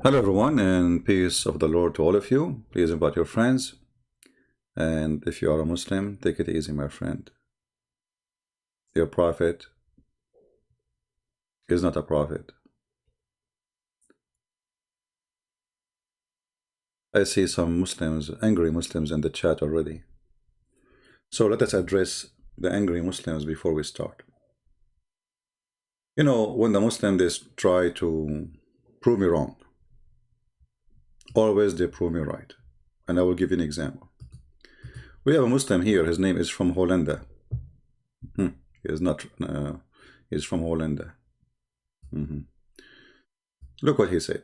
Hello, everyone, and peace of the Lord to all of you. Please invite your friends. And if you are a Muslim, take it easy, my friend. Your prophet is not a prophet. I see some Muslims, angry Muslims in the chat already. So let us address the angry Muslims before we start. You know, when the Muslims try to prove me wrong, always they prove me right. And I will give you an example. We have a Muslim here. His name is from Holland. He is not. He's from Holland. Look what he said.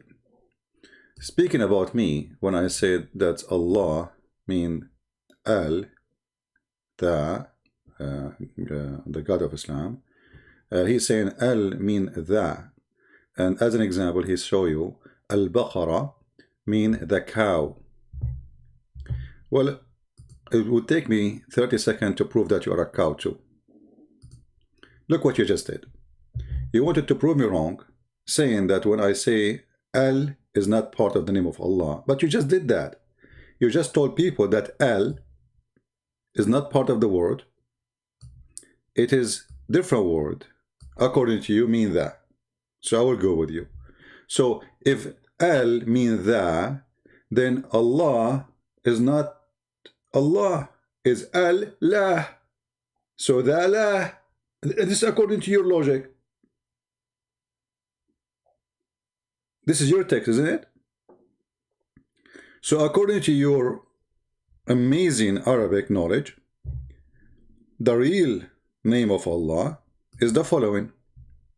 Speaking about me, when I said that Allah mean Al, the God of Islam, he's saying Al mean the, and as an example, he show you Al-Baqarah mean the cow. Well, it would take me 30 seconds to prove that you are a cow too. Look what you just did. You wanted to prove me wrong, saying that when I say Al is not part of the name of Allah, but you just did that. You just told people that Al is not part of the word. It is different word. According to you, mean that. So I will go with you. So if Al mean that, then Allah is not Allah, is Allah. So the Allah, this is according to your logic. This is your text, isn't it? So according to your amazing Arabic knowledge, the real name of Allah is the following.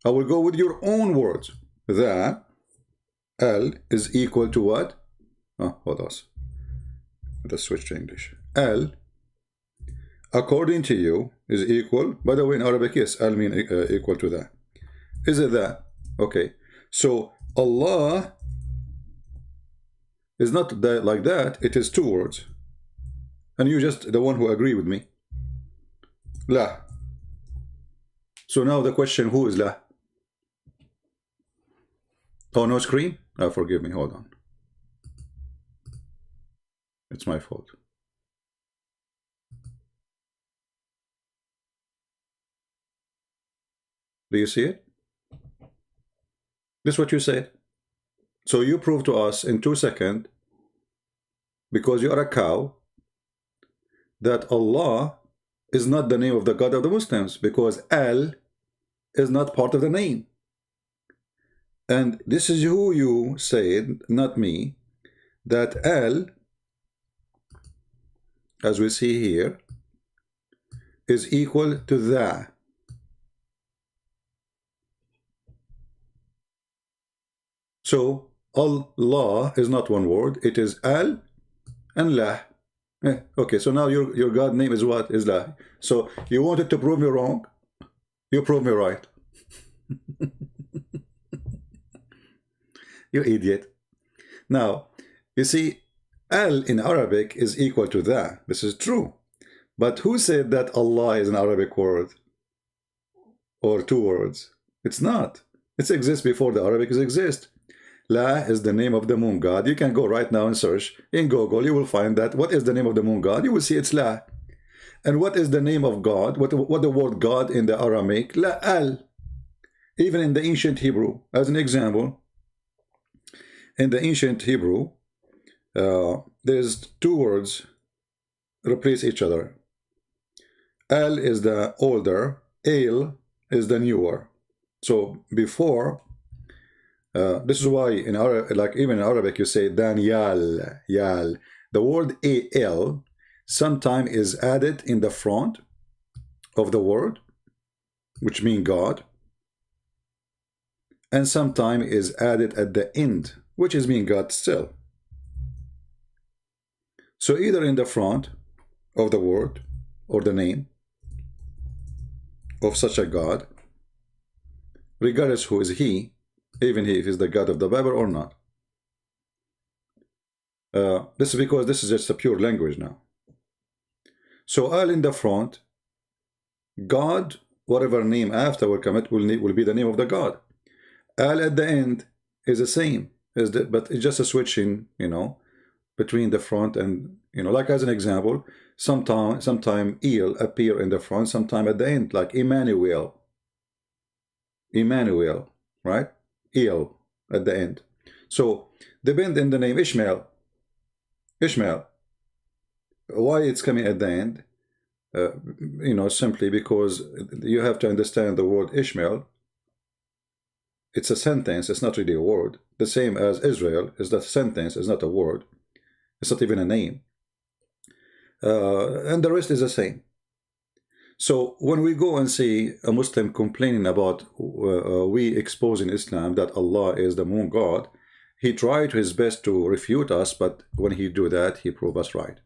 I will go with your own words. The Al is equal to what? Hold on. Let's switch to English. Al, according to you, is equal. By the way, in Arabic, yes, Al mean equal to that. Is it that? Okay. So Allah is not that, like that. It is two words. And you just the one who agree with me. La. So now the question, who is La? Oh, no screen? Forgive me. Hold on. It's my fault. Do you see it? This is what you said. So you prove to us in 2 seconds, because you are a cow, that Allah is not the name of the God of the Muslims, because Al is not part of the name. And this is who you said, not me, that Al, as we see here, is equal to the. So Allah is not one word, it is Al and La. Okay, so now your God name is what? Is La. So you wanted to prove me wrong, you prove me right. You idiot. Now, you see, Al in Arabic is equal to the. This is true. But who said that Allah is an Arabic word? Or two words? It's not. It exists before the Arabic exists. La is the name of the moon god. You can go right now and search in Google. You will find that. What is the name of the moon god? You will see it's La. And what is the name of God? What the word God in the Aramaic? La Al. Even in the ancient Hebrew, as an example, in the ancient Hebrew, there's two words replace each other. Al is the older, El is the newer. So before, this is why in Arabic, like even in Arabic, you say Daniel, Yal. The word Al sometimes is added in the front of the word, which means God, and sometimes is added at the end, which is mean God still. So either in the front of the word or the name of such a God, regardless who is he, even if he is the God of the Bible or not. This is because this is just a pure language now. So Al in the front, God, whatever name after will come, it will be the name of the God. Al at the end is the same. is that, but it's just a switching, between the front and, like as an example, sometime eel appear in the front, sometime at the end, like Emmanuel, right? Eel at the end. So depend in the name Ishmael. Why it's coming at the end? Simply because you have to understand the word Ishmael. It's a sentence, it's not really a word. The same as Israel is a sentence, it's not a word. It's not even a name. And the rest is the same. So when we go and see a Muslim complaining about we expose in Islam that Allah is the moon god, he tried his best to refute us, but when he do that, he prove us right.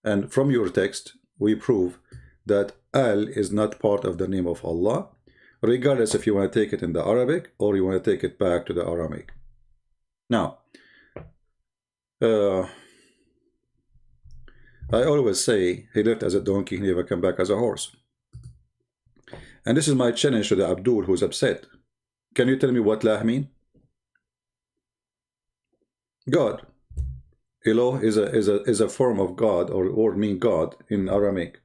And from your text, we prove that Al is not part of the name of Allah, regardless if you want to take it in the Arabic or you want to take it back to the Aramaic. Now, I always say he left as a donkey, he never come back as a horse. And this is my challenge to the Abdul who's upset. Can you tell me what lah mean? God. Eloh is a form of God, or mean God in Aramaic.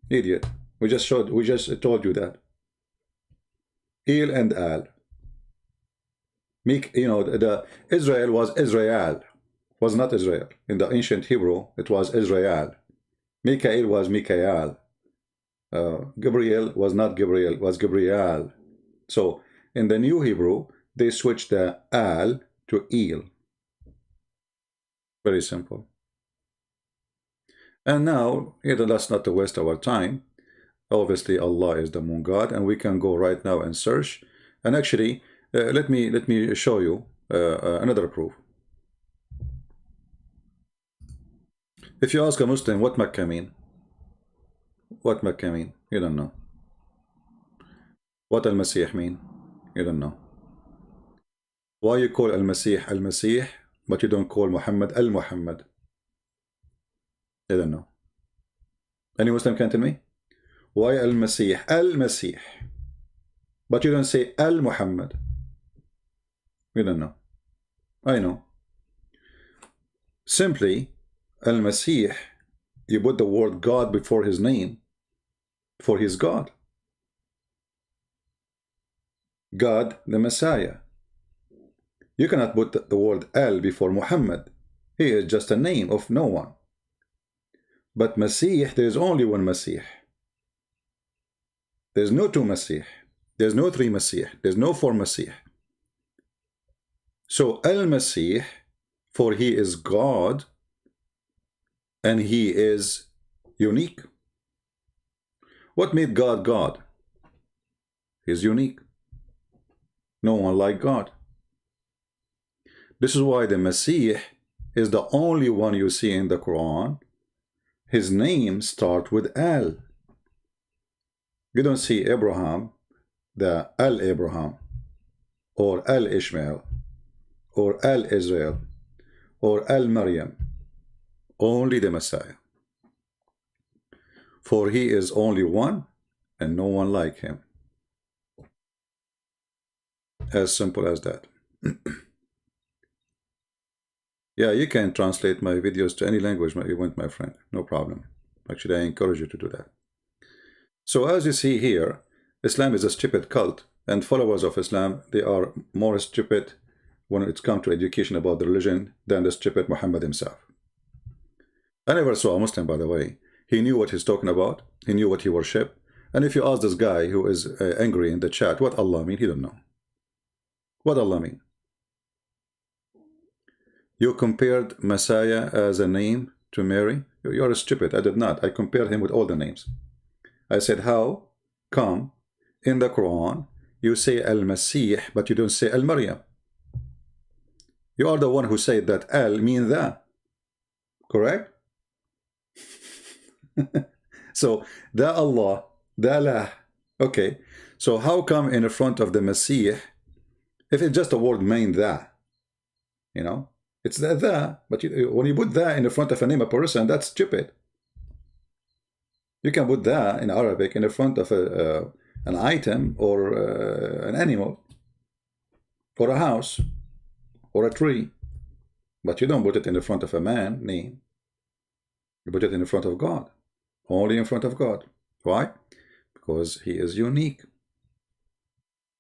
Idiot. We just told you that. Il and Al. The Israel was Israel. Was not Israel. In the ancient Hebrew, it was Israel. Mikael was Mikael. Gabriel was not Gabriel, was Gabriel. So in the New Hebrew, they switched the Al to Il. Very simple. And now, let's not to waste our time. Obviously, Allah is the moon god, and we can go right now and search. And actually, let me show you another proof. If you ask a Muslim what Makkah mean, what Makkah mean, you don't know. What Al-Masih mean, you don't know. Why you call Al-Masih Al-Masih, but you don't call Muhammad Al-Muhammad? You don't know. Any Muslim can tell me? Why Al-Masih Al-Masih, but you don't say Al-Muhammad? You don't know. I know. Simply, Al-Masih, you put the word God before his name, for his God. God, the Messiah. You cannot put the word Al before Muhammad. He is just a name of no one. But Masih, there is only one Masih. There's no two Masih. There's no three Masih. There's no four Masih. So Al-Masih, for he is God, and he is unique. What made God God? He's unique. No one like God. This is why the Masih is the only one you see in the Quran. His name starts with Al. You don't see Abraham, the Al-Abraham, or Al-Ishmael, or Al-Israel, or Al-Maryam. Only the Messiah. For he is only one, and no one like him. As simple as that. Yeah, you can translate my videos to any language you want, my friend. No problem. Actually, I encourage you to do that. So as you see here, Islam is a stupid cult, and followers of Islam, they are more stupid when it comes to education about the religion than the stupid Muhammad himself. I never saw a Muslim, by the way. He knew what he's talking about. He knew what he worshiped. And if you ask this guy who is angry in the chat, what Allah mean, he don't know. What Allah mean? You compared Messiah as a name to Mary? You're stupid. I did not. I compared him with all the names. I said, how come in the Quran you say Al-Masih, but you don't say Al-Maryam? You are the one who said that Al mean that. Correct? So, the Allah, the Allah. Okay. So how come in the front of the Masih, if it's just a word mean that, it's the, but when you put that in the front of a name of a person, that's stupid. You can put that in Arabic in the front of an item or an animal. or a house, or a tree. But you don't put it in the front of a man name. You put it in the front of God. Only in front of God. Why? Because he is unique.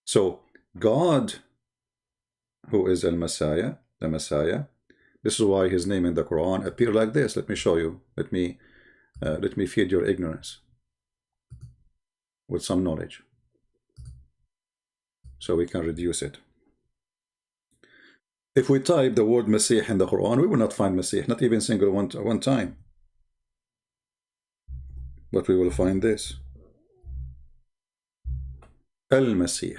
So God, who is Al-Messiah, the Messiah, this is why his name in the Quran appear like this. Let me show you. Let me feed your ignorance with some knowledge, so we can reduce it. If we type the word Messiah in the Quran, we will not find Messiah, not even single one time. But we will find this. Al-Masih.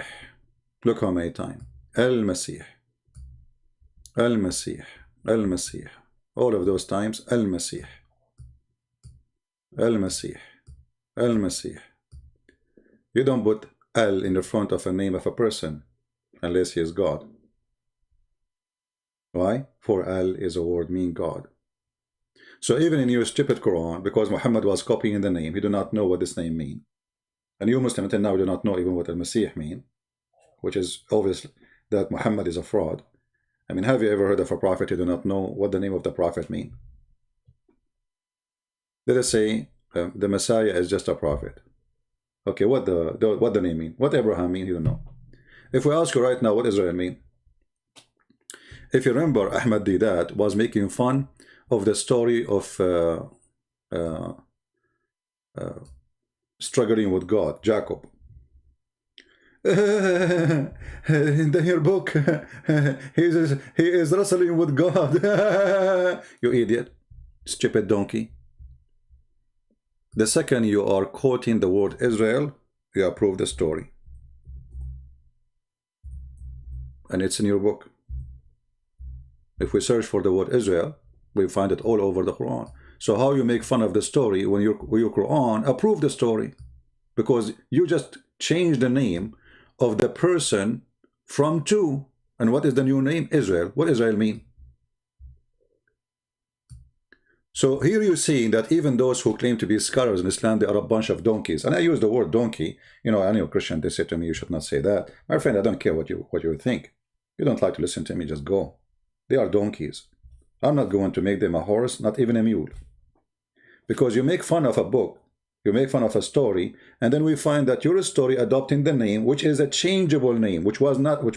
Look how many times. Al-Masih. Al-Masih. Al-Masih. All of those times, Al-Masih. Al-Masih. Al-Masih. You don't put Al in the front of a name of a person unless he is God. Why? For Al is a word mean God. So even in your stupid Quran, because Muhammad was copying the name, he do not know what this name means. And you Muslims until now do not know even what Al-Masih mean, which is obvious that Muhammad is a fraud. I mean, have you ever heard of a prophet who do not know what the name of the prophet mean? Let us say the Messiah is just a prophet. Okay, what the name mean? What Abraham mean? You don't know. If we ask you right now what Israel mean, if you remember, Ahmad Didat was making fun of the story of struggling with God, Jacob. In your book, he is wrestling with God. You idiot, stupid donkey. The second you are quoting the word Israel, you approve the story. And it's in your book. If we search for the word Israel, we find it all over the Quran. So how you make fun of the story when your Quran approve the story? Because you just changed the name of the person from to. And what is the new name? Israel. What Israel mean? So here you see that even those who claim to be scholars in Islam, they are a bunch of donkeys. And I use the word donkey. You know, any Christian, they say to me, you should not say that. My friend, I don't care what you think. You don't like to listen to me, just go. They are donkeys. I'm not going to make them a horse, not even a mule. Because you make fun of a book, you make fun of a story, and then we find that your story adopting the name, which is a changeable name, which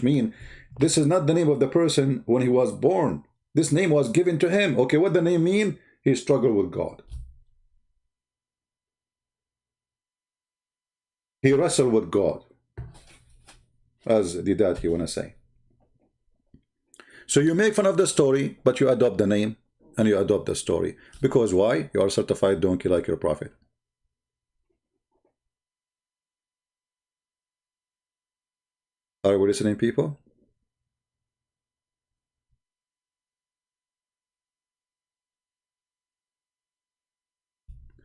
means this is not the name of the person when he was born. This name was given to him. Okay, what the name mean? He struggled with God. He wrestled with God. As the dad he wanna say. So you make fun of the story, but you adopt the name and you adopt the story. Because why? You are a certified donkey like your prophet. Are we listening, people?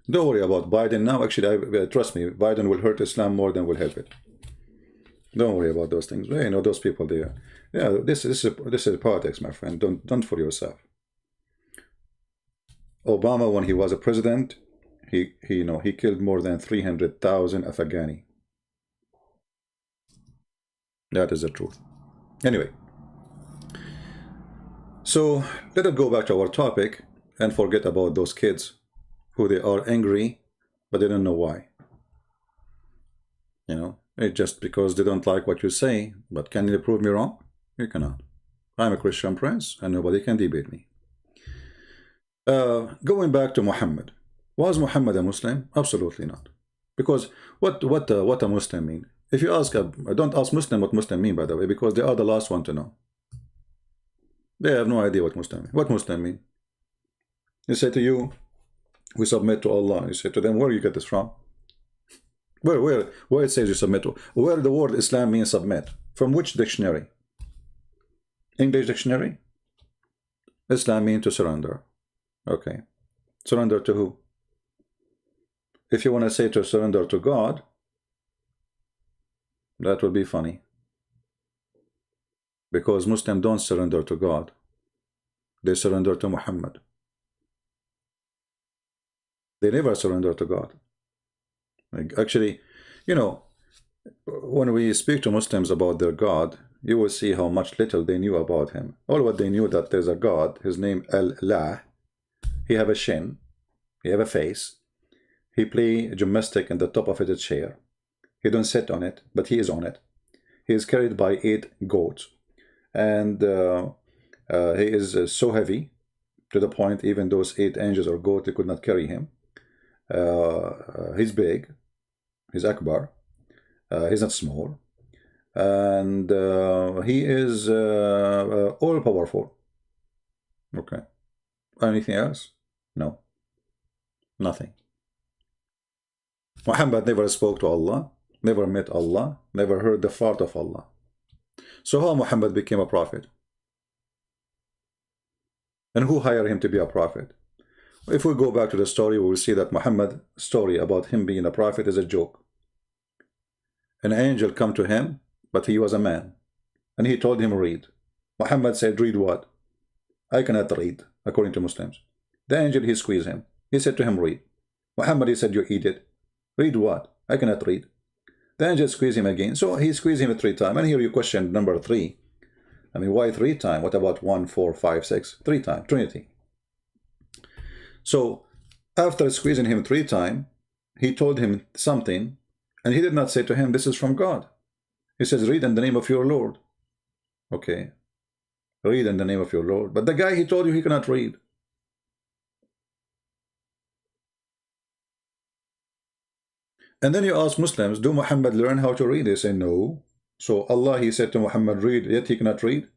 Don't worry about Biden now. Actually, trust me, Biden will hurt Islam more than will help it. Don't worry about those things. You know, those people there. Yeah, this is politics, my friend. Don't fool yourself. Obama, when he was a president, he killed more than 300,000 Afghani. That is the truth. Anyway, so let us go back to our topic and forget about those kids who they are angry, but they don't know why. You know, it's just because they don't like what you say. But can you prove me wrong? You cannot. I'm a Christian prince, and nobody can debate me. Going back to Muhammad, was Muhammad a Muslim? Absolutely not. Because what a Muslim mean? If you ask, don't ask Muslim what Muslim mean, by the way, because they are the last one to know. They have no idea what Muslim mean. What Muslim mean? They say to you, we submit to Allah. You say to them, where you get this from? Where it says you submit to? Where the word Islam means submit? From which dictionary? English dictionary? Islam means to surrender. Okay. Surrender to who? If you want to say to surrender to God, that would be funny. Because Muslims don't surrender to God. They surrender to Muhammad. They never surrender to God. Like, actually, you know, when we speak to Muslims about their God, you will see how much little they knew about him. All what they knew that there's a God, his name Allah. He have a shin, he have a face, he play gymnastic in the top of his chair. He don't sit on it, but he is on it. He is carried by 8 goats, and he is so heavy to the point even those 8 angels or goats, they could not carry him. He's big, he's Akbar, he's not small, and he is all powerful. Okay. Anything else? No. Nothing. Muhammad never spoke to Allah, never met Allah, never heard the fart of Allah. So how Muhammad became a prophet? And who hired him to be a prophet? If we go back to the story, we will see that Muhammad's story about him being a prophet is a joke. An angel come to him, but he was a man, and he told him read. Muhammad said, read what? I cannot read, according to Muslims. The angel, he squeezed him. He said to him, read. Muhammad, he said, you eat it. Read what? I cannot read. The angel squeezed him again. So he squeezed him 3 times. And here you question number 3. I mean, why 3 times? What about 1, 4, 5, 6? 3 times. Trinity. So after squeezing him 3 times, he told him something, and he did not say to him, this is from God. He says, read in the name of your Lord. Okay. Read in the name of your Lord. But the guy, he told you he cannot read. And then you ask Muslims, do Muhammad learn how to read? They say no. So Allah, he said to Muhammad, read, yet he cannot read.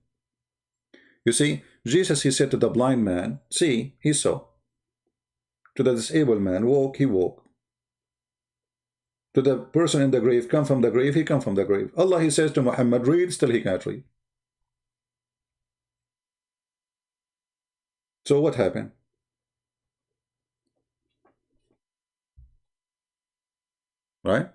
You see, Jesus, he said to the blind man, see, he saw. To the disabled man, walk, he walked. To the person in the grave, come from the grave, he come from the grave. Allah, he says to Muhammad, read, still he cannot read. So what happened? Right?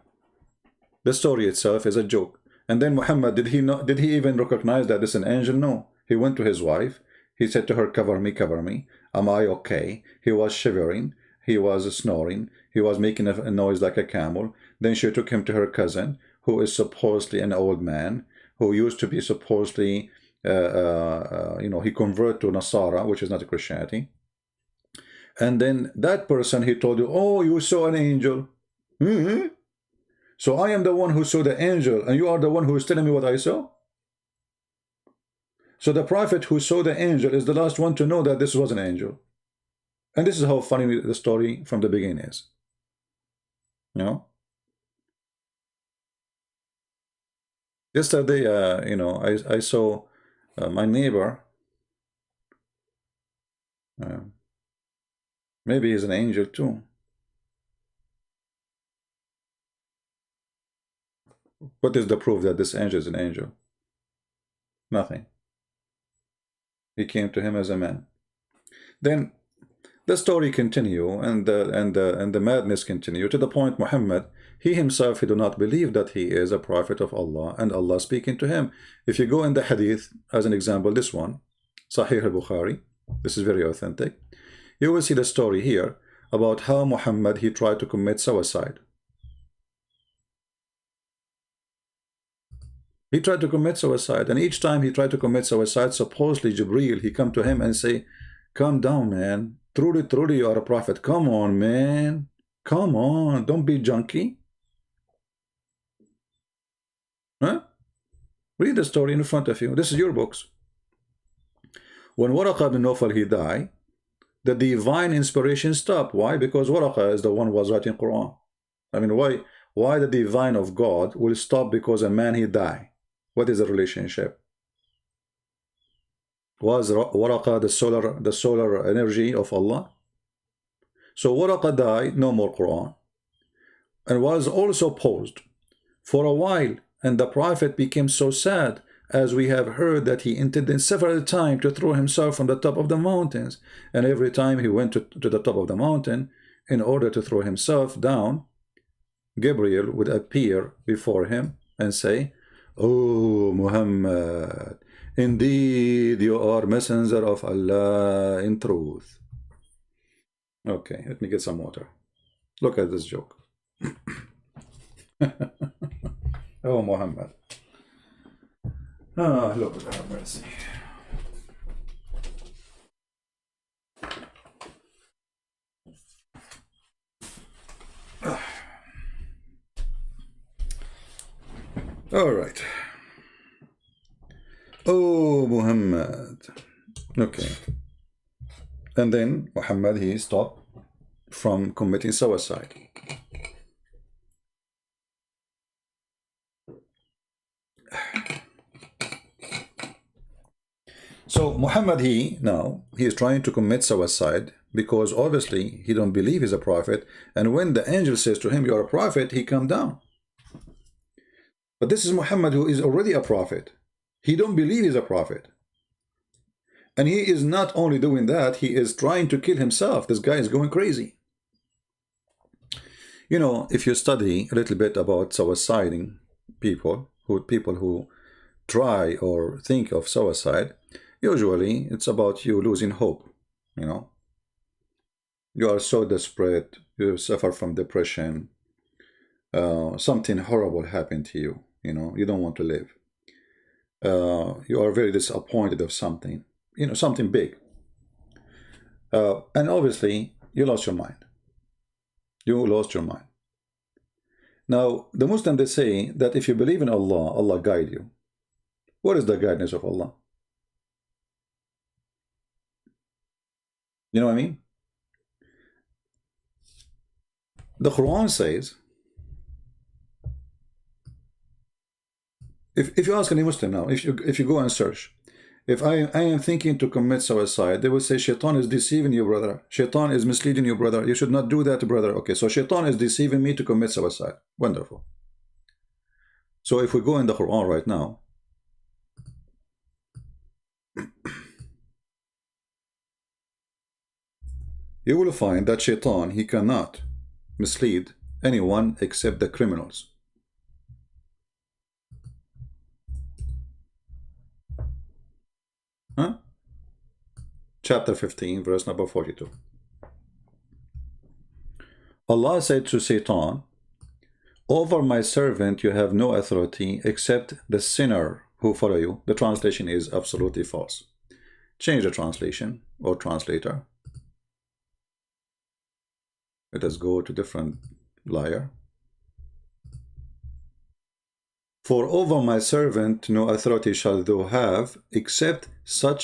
The story itself is a joke. And then Muhammad, did he even recognize that this is an angel? No. He went to his wife. He said to her, cover me, cover me. Am I okay? He was shivering. He was snoring. He was making a noise like a camel. Then she took him to her cousin, who is supposedly an old man, who used to be supposedly, he converted to Nasara, which is not a Christianity. And then that person, he told you, oh, you saw an angel. So I am the one who saw the angel, and you are the one who is telling me what I saw? So the prophet who saw the angel is the last one to know that this was an angel. And this is how funny the story from the beginning is. You know? Yesterday, I saw my neighbor. Maybe he's an angel too. What is the proof that this angel is an angel? Nothing. He came to him as a man. Then the story continue, and the madness continue, to the point Muhammad, he himself, he do not believe that he is a prophet of Allah, and Allah speaking to him. If you go in the hadith, as an example, this one, Sahih al-Bukhari, this is very authentic, you will see the story here about how Muhammad, he tried to commit suicide. He tried to commit suicide, and each time he tried to commit suicide, supposedly Jibreel, he come to him and say, calm down, man. Truly, truly, you are a prophet. Come on, man. Come on. Don't be junkie. Huh? Read the story in front of you. This is your books. When Waraqa bin Nawfal, he died, the divine inspiration stopped. Why? Because Waraqa is the one who was writing Quran. I mean, why the divine of God will stop because a man, he died? What is the relationship? Was Waraqa the solar energy of Allah? So Waraqa died, no more Quran, and was also paused for a while, and the Prophet became so sad, as we have heard, that he intended several times to throw himself from the top of the mountains, and every time he went to the top of the mountain in order to throw himself down, Gabriel would appear before him and say, oh Muhammad, indeed you are messenger of Allah in truth. Okay, let me get some water. Look at this joke. Oh Muhammad. Ah, Lord have mercy. All right. Oh, Muhammad. Okay. And then Muhammad, he stopped from committing suicide. So Muhammad, he is trying to commit suicide because obviously he don't believe he's a prophet. And when the angel says to him, "You're a prophet," he come down. But this is Muhammad, who is already a prophet. He don't believe he's a prophet. And he is not only doing that, he is trying to kill himself. This guy is going crazy. You know, if you study a little bit about suiciding people who try or think of suicide, usually it's about you losing hope. You know, you are so desperate, you suffer from depression, something horrible happened to you. You know, you don't want to live. You are very disappointed of something, you know, something big. And obviously, you lost your mind. You lost your mind. Now, the Muslims, they say that if you believe in Allah, Allah guide you. What is the guidance of Allah? You know what I mean? The Quran says, if you ask any Muslim now, if you go and search, if I am thinking to commit suicide, they will say, Shaitan is deceiving you, brother. Shaitan is misleading you, brother. You should not do that, brother. Okay, so Shaitan is deceiving me to commit suicide. Wonderful. So if we go in the Quran right now, you will find that Shaitan, he cannot mislead anyone except the criminals. Huh? Chapter 15, verse number 42. Allah said to Satan, "Over my servant you have no authority except the sinner who follow you." The translation is absolutely false. Change the translation or translator. Let us go to different liar. "For over my servant no authority shall thou have except such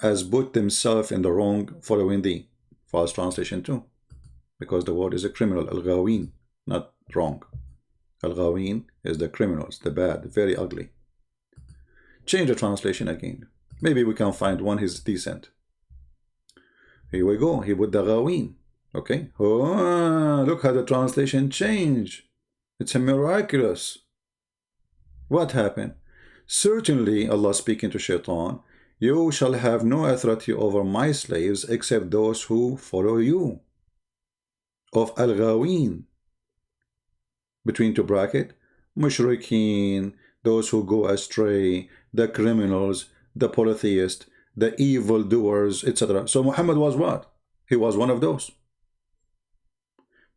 as put themselves in the wrong following thee." False translation too, because the word is a criminal, al-ghawin, not wrong. Al-ghawin is the criminals, the bad, very ugly. Change the translation again. Maybe we can find one who's decent. Here we go. He put the ghawin. Okay. Oh, look how the translation changed. It's a miraculous. What happened? Certainly, Allah speaking to Shaitan, "You shall have no authority over my slaves except those who follow you." Of al-ghawin, between two brackets, mushrikeen, those who go astray, the criminals, the polytheists, the evildoers, etc. So Muhammad was what? He was one of those.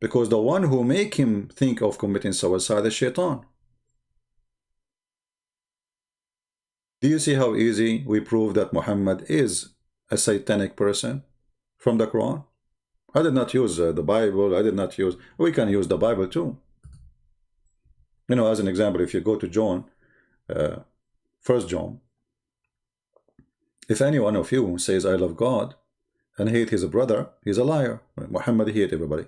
Because the one who make him think of committing suicide is Shaitan. Do you see how easy we prove that Muhammad is a satanic person from the Quran? I did not use the Bible. I did not use... We can use the Bible too. You know, as an example, if you go to John, 1 John, if any one of you says, "I love God," and hate his brother, he's a liar. Muhammad hate everybody.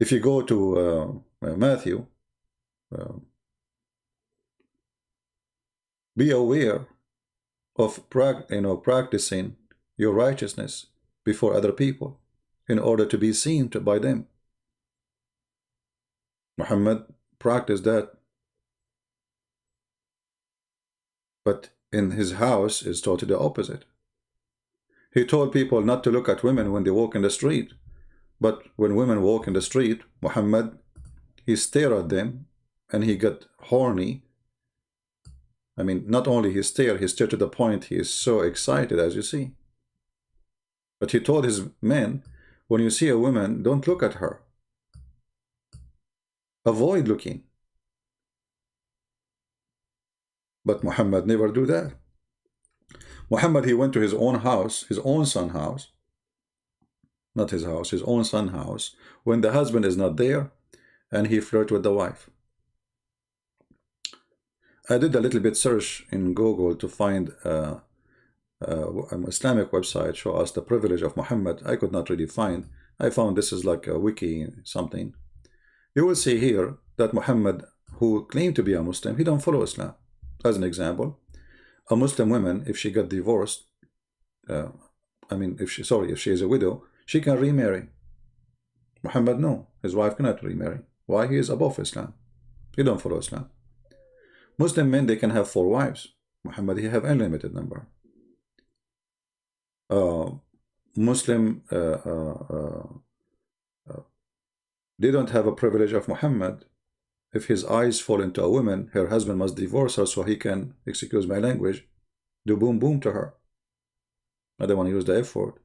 If you go to Matthew, be aware of practicing your righteousness before other people in order to be seen by them. Muhammad practiced that. But in his house is totally the opposite. He told people not to look at women when they walk in the street. But when women walk in the street, Muhammad, he stared at them and he got horny. I mean, not only he stared to the point he is so excited, as you see. But he told his men, when you see a woman, don't look at her. Avoid looking. But Muhammad never do that. Muhammad, he went to his own house, his own son's house, not his house, his own son's house, when the husband is not there, and he flirted with the wife. I did a little bit search in Google to find an Islamic website show us the privilege of Muhammad. I could not really find. I found this is like a wiki something. You will see here that Muhammad, who claimed to be a Muslim, he don't follow Islam. As an example, a Muslim woman, if she got divorced, if she is a widow, she can remarry. Muhammad, no, his wife cannot remarry. Why? He is above Islam. He don't follow Islam. Muslim men, they can have 4 wives. Muhammad, he have unlimited number. Muslim, they don't have a privilege of Muhammad. If his eyes fall into a woman, her husband must divorce her so he can, excuse my language, do boom boom to her. I don't want to use the F word,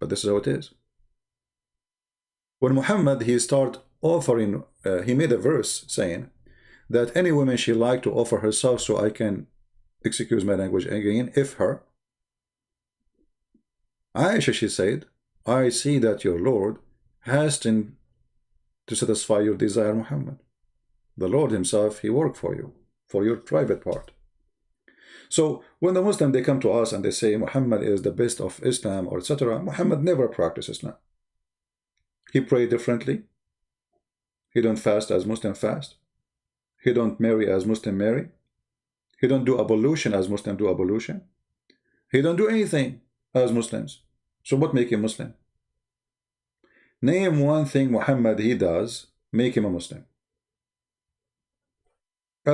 but this is how it is. When Muhammad, he start offering, he made a verse saying that any woman she like to offer herself so I can, excuse my language again, if her. Aisha, she said, I see that your Lord hastened to satisfy your desire, Muhammad. The Lord himself, he worked for you, for your private part. So when the Muslim, they come to us and they say Muhammad is the best of Islam or etc., Muhammad never practiced Islam. He prayed differently. He don't fast as Muslim fast. He don't marry as Muslim marry. He don't do ablution as Muslim do ablution. He don't do anything as Muslims. So what make him Muslim? Name one thing Muhammad he does make him a Muslim.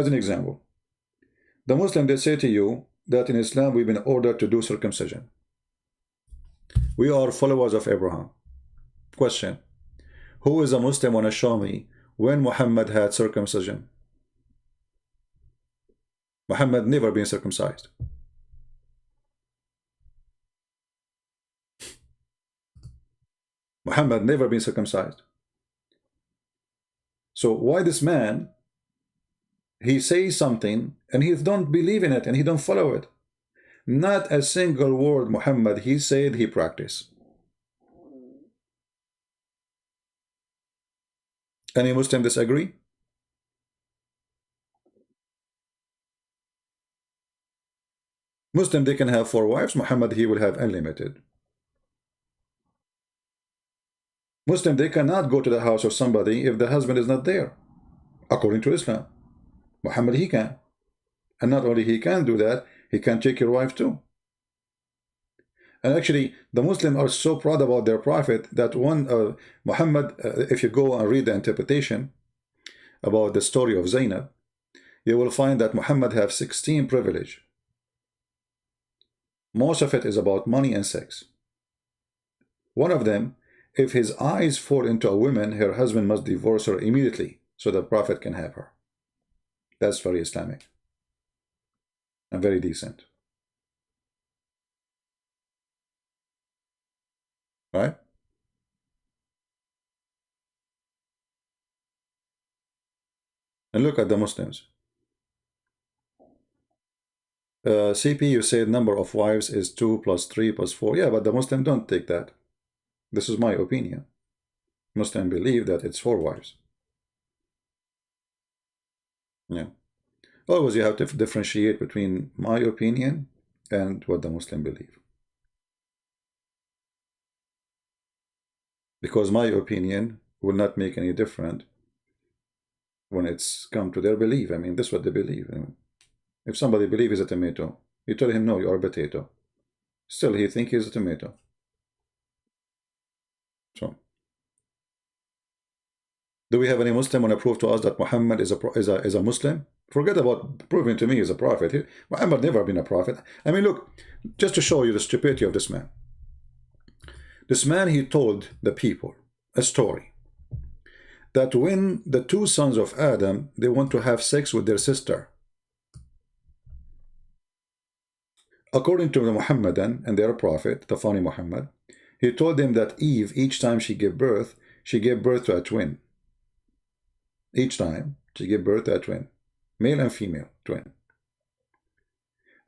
As an example, the Muslim, they say to you that in Islam we've been ordered to do circumcision. We are followers of Abraham. Question: who is a Muslim want to show me when Muhammad had circumcision? Muhammad never been circumcised. Muhammad never been circumcised. So why this man, he says something and he don't believe in it and he don't follow it? Not a single word Muhammad he said he practiced. Any Muslim disagree? Muslim, they can have 4 wives. Muhammad, he will have unlimited. Muslim, they cannot go to the house of somebody if the husband is not there, according to Islam. Muhammad, he can. And not only he can do that, he can take your wife too. And actually, the Muslims are so proud about their prophet that one, Muhammad, if you go and read the interpretation about the story of Zainab, you will find that Muhammad have 16 privilege. Most of it is about money and sex. One of them, if his eyes fall into a woman, her husband must divorce her immediately so the prophet can have her. That's very Islamic and very decent. Right? And look at the Muslims. CP, you said number of wives is 2 plus 3 plus 4. Yeah, but the Muslim don't take that. This is my opinion. Muslim believe that it's 4 wives. Yeah. Always you have to differentiate between my opinion and what the Muslim believe. Because my opinion will not make any difference when it's come to their belief. I mean, this is what they believe. I mean, if somebody believes he's a tomato, you tell him, no, you are a potato. Still, he thinks he's a tomato. So, do we have any Muslim want to prove to us that Muhammad is a Muslim? Forget about proving to me he's a prophet. Muhammad never been a prophet. I mean, look, just to show you the stupidity of this man. This man, he told the people a story that when the 2 sons of Adam, they want to have sex with their sister, according to the Muhammadan and their prophet, the funny Muhammad, he told them that Eve, each time she gave birth to a twin. Each time she gave birth to a twin, male and female twin.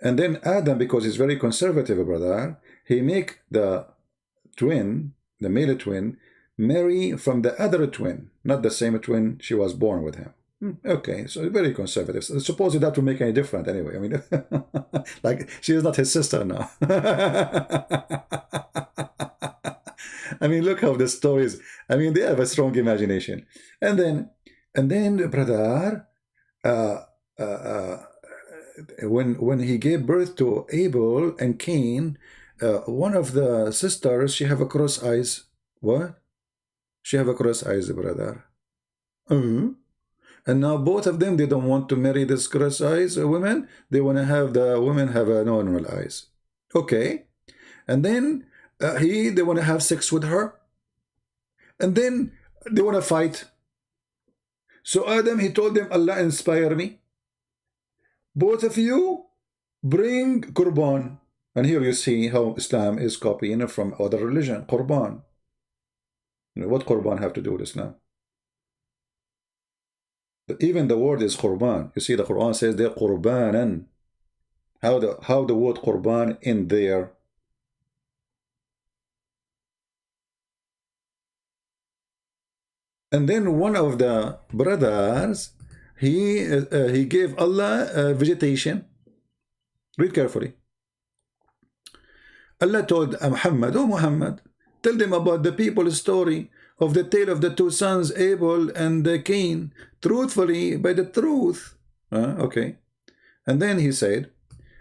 And then Adam, because he's very conservative, brother, he make the twin, the male twin, marry from the other twin, not the same twin she was born with him. Okay, so very conservative. So suppose that would make any difference anyway. I mean, like she is not his sister now. I mean, look how the stories. I mean, they have a strong imagination. And then, brother, uh, uh, uh, when he gave birth to Abel and Cain, one of the sisters, she have a cross eyes. What? She have a cross eyes, brother. And now both of them, they don't want to marry this cross eyes women. They want to have the women have a normal eyes. Okay. And then they want to have sex with her. And then they want to fight. So Adam, he told them, Allah inspire me. Both of you bring Qurban. And here you see how Islam is copying from other religion. Qurban. You know, what Qurban have to do with Islam? But even the word is Qurban. You see the Quran says they're Qurbanan. How the word Qurban in there? And then one of the brothers, he gave Allah vegetation. Read carefully. Allah told Muhammad, oh Muhammad, tell them about the people's story of the tale of the two sons, Abel and Cain, truthfully by the truth. Okay. And then he said,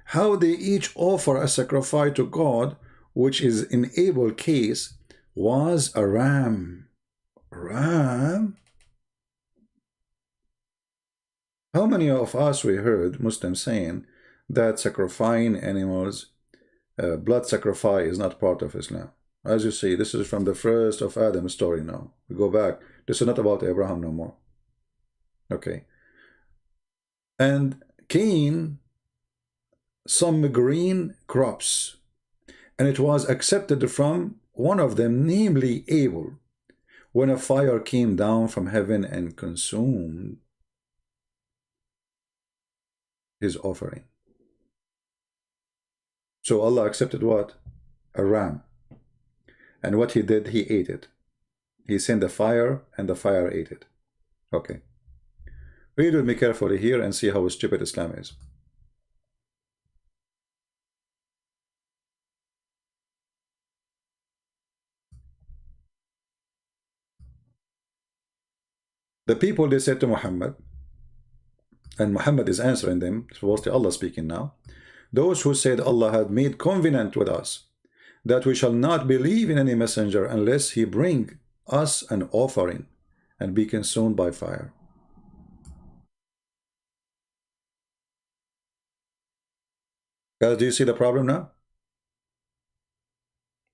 how they each offer a sacrifice to God, which is in Abel's case, was a ram. Ram? How many of us we heard Muslims saying that sacrificing animals, blood sacrifice is not part of Islam? As you see, this is from the first of Adam's story now. We go back. This is not about Abraham no more. Okay. And Cain, some green crops. And it was accepted from one of them, namely Abel, when a fire came down from heaven and consumed his offering. So Allah accepted what? A ram. And what he did, he ate it. He sent a fire, and the fire ate it. Okay. Read with me carefully here and see how stupid Islam is. The people, they said to Muhammad, and Muhammad is answering them, supposedly Allah speaking now, those who said Allah had made covenant with us, that we shall not believe in any messenger unless he bring us an offering and be consumed by fire. Guys, do you see the problem now?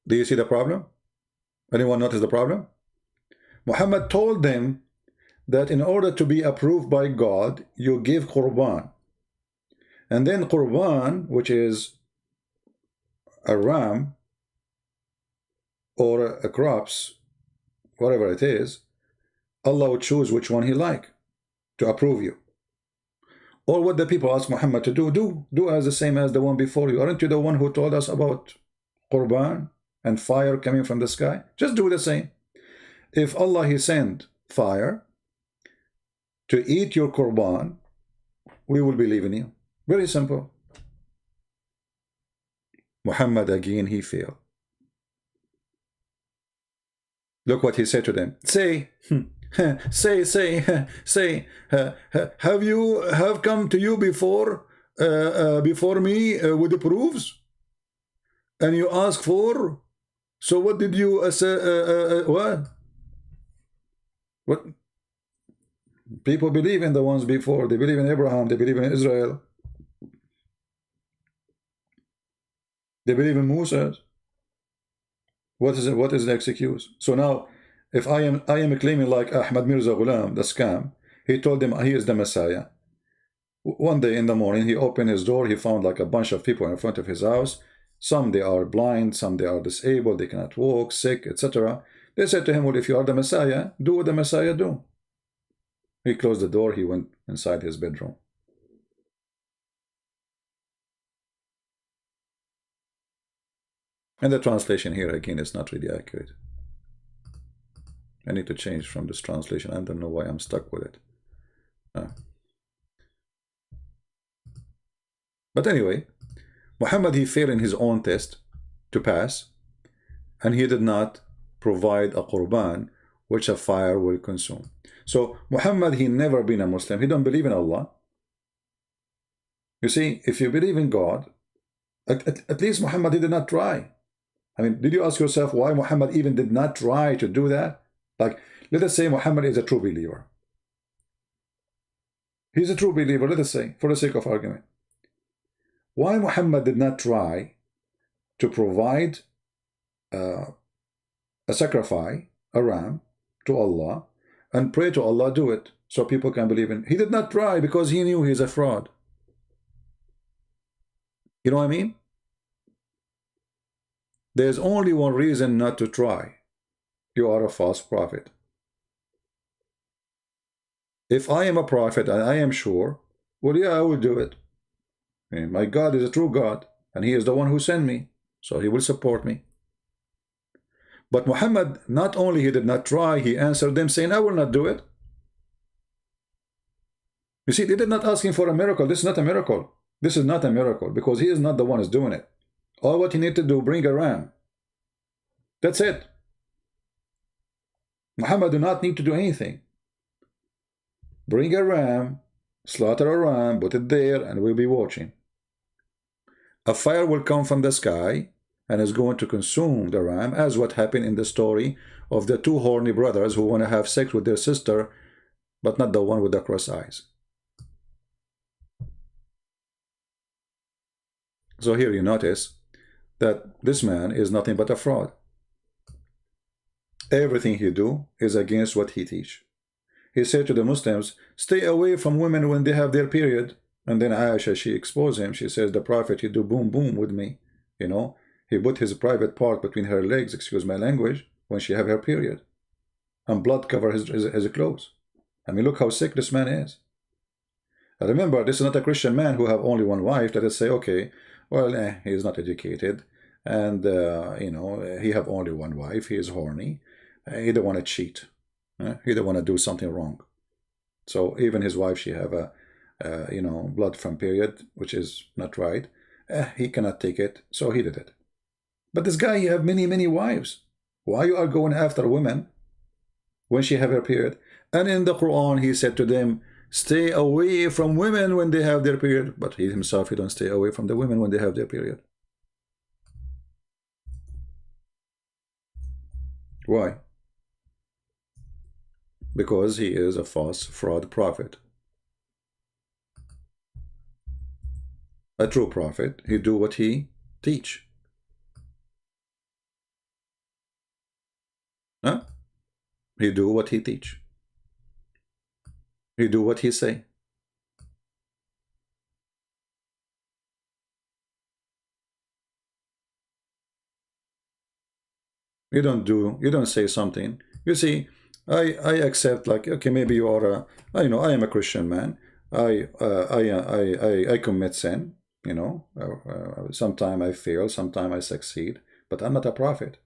Do you see the problem? Anyone notice the problem? Muhammad told them that in order to be approved by God, you give Qurban. And then Qurban, which is a ram or a crops, whatever it is, Allah would choose which one he like to approve you. Or what the people ask Muhammad to do as the same as the one before you. Aren't you the one who told us about Qurban and fire coming from the sky? Just do the same. If Allah he sent fire to eat your Qurban, we will believe in you. Very simple. Muhammad again, he failed. Look what he said to them. Say, have come to you before me with the proofs, and you ask for. So what did you say? What? People believe in the ones before. They believe in Abraham. They believe in Israel. They believe in Moses. What is it? What is the excuse? So now, if I am claiming like Ahmad Mirza Ghulam, the scam, he told them he is the Messiah. One day in the morning, he opened his door. He found like a bunch of people in front of his house. Some they are blind, some they are disabled, they cannot walk, sick, etc. They said to him, well, if you are the Messiah, do what the Messiah do. He closed the door. He went inside his bedroom. And the translation here again is not really accurate. I need to change from this translation. I don't know why I'm stuck with it. But anyway, Muhammad, he failed in his own test to pass, and he did not provide a qurban which a fire will consume. So Muhammad, he never been a Muslim. He don't believe in Allah. You see, if you believe in God, at least Muhammad, he did not try. I mean, did you ask yourself why Muhammad even did not try to do that? Like, let us say Muhammad is a true believer. He's a true believer, let us say, for the sake of argument. Why Muhammad did not try to provide a sacrifice, a ram, to Allah, and pray to Allah, do it, so people can believe in. He did not try because he knew he's a fraud. You know what I mean? There's only one reason not to try. You are a false prophet. If I am a prophet and I am sure, well, yeah, I will do it. And my God is a true God, and he is the one who sent me, so he will support me. But Muhammad, not only he did not try, he answered them saying, I will not do it. You see, they did not ask him for a miracle. This is not a miracle. This is not a miracle, because he is not the one who's doing it. All what he need to do, bring a ram. That's it. Muhammad do not need to do anything. Bring a ram, slaughter a ram, put it there, and we'll be watching. A fire will come from the sky and is going to consume the ram, as what happened in the story of the two horny brothers who want to have sex with their sister, but not the one with the cross eyes. So here you notice that this man is nothing but a fraud. Everything he do is against what he teach. He said to the Muslims, stay away from women when they have their period. And then Aisha, she exposed him. She says, the prophet, he do boom boom with me. You know, he put his private part between her legs, excuse my language, when she have her period. And blood cover his clothes. I mean, look how sick this man is. Now remember, this is not a Christian man who have only one wife. Let us say, okay, well, he is not educated. And, you know, he have only one wife. He is horny. He don't want to cheat. He don't want to do something wrong. So even his wife, she have a, you know, blood from period, which is not right. He cannot take it, so he did it. But this guy, he have many, many wives. Why you are going after women when she have her period? And in the Quran, he said to them, stay away from women when they have their period. But he himself, he don't stay away from the women when they have their period. Why? Because he is a false fraud prophet. A true prophet, he do what he teach. Huh? He do what he teach. He do what he say. You don't say something. You see, I accept, like, okay, maybe you are a, you know, I am a Christian man. I commit sin, you know. Sometimes I fail, sometimes I succeed, but I'm not a prophet.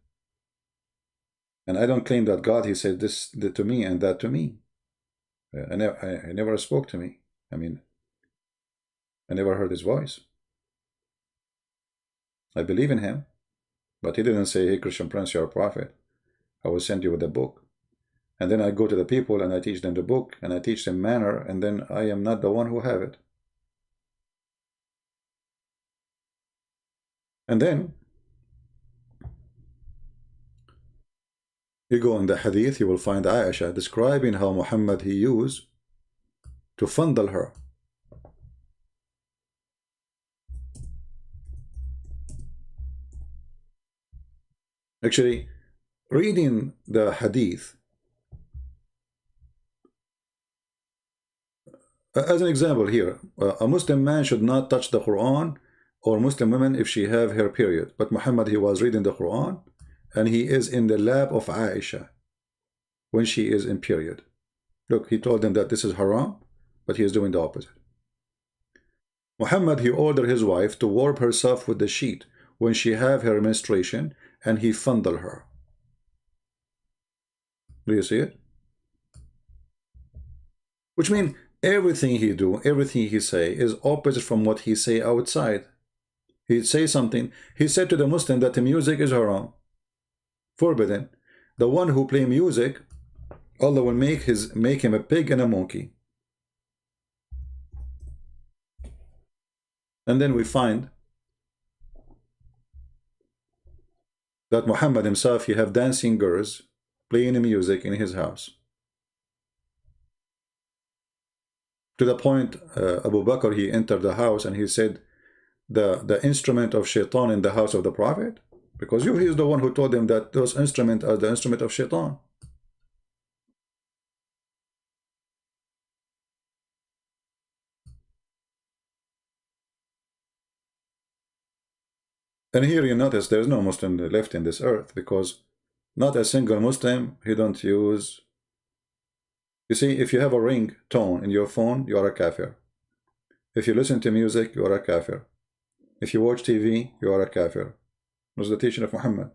And I don't claim that God, he said this to me and that to me. I never spoke to me. I mean, I never heard his voice. I believe in him, but he didn't say, hey, Christian Prince, you're a prophet. I will send you with a book. And then I go to the people and I teach them the book and I teach them manner, and then I am not the one who have it. And then you go in the Hadith, you will find Aisha describing how Muhammad he used to fondle her. Actually, reading the Hadith, as an example here, a Muslim man should not touch the Quran, or Muslim woman if she have her period. But Muhammad, he was reading the Quran, and he is in the lap of Aisha when she is in period. Look, he told them that this is haram, but he is doing the opposite. Muhammad, he ordered his wife to warm herself with the sheet when she have her menstruation, and he fondle her. Do you see it? Which means everything he do, everything he say is opposite from what he say outside. He'd say something. He said to the Muslim that the music is haram, forbidden. The one who play music, Allah will make him a pig and a monkey. And then we find that Muhammad himself, he have dancing girls playing music in his house. To the point, Abu Bakr, he entered the house and he said, the instrument of shaitan in the house of the Prophet? Because he is the one who told him that those instruments are the instrument of shaitan. And here you notice there's no Muslim left in this earth, because not a single Muslim, he don't use. You see, if you have a ring tone in your phone, you are a kafir. If you listen to music, you are a kafir. If you watch TV, you are a kafir. It was the teaching of Muhammad.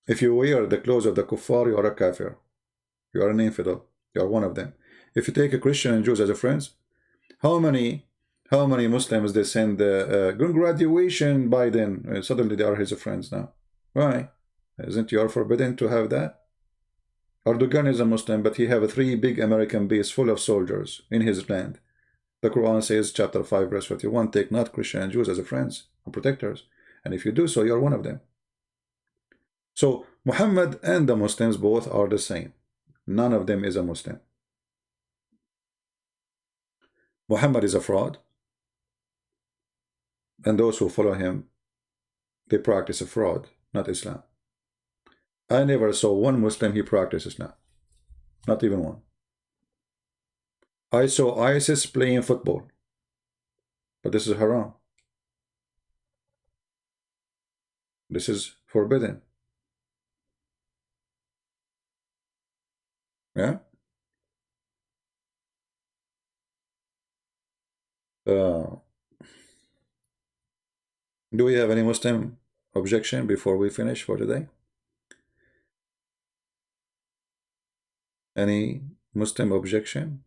If you wear the clothes of the kuffar, you are a kafir. You are an infidel. You are one of them. If you take a Christian and Jews as a friends, how many Muslims they send graduation Biden? Suddenly they are his friends now. Why? Isn't you forbidden to have that? Erdogan is a Muslim, but he have 3 big American base full of soldiers in his land. The Quran says, chapter 5, verse 41, take not Christian and Jews as a friends and protectors. And if you do so, you are one of them. So Muhammad and the Muslims both are the same. None of them is a Muslim. Muhammad is a fraud. And those who follow him, they practice a fraud, not Islam. I never saw one Muslim he practices Islam. Not even one. I saw ISIS playing football. But this is haram. This is forbidden. Yeah? Do we have any Muslim objection before we finish for today? Any Muslim objection?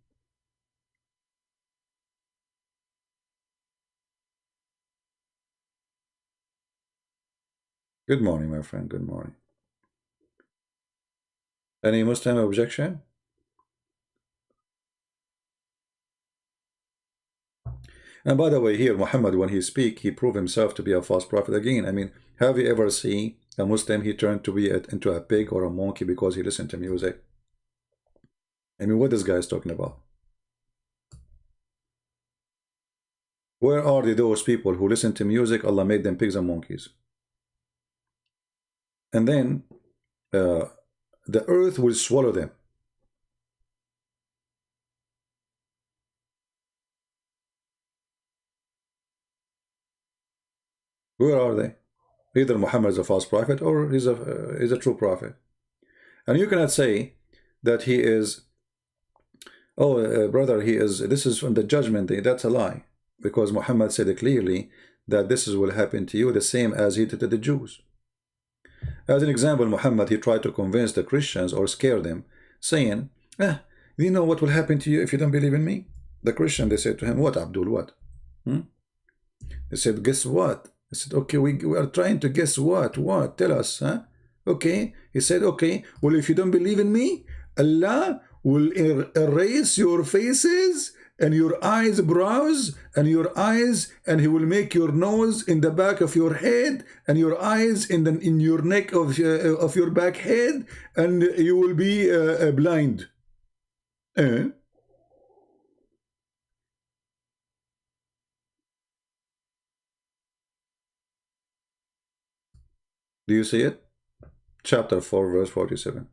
Good morning, my friend. Good morning. Any Muslim objection? And by the way, here, Muhammad, when he speak, he proved himself to be a false prophet again. I mean, have you ever seen a Muslim, he turned to be into a pig or a monkey because he listened to music? I mean, what this guy is talking about? Where are those people who listen to music? Allah made them pigs and monkeys. And then the earth will swallow them. Where are they? Either Muhammad is a false prophet or he's a true prophet. And you cannot say that he is, brother, this is from the judgment day. That's a lie. Because Muhammad said clearly that this will happen to you the same as he did to the Jews. As an example, Muhammad, he tried to convince the Christians or scare them, saying, do you know what will happen to you if you don't believe in me? The Christian, they said to him, what, Abdul, what? They said, guess what? He said, okay, we are trying to guess what? What? Tell us, huh? Okay. He said, okay, well, if you don't believe in me, Allah will erase your faces and your eyebrows and your eyes, and he will make your nose in the back of your head and your eyes in your neck of your back head, and you will be blind. Do you see it? Chapter 4, verse 47.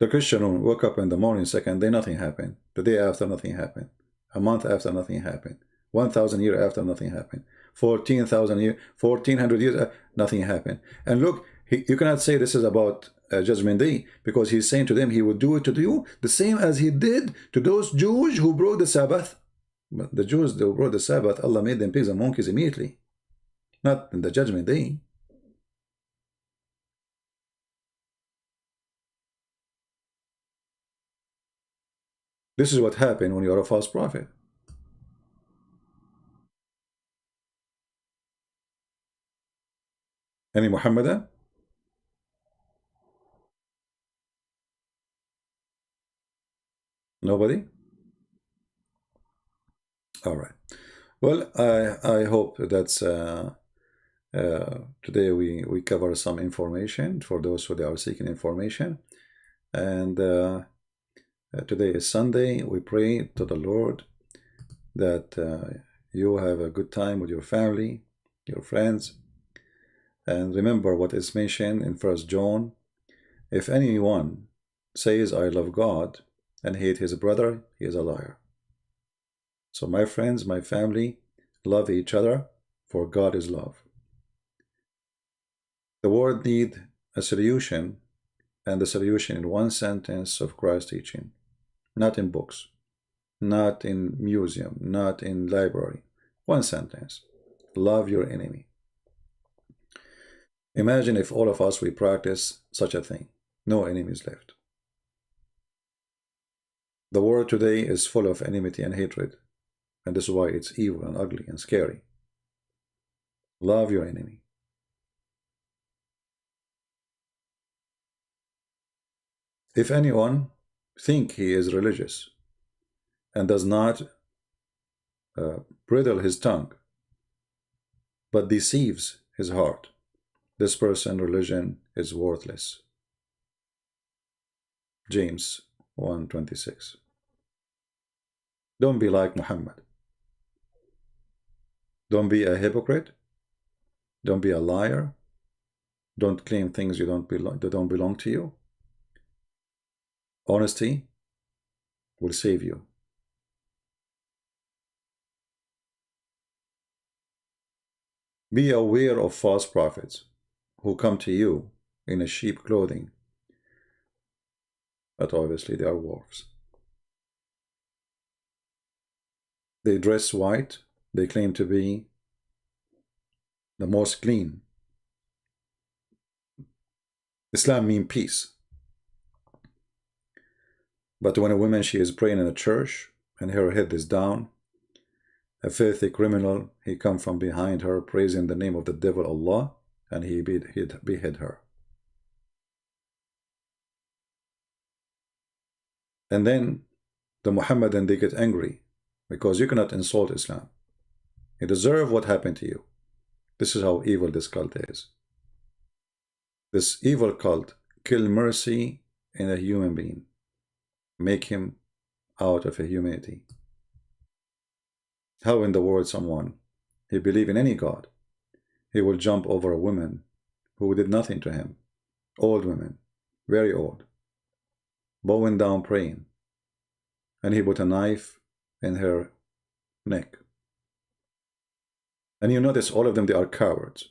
The Christian woke up in the morning, second day, nothing happened. The day after, nothing happened. A month after, nothing happened. 1,000 years after, nothing happened. 1400 years, nothing happened. And look, you cannot say this is about Judgment Day, because he's saying to them he would do it to you the same as he did to those Jews who broke the Sabbath. But the Jews, they brought the Sabbath, Allah made them pigs and monkeys immediately, not in the judgment day. This is what happened when you are a false prophet. Any Muhammadan? Nobody? All right. Well, I hope that's today we cover some information for those who are seeking information. And today is Sunday. We pray to the Lord that you have a good time with your family, your friends. And remember what is mentioned in 1 John. If anyone says, I love God, and hate his brother, he is a liar. So my friends, my family, love each other, for God is love. The world needs a solution, and the solution in one sentence of Christ's teaching. Not in books, not in museum, not in library. One sentence. Love your enemy. Imagine if all of us, we practice such a thing. No enemies left. The world today is full of enmity and hatred, and this is why it's evil and ugly and scary. Love your enemy. If anyone think he is religious and does not bridle his tongue, but deceives his heart, this person religion is worthless. James 1:26. Don't be like Muhammad. Don't be a hypocrite. Don't be a liar. Don't claim things that don't belong to you. Honesty will save you. Be aware of false prophets who come to you in a sheep clothing, but obviously they are wolves. They dress white. They claim to be the most clean. Islam means peace. But when a woman, she is praying in a church and her head is down, a filthy criminal, he come from behind her praising the name of the devil Allah, and he behead her. And then the Muhammadan, they get angry because you cannot insult Islam. You deserve what happened to you. This is how evil this cult is. This evil cult kill mercy in a human being. Make him out of a humanity. How in the world someone, he believe in any God, he will jump over a woman who did nothing to him. Old women, very old, bowing down praying, and he put a knife in her neck. And you notice all of them, they are cowards.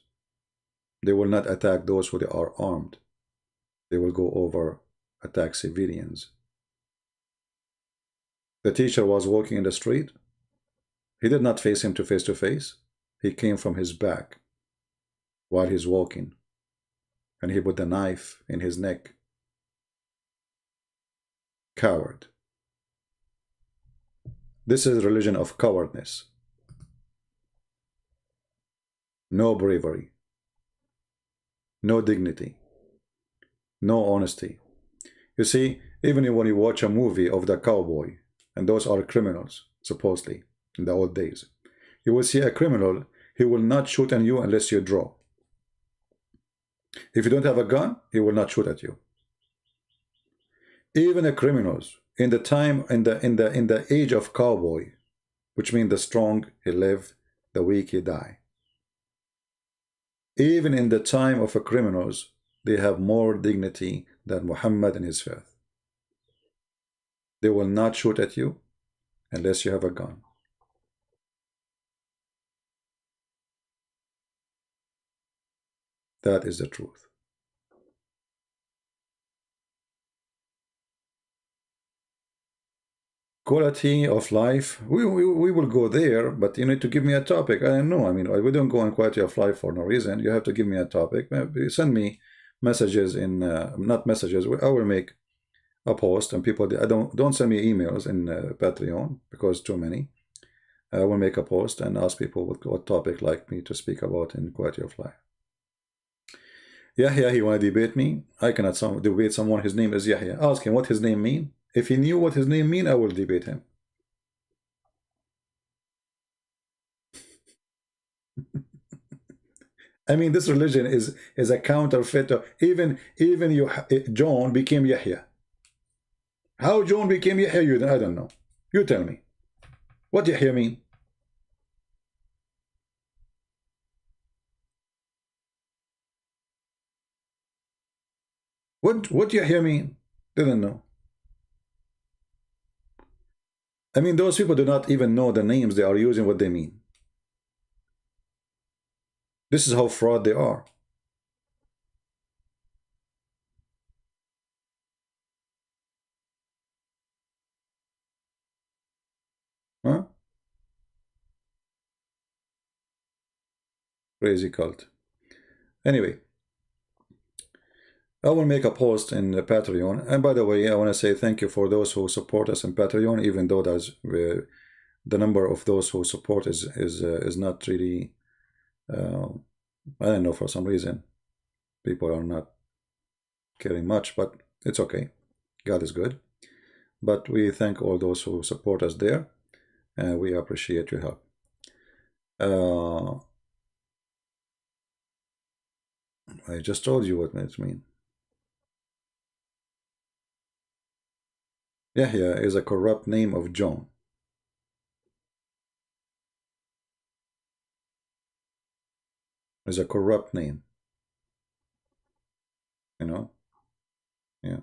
They will not attack those who are armed. They will go over attack civilians. The teacher was walking in the street. He did not face him face to face. He came from his back while he's walking, and he put the knife in his neck. Coward. This is religion of cowardness. No bravery. No dignity. No honesty. You see, even when you watch a movie of the cowboy, and those are criminals, supposedly, in the old days, you will see a criminal, he will not shoot at you unless you draw. If you don't have a gun, he will not shoot at you. Even the criminals, in the age of cowboy, which means the strong he live, the weak he die. Even in the time of the criminals, they have more dignity than Muhammad and his faith. They will not shoot at you unless you have a gun. That is the truth. quality of life. We will go there, but you need to give me a topic. I don't know. I mean, we don't go on quality of life for no reason. You have to give me a topic. Maybe send me messages in not messages. I will make a post, and people. I don't send me emails in Patreon because too many. I will make a post and ask people what topic like me to speak about in quality of life. Yahya, he want to debate me. I cannot debate someone. His name is Yahya. Ask him what his name mean. If he knew what his name mean, I will debate him. I mean, this religion is a counterfeit. Even you, John became Yahya. How John became Yahya? I don't know. You tell me. What Yahya mean? What Yahya mean? Didn't know. I mean, those people do not even know the names they are using, what they mean. This is how fraud they are. Huh? Crazy cult. Anyway, I will make a post in Patreon. And by the way, I want to say thank you for those who support us in Patreon, even though there's the number of those who support is not really. I don't know, for some reason people are not caring much, but it's okay. God is good. But we thank all those who support us there, and we appreciate your help. I just told you what it means. Yahya is a corrupt name of John. Is a corrupt name. You know? Yeah.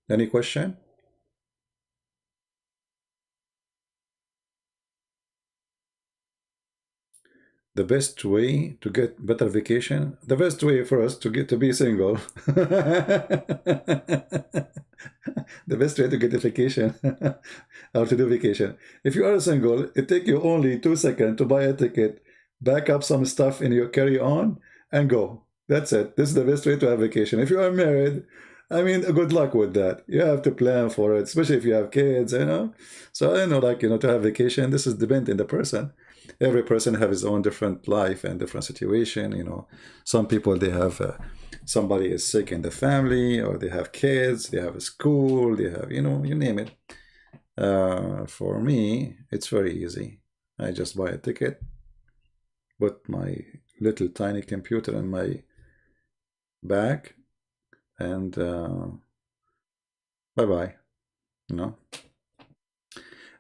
Any question? The best way to get better vacation, the best way for us to get to be single. The best way to get a vacation or to do vacation. If you are single, it takes you only 2 seconds to buy a ticket, back up some stuff in your carry-on, and go. That's it. This is the best way to have vacation. If you are married, I mean, good luck with that. You have to plan for it, especially if you have kids, you know. So I don't know, like, you know, to have vacation, this is depending on the person. Every person have his own different life and different situation, you know. Some people, they have somebody is sick in the family, or they have kids, they have a school, they have, you know, you name it. For me, it's very easy. I just buy a ticket, put my little tiny computer in my bag, and bye-bye, you know.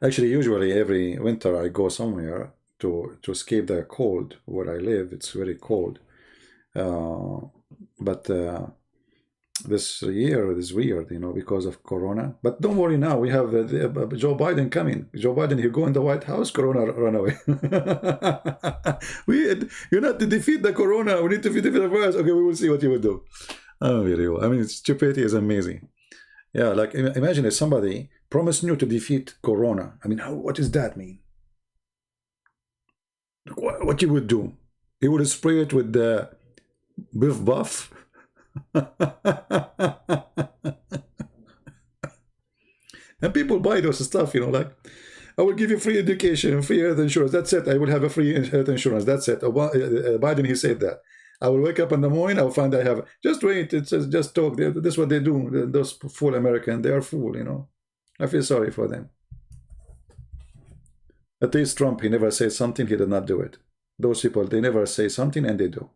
Actually, usually every winter I go somewhere to escape the cold. Where I live, it's very cold. But this year is weird, you know, because of Corona. But don't worry now, we have Joe Biden coming. Joe Biden, you go in the White House, Corona run away. You not to defeat the Corona, we need to defeat the virus. Okay, we will see what you will do. Oh, I mean, stupidity is amazing. Yeah, like imagine if somebody promised you to defeat Corona. I mean, what does that mean? What you would do? You would spray it with the Biff Buff. And people buy those stuff, you know, like, I will give you free education, free health insurance. That's it. I will have a free health insurance. That's it. Biden, he said that. I will wake up in the morning, I will find I have. Just wait. It's just talk. This is what they do. Those fool Americans, they are fool, you know. I feel sorry for them. At least Trump, he never says something, he did not do it. Those people, they never say something and they do.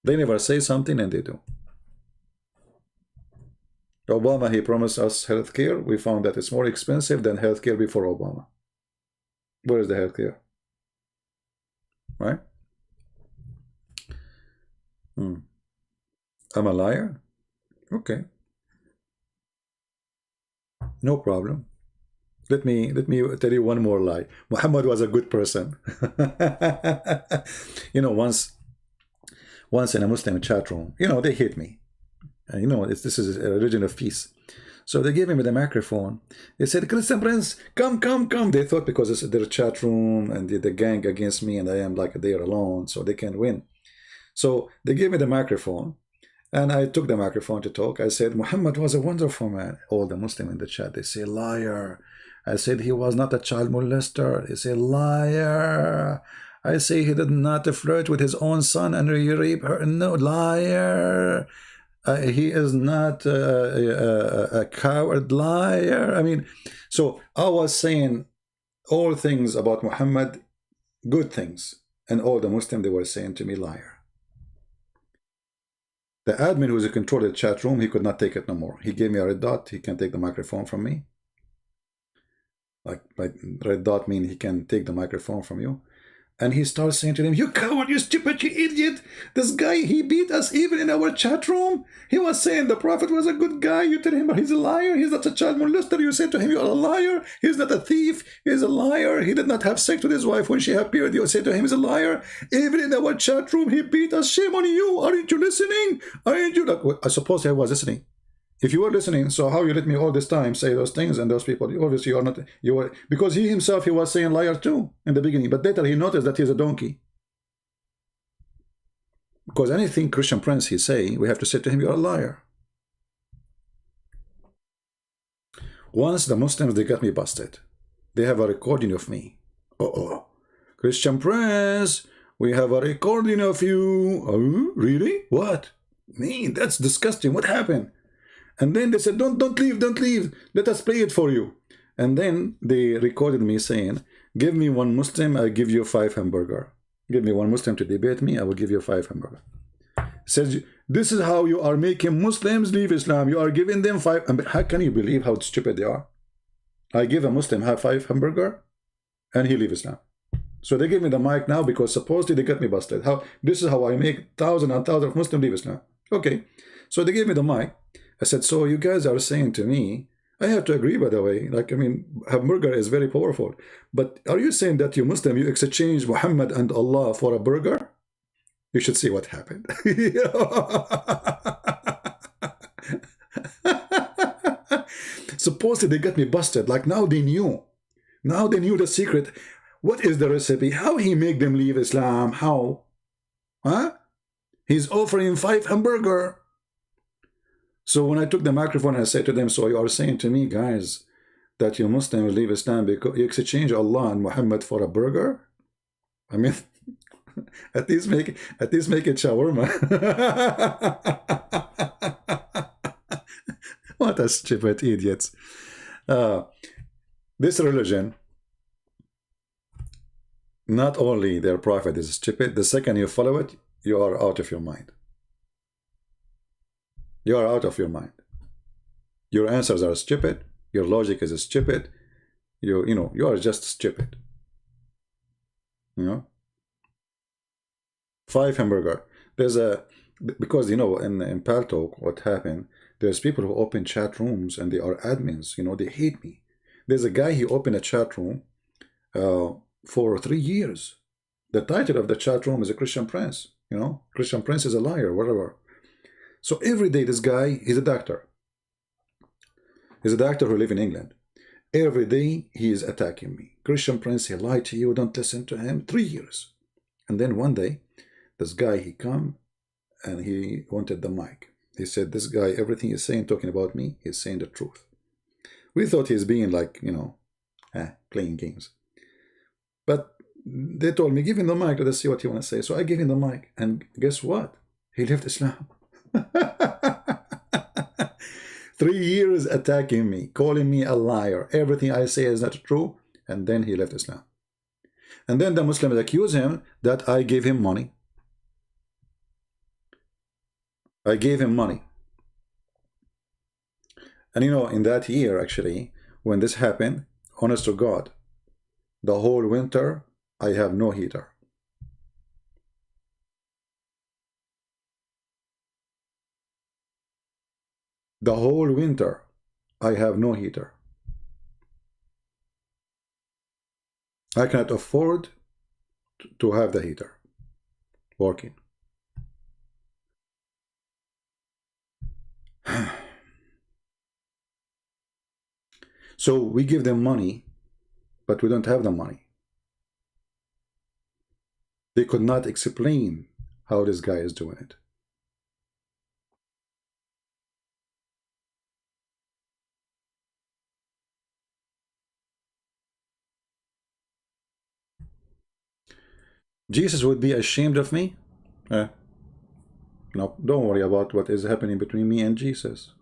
They never say something and they do. Obama, he promised us health care. We found that it's more expensive than health care before Obama. Where is the health care? Right? I'm a liar? Okay. No problem. Let me tell you one more lie. Muhammad was a good person. You know, once once in a Muslim chat room. You know, they hate me. You know, this is a religion of peace. So they gave me the microphone. They said, Christian Prince, come, come, come. They thought because it's their chat room and the gang against me and I am like there alone, so they can win. So they gave me the microphone and I took the microphone to talk. I said, Muhammad was a wonderful man. All the Muslims in the chat, they say, liar. I said, he was not a child molester. They say, liar. I say, he did not flirt with his own son and rape her. No, liar. He is not a coward, liar. I mean, so I was saying all things about Muhammad, good things. And all the Muslims, they were saying to me, liar. The admin who's in control of the chat room, he could not take it no more. He gave me a red dot. He can take the microphone from me. Like red dot mean he can take the microphone from you. And he starts saying to them, you coward, you stupid, you idiot. This guy, he beat us even in our chat room. He was saying the Prophet was a good guy. You tell him he's a liar. He's not a child molester. You say to him, you're a liar. He's not a thief. He's a liar. He did not have sex with his wife when she had period. You say to him, he's a liar. Even in our chat room, he beat us. Shame on you. Aren't you listening? Aren't you? Like, I suppose I was listening. If you were listening, so how you let me all this time say those things and those people? Obviously, you are not. You were, because he himself, he was saying liar too in the beginning, but later he noticed that he's a donkey. Because anything Christian Prince he say, we have to say to him, you're a liar. Once the Muslims, they got me busted. They have a recording of me. Christian Prince, we have a recording of you. Oh, really? What? Man, that's disgusting. What happened? And then they said, don't leave, don't leave. Let us play it for you. And then they recorded me saying, give me one Muslim, I'll give you 5 hamburger. Give me one Muslim to debate me, I will give you 5 hamburger. Says, this is how you are making Muslims leave Islam. You are giving them 5. How can you believe how stupid they are? I give a Muslim 5 hamburger and he leave Islam. So they give me the mic now because supposedly they got me busted. This is how I make thousands and thousands of Muslims leave Islam. Okay, so they gave me the mic. I said, so you guys are saying to me, I have to agree, by the way, like, I mean, hamburger is very powerful. But are you saying that you Muslim, you exchange Muhammad and Allah for a burger? You should see what happened. Supposedly they got me busted. Like now they knew. Now they knew the secret. What is the recipe? How he make them leave Islam? How? Huh? He's offering 5 hamburger. So when I took the microphone, I said to them, so you are saying to me, guys, that you Muslims leave Islam because you exchange Allah and Muhammad for a burger? I mean, at least make it shawarma. What a stupid idiots. This religion, not only their prophet is stupid, the second you follow it, you are out of your mind. You are out of your mind. Your answers are stupid. Your logic is stupid. You know, you are just stupid. You know? 5 hamburger. There's a, because, you know, in Paltalk, what happened, there's people who open chat rooms and they are admins. You know, they hate me. There's a guy, he opened a chat room for 3 years. The title of the chat room is a Christian Prince. You know, Christian Prince is a liar, whatever. So every day this guy, he's a doctor. He's a doctor who lives in England. Every day he is attacking me. Christian Prince, he lied to you, don't listen to him. 3 years. And then one day, this guy, he come and he wanted the mic. He said, this guy, everything he's saying, talking about me, he's saying the truth. We thought he's being like, you know, playing games. But they told me, give him the mic, let us see what he want to say. So I gave him the mic. And guess what? He left Islam. 3 years attacking me, calling me a liar. Everything I say is not true. And then he left Islam. And then the Muslims accuse him that I gave him money. I gave him money. And you know, in that year, actually, when this happened, honest to God, the whole winter, I have no heater. The whole winter, I have no heater. I cannot afford to have the heater working. So we give them money, but we don't have the money. They could not explain how this guy is doing it. Jesus would be ashamed of me? No, don't worry about what is happening between me and Jesus.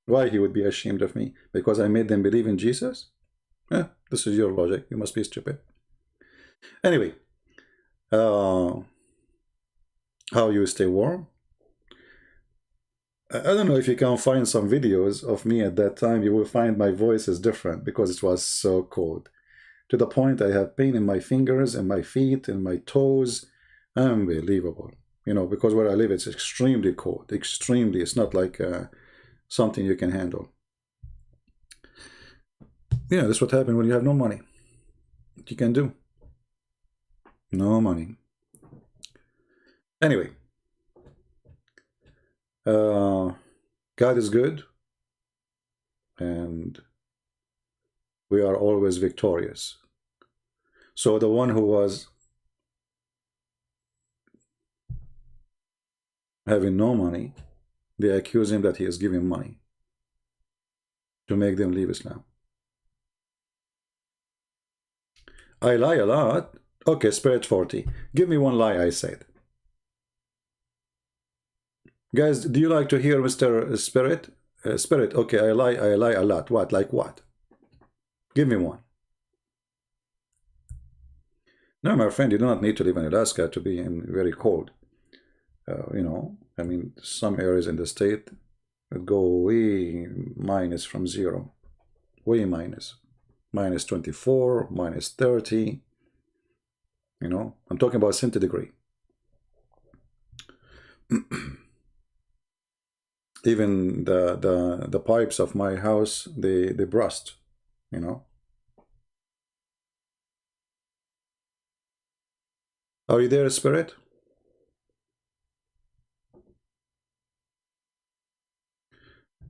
Why he would be ashamed of me? Because I made them believe in Jesus? This is your logic. You must be stupid. Anyway, how you stay warm? I don't know if you can find some videos of me at that time. You will find my voice is different because it was so cold. To the point I have pain in my fingers and my feet and my toes. Unbelievable. You know, because where I live, it's extremely cold. Extremely. It's not like something you can handle. Yeah, that's what happens when you have no money. What you can do? No money. Anyway. God is good. And we are always victorious. So the one who was having no money, they accuse him that he is giving money to make them leave Islam. I lie a lot. Okay, Spirit 40. Give me one lie I said. Guys, do you like to hear Mr. Spirit? Spirit, okay, I lie a lot. What? Like what? Give me one. No, my friend, you do not need to live in Alaska to be in very cold. You know, I mean, some areas in the state go way minus from zero. Way minus. Minus 24, minus 30. You know, I'm talking about centigrade. Even the pipes of my house, they burst, you know. Are you there, Spirit?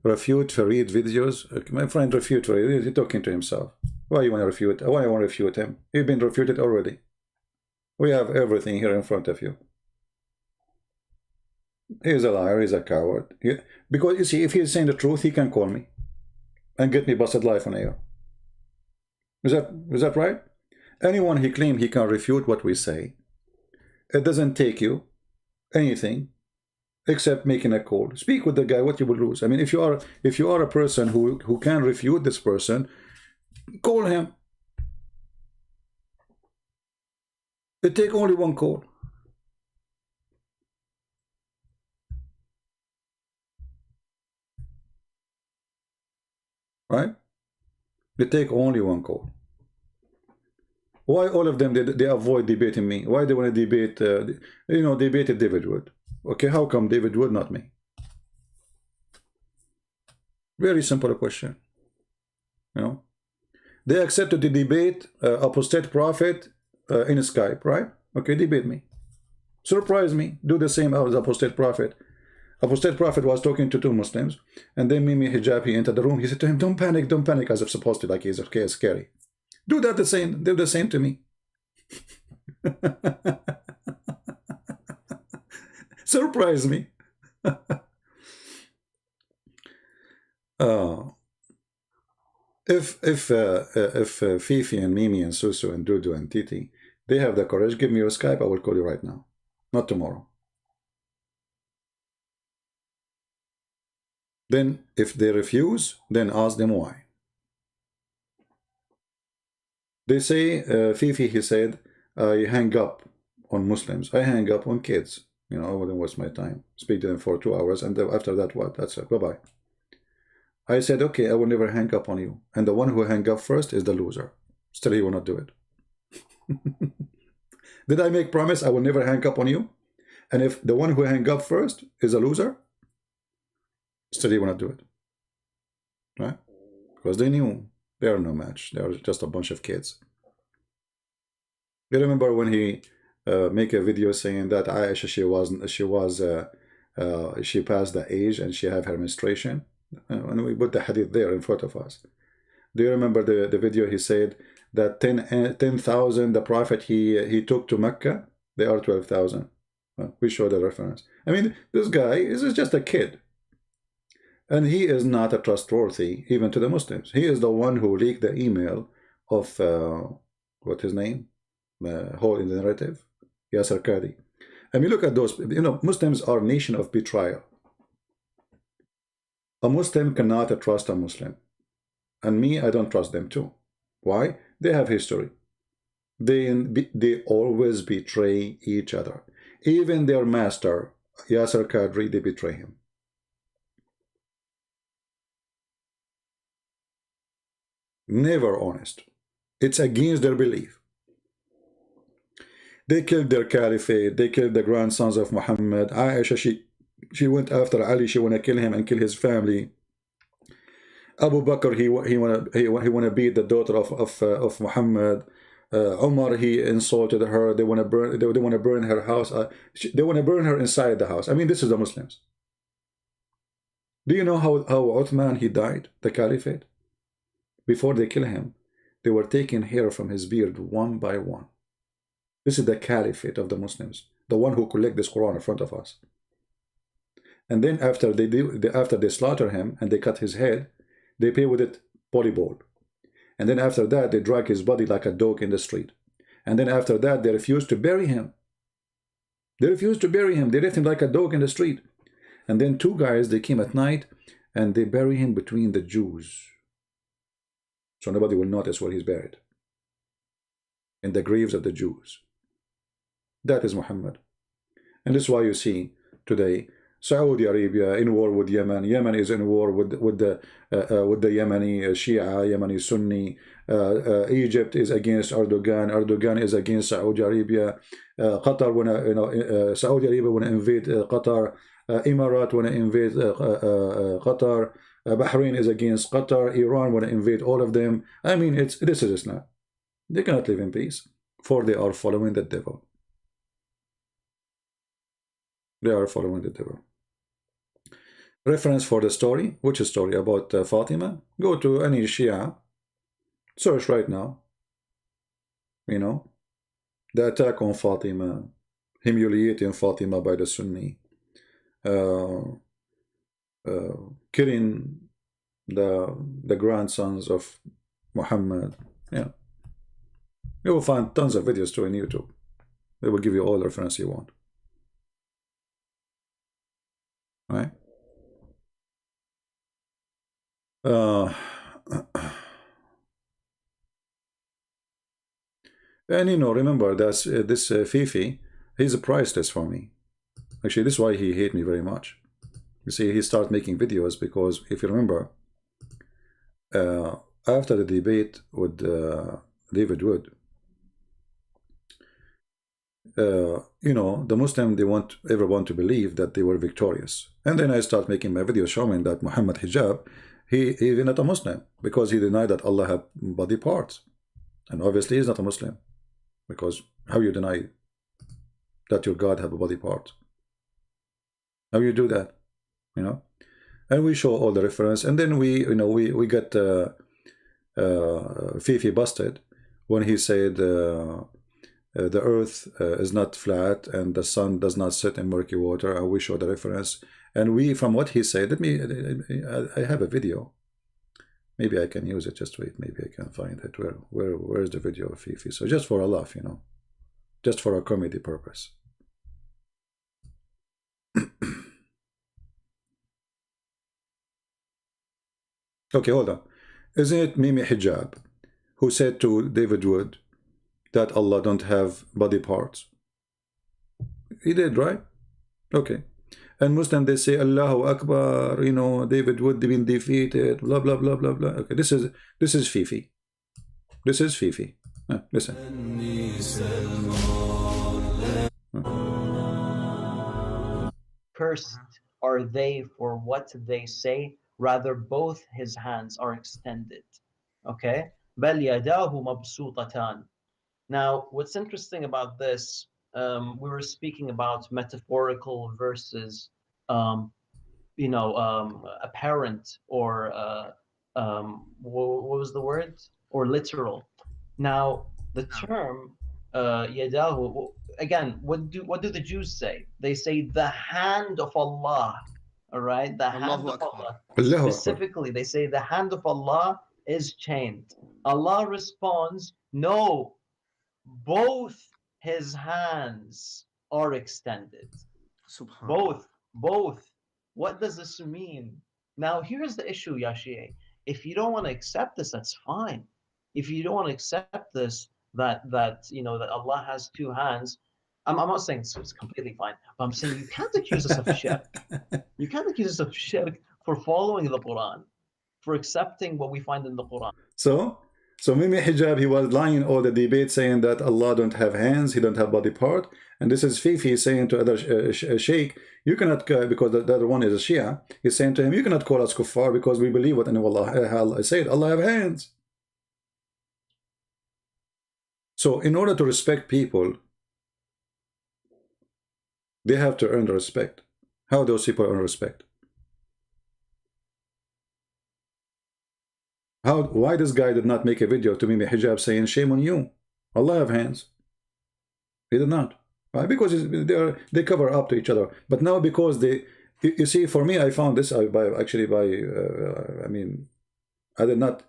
Refute Farid videos. My friend refute Farid. He's talking to himself. Why you want to refute? Why you want to refute him? You've been refuted already. We have everything here in front of you. He's a liar. He's a coward. Because you see, if he's saying the truth, he can call me and get me busted live on air. Is that right? Anyone he claims he can refute what we say. It doesn't take you anything except making a call. Speak with the guy. What you will lose? I mean, if you are a person who can refute this person, call him. It take only one call. Right? They take only one call. Why all of them, they avoid debating me? Why they want to debate, you know, debated David Wood. Okay, how come David Wood, not me? Very simple question. You know, they accepted the debate apostate prophet in Skype, right? Okay, debate me. Surprise me. Do the same as apostate prophet. Apostate prophet was talking to two Muslims, and then Mimi Hijab, he entered the room. He said to him, don't panic, as if supposed to, like he's okay, scary. Do that the same. Do the same to me. Surprise me. If Fifi and Mimi and Susu and Dudu and Titi, they have the courage, give me your Skype. I will call you right now, not tomorrow. Then, if they refuse, then ask them why. They say, Fifi, he said, I hang up on Muslims. I hang up on kids. You know, I wouldn't waste my time. Speak to them for 2 hours, and after that, what? That's it. Bye-bye. I said, okay, I will never hang up on you. And the one who hang up first is the loser. Still, he will not do it. Did I make promise I will never hang up on you? And if the one who hang up first is a loser, still he will not do it. Right? Because they knew they are no match. They are just a bunch of kids. You remember when he make a video saying that Aisha, she passed the age and she have her menstruation? And we put the hadith there in front of us. Do you remember the video he said that 10,000 the prophet he took to Mecca? They are 12,000. Well, we show the reference. I mean, this guy is just a kid. And he is not a trustworthy, even to the Muslims. He is the one who leaked the email of, what his name? Whole in the narrative? Yasser Qadi. I mean, look at those. You know, Muslims are a nation of betrayal. A Muslim cannot trust a Muslim. And me, I don't trust them too. Why? They have history. They always betray each other. Even their master, Yasser Qadri, they betray him. Never honest. It's against their belief. They killed their caliphate. They killed the grandsons of Muhammad. Aisha, she went after Ali. She want to kill him and kill his family. Abu Bakr, he wanna beat the daughter of Muhammad. Umar, he insulted her. They want to burn her house. They want to burn her inside the house. I mean, this is the Muslims. Do you know how Uthman he died, the caliphate? Before they kill him, they were taking hair from his beard one by one. This is the caliphate of the Muslims, the one who collect this Quran in front of us. And then after they slaughter him and they cut his head, they pay with it volleyball. And then after that, they drag his body like a dog in the street. And then after that, they refuse to bury him. They refused to bury him. They left him like a dog in the street. And then two guys, they came at night and they bury him between the Jews. So nobody will notice where he's buried. In the graves of the Jews. That is Muhammad. And this is why you see today Saudi Arabia in war with Yemen. Yemen is in war with the Yemeni Shia, Yemeni Sunni. Egypt is against Erdogan. Erdogan is against Saudi Arabia. Qatar wanna, Saudi Arabia wanna invade Qatar. Emirat wanna invade Qatar. Bahrain is against Qatar. Iran wanna invade all of them. I mean, this is Islam. They cannot live in peace, for they are following the devil. They are following the devil. Reference for the story. Which story? About Fatima? Go to any Shia. Search right now. You know, the attack on Fatima, humiliating Fatima by the Sunni, killing the grandsons of Muhammad. Yeah, you will find tons of videos too in YouTube. They will give you all the reference you want. Right? And you know, remember that this Fifi, he's priceless for me. Actually, this is why he hates me very much. You see, he started making videos because, if you remember, after the debate with David Wood, you know, the Muslim, they want everyone to believe that they were victorious. And then I start making my video showing that Muhammad Hijab, he is not a Muslim because he denied that Allah had body parts. And obviously he's not a Muslim, because how you deny that your God have a body part? How you do that? You know? And we show all the reference, and then we get Fifi busted when he said the earth is not flat and the sun does not set in murky water, and we show the reference. And we, from what he said, I have a video. Maybe I can use it. Just wait, maybe I can find it. Where's the video of Fifi? So just for a laugh, you know, just for a comedy purpose. Okay, hold on. Isn't it Mimi Hijab who said to David Wood that Allah don't have body parts? He did, right? Okay. And Muslim, they say Allahu Akbar, you know, David Wood been defeated, blah blah blah blah blah. Okay, this is Fifi. This is Fifi. Listen. Cursed are they for what they say, rather both his hands are extended. Okay? بَلْ يَدَاهُ مَبْسُوطَتَانِ. Now, what's interesting about this, we were speaking about metaphorical versus, apparent or what was the word? Or literal. Now, the term yadahu, again, what do the Jews say? They say the hand of Allah. All right, the hand Allahu of Akbar. Allah. Allahu Akbar. Specifically, they say the hand of Allah is chained. Allah responds, no, both his hands are extended. Subhanallah. Both. What does this mean? Now, here's the issue, Yashie. If you don't want to accept this, that's fine. If you don't want to accept this, that Allah has two hands, I'm not saying it's completely fine, but I'm saying you can't accuse us of shirk. You can't accuse us of shirk for following the Quran, for accepting what we find in the Quran. So, so Mimi Hijab, he was lying in all the debate saying that Allah don't have hands, he don't have body part. And this is Fifi saying to other sheikh, you cannot, because the other one is a Shia, he's saying to him, you cannot call us kuffar because we believe what Allah said, Allah have hands. So in order to respect people, they have to earn the respect. How those people earn respect? Why this guy did not make a video to Mimi Hijab saying, shame on you, Allah have hands? He did not. Why? Because they cover up to each other. But now because you see, for me, I found this I mean, I did not,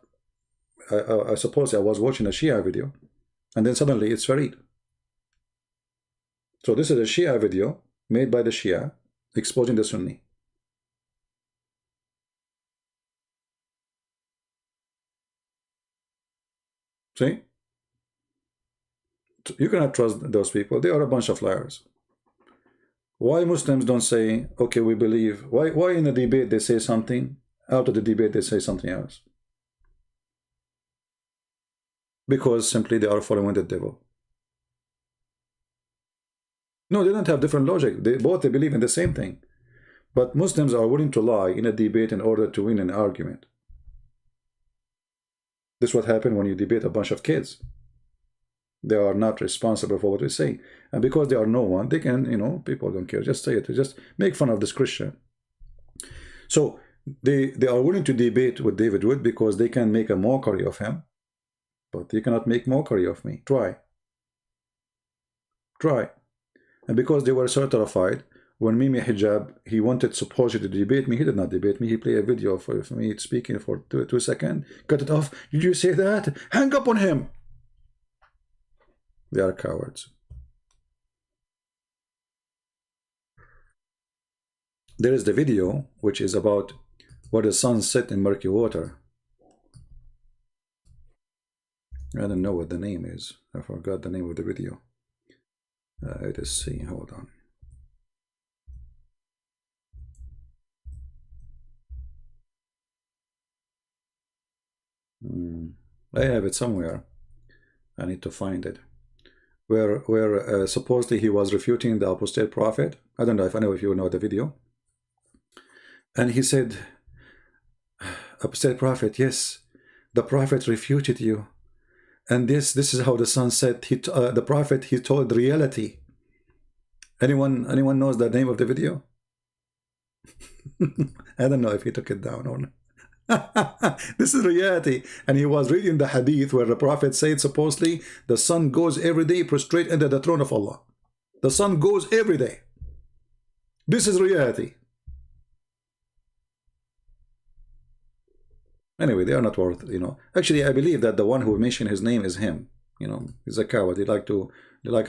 I suppose I was watching a Shia video, and then suddenly it's Farid. So this is a Shia video made by the Shia exposing the Sunni. See? You cannot trust those people. They are a bunch of liars. Why Muslims don't say, okay, we believe? Why in a debate they say something, out of the debate they say something else? Because simply they are following the devil. No, they don't have different logic. They believe in the same thing. But Muslims are willing to lie in a debate in order to win an argument. This is what happened when you debate a bunch of kids. They are not responsible for what we say. And because they are no one, they can, people don't care. Just say it. Just make fun of this Christian. So they are willing to debate with David Wood because they can make a mockery of him. But you cannot make mockery of me. Try. And because they were so terrified, when Mimi Hijab, he wanted supposedly to debate me, he did not debate me. He played a video for me speaking for 2 seconds. Cut it off. Did you say that? Hang up on him. They are cowards. There is the video, which is about where the sun set in murky water. I don't know what the name is. I forgot the name of the video. Let's see. Hold on. I have it somewhere. I need to find it. Where supposedly he was refuting the apostate prophet. I don't know if you know the video. And he said, apostate prophet, yes, the prophet refuted you. And this is how the sun set. The prophet, he told reality. Anyone knows the name of the video? I don't know if he took it down or not. This is reality. And he was reading the hadith where the prophet said supposedly the sun goes every day prostrate under the throne of Allah. The sun goes every day. This is reality. Anyway, they are not worth, Actually, I believe that the one who mentioned his name is him. He's a coward. They like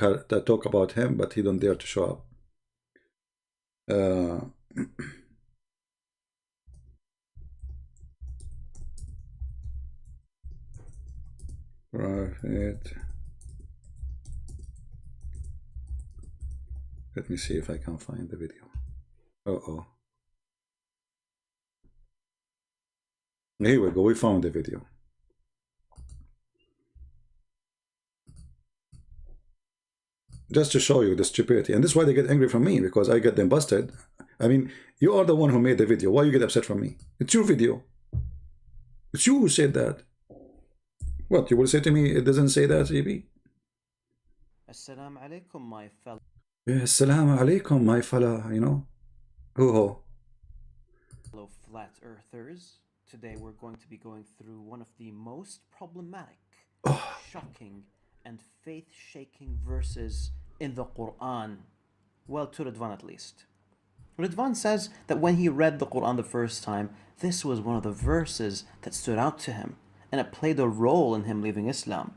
her to talk about him, but he don't dare to show up. Prophet. Let me see if I can find the video. Here we go. We found the video. Just to show you the stupidity. And this is why they get angry from me, because I get them busted. I mean, you are the one who made the video. Why you get upset from me? It's your video. It's you who said that. What, you will say to me, it doesn't say that, EB? Assalamu alaikum, my fellow. Yeah, assalamu alaikum, my fella, Hoo-ho. Flat earthers. Today we're going to be going through one of the most problematic, shocking, and faith-shaking verses in the Quran. Well, to Ridvan at least. Ridvan says that when he read the Quran the first time, this was one of the verses that stood out to him, and it played a role in him leaving Islam.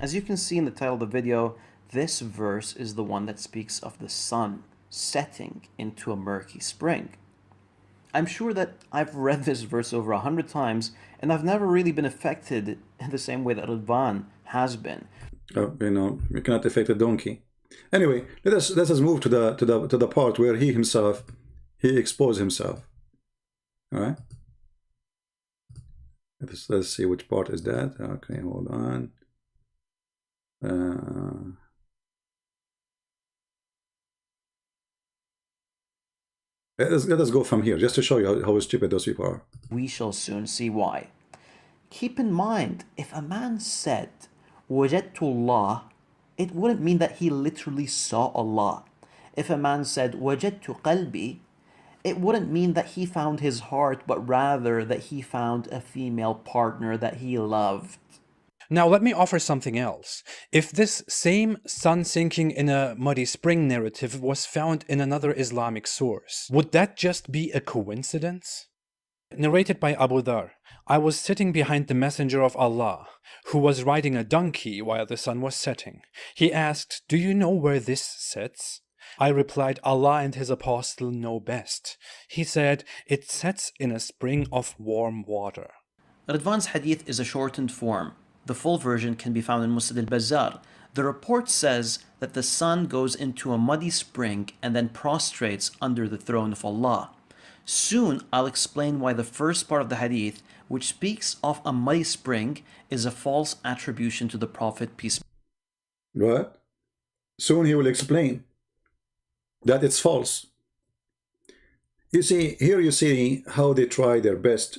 As you can see in the title of the video, this verse is the one that speaks of the sun setting into a murky spring. I'm sure that I've read this verse over 100 times, and I've never really been affected in the same way that Ridvan has been. You cannot affect a donkey. Anyway, let us move to the part where he exposed himself. All right. Let's see which part is that. Okay, hold on. Let us go from here, just to show you how stupid those people are. We shall soon see why. Keep in mind, if a man said, وَجَدْتُ اللَّهِ, it wouldn't mean that he literally saw Allah. If a man said, وَجَدْتُ قَلْبِي, it wouldn't mean that he found his heart, but rather that he found a female partner that he loved. Now let me offer something else. If this same sun sinking in a muddy spring narrative was found in another Islamic source, would that just be a coincidence? Narrated by Abu Dhar, I was sitting behind the Messenger of Allah, who was riding a donkey while the sun was setting. He asked, "Do you know where this sets?" I replied, "Allah and His Apostle know best." He said, "It sets in a spring of warm water." Ridvan's hadith is a shortened form. The full version can be found in Musnad al-Bazzar. The report says that the sun goes into a muddy spring and then prostrates under the throne of Allah. Soon I'll explain why the first part of the hadith, which speaks of a muddy spring, is a false attribution to the Prophet, peace. What? Soon he will explain that it's false. You see, here you see how they try their best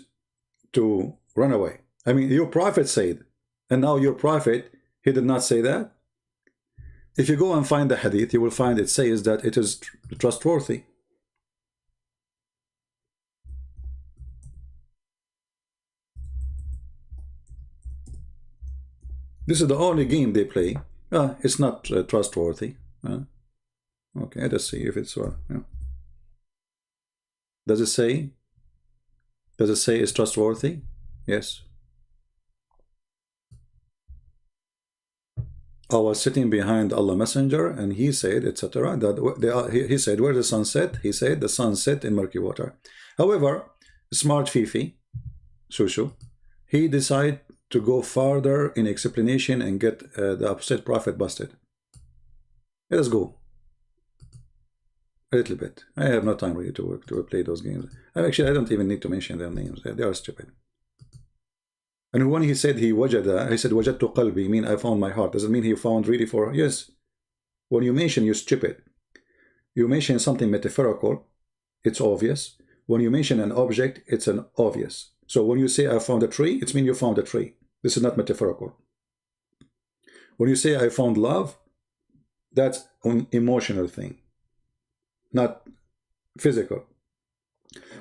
to run away. I mean, your prophet said, and now your prophet, he did not say that. If you go and find the hadith, you will find it says that it is trustworthy. This is the only game they play. It's not trustworthy. Okay, let's see if it's yeah. Does it say? Does it say it's trustworthy? Yes. I was sitting behind Allah Messenger, and he said, etc. That he said, where the sun set? He said the sun set in murky water. However, smart Fifi, Shushu, he decided to go farther in explanation and get the opposite prophet busted. Let us go a little bit. I have no time really to play those games. Actually, I don't even need to mention their names. They are stupid. And when he said he wajada, he said wajadtu qalbi, mean I found my heart. Does it mean he found really for? Yes. When you mention, you're stupid. You mention something metaphorical, it's obvious. When you mention an object, it's an obvious. So when you say I found a tree, it means you found a tree. This is not metaphorical. When you say I found love, that's an emotional thing, not physical.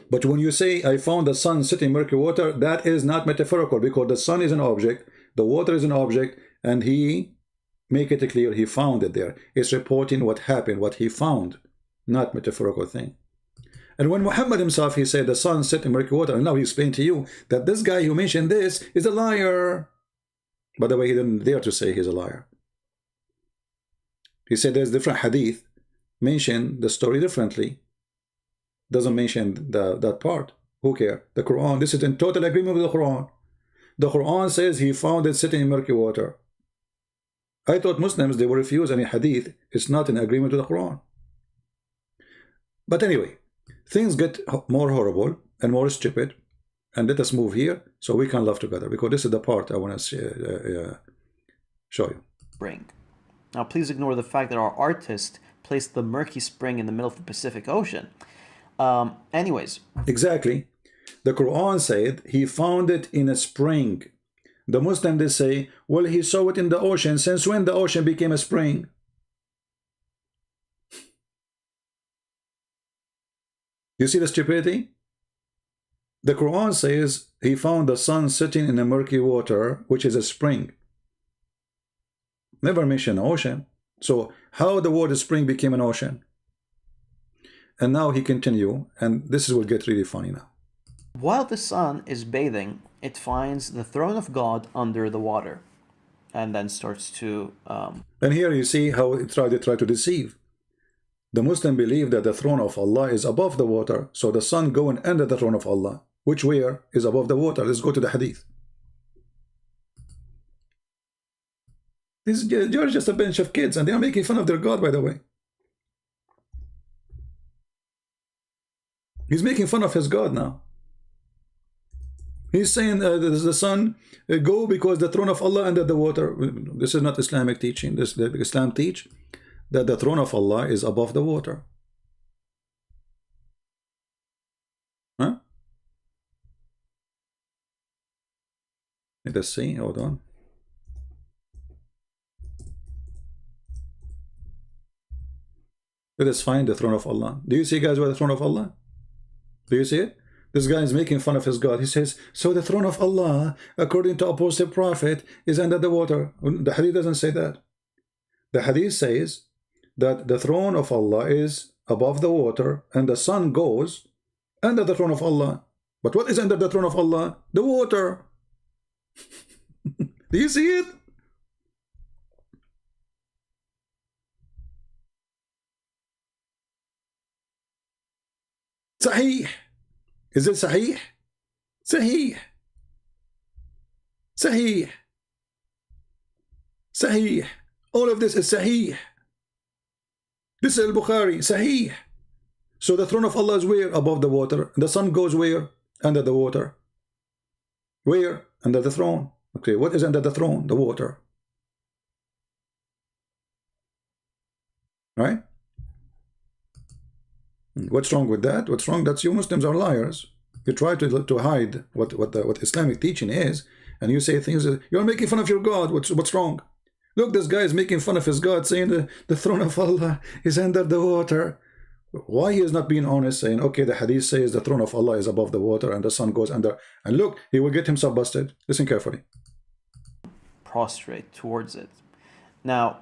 But when you say I found the sun sitting in murky water, that is not metaphorical, because the sun is an object, the water is an object, and he make it clear he found it there. It's reporting what happened, what he found, not metaphorical thing. And when Muhammad himself, he said the sun set in murky water, and now he explained to you that this guy who mentioned this is a liar. By the way, he didn't dare to say he's a liar. He said there's different hadith, mention the story differently. Doesn't mention that part. Who cares? The Quran, this is in total agreement with the Quran. The Quran says he found it sitting in murky water. I thought Muslims, they will refuse any hadith. It's not in agreement with the Quran. But anyway, things get more horrible and more stupid. And let us move here so we can laugh together, because this is the part I want to show you. Spring. Now please ignore the fact that our artist placed the murky spring in the middle of the Pacific Ocean. Anyways. Exactly. The Quran said he found it in a spring. The Muslims, they say, well, he saw it in the ocean. Since when the ocean became a spring? You see the stupidity? The Quran says he found the sun sitting in a murky water, which is a spring. Never mention ocean. So how the word spring became an ocean? And now he continue, and this will get really funny now. While the sun is bathing, it finds the throne of God under the water, and then starts to. And here you see how they try to deceive. The Muslim believe that the throne of Allah is above the water, so the sun going under the throne of Allah, which where is above the water. Let's go to the hadith. You're just a bunch of kids, and they are making fun of their God, by the way. He's making fun of his God now. He's saying the sun go because the throne of Allah under the water. This is not Islamic teaching. Islam teach that the throne of Allah is above the water. Huh? Let us see. Hold on. Let us find the throne of Allah. Do you see, guys, where the throne of Allah? Do you see it? This guy is making fun of his God. He says, so the throne of Allah, according to Apostle Prophet, is under the water. The hadith doesn't say that. The hadith says that the throne of Allah is above the water, and the sun goes under the throne of Allah. But what is under the throne of Allah? The water. Do you see it? Sahih. Is it Sahih? Sahih. Sahih. Sahih. All of this is Sahih. This is Al-Bukhari. Sahih. So the throne of Allah is where? Above the water. The sun goes where? Under the water. Where? Under the throne. Okay, what is under the throne? The water. Right? What's wrong with that? What's wrong? That's you Muslims are liars. You try to hide what Islamic teaching is, and you say things that you're making fun of your God. What's wrong? Look, this guy is making fun of his God, saying the throne of Allah is under the water. Why he is not being honest, saying, okay, the hadith says the throne of Allah is above the water and the sun goes under, and look, he will get himself busted. Listen carefully. Prostrate towards it. Now,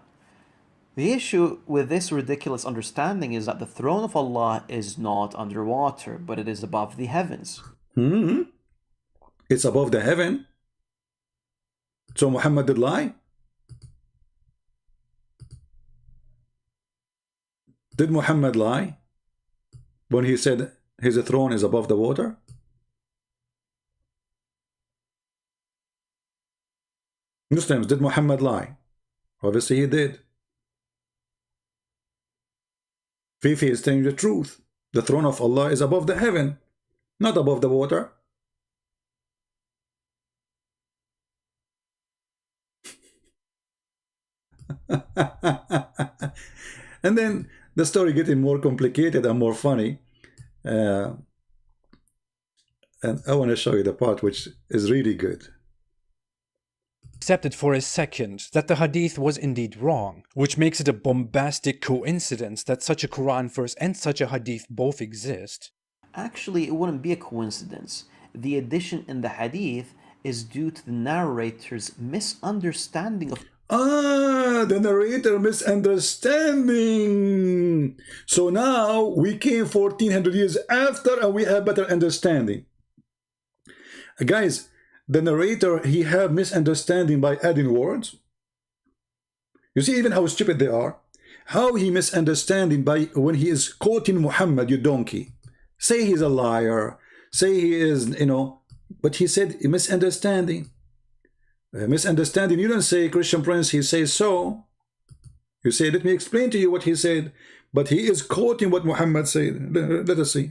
the issue with this ridiculous understanding is that the throne of Allah is not underwater, but it is above the heavens. It's above the heaven. So Muhammad did lie? Did Muhammad lie when he said his throne is above the water? Muslims, did Muhammad lie? Obviously he did. Fifi is telling the truth. The throne of Allah is above the heaven, not above the water. And then the story getting more complicated and more funny. And I want to show you the part which is really good. Accepted for a second that the hadith was indeed wrong, which makes it a bombastic coincidence that such a Quran verse and such a hadith both exist. Actually, it wouldn't be a coincidence. The addition in the hadith is due to the narrator's misunderstanding of. The narrator misunderstanding. So now we came 1400 years after and we have better understanding. Guys, the narrator, he have misunderstanding by adding words. You see even how stupid they are. How he misunderstanding by when he is quoting Muhammad, you donkey. Say he's a liar. Say he is, but he said misunderstanding. Misunderstanding, you don't say Christian Prince, he says so. You say, let me explain to you what he said. But he is quoting what Muhammad said. Let us see.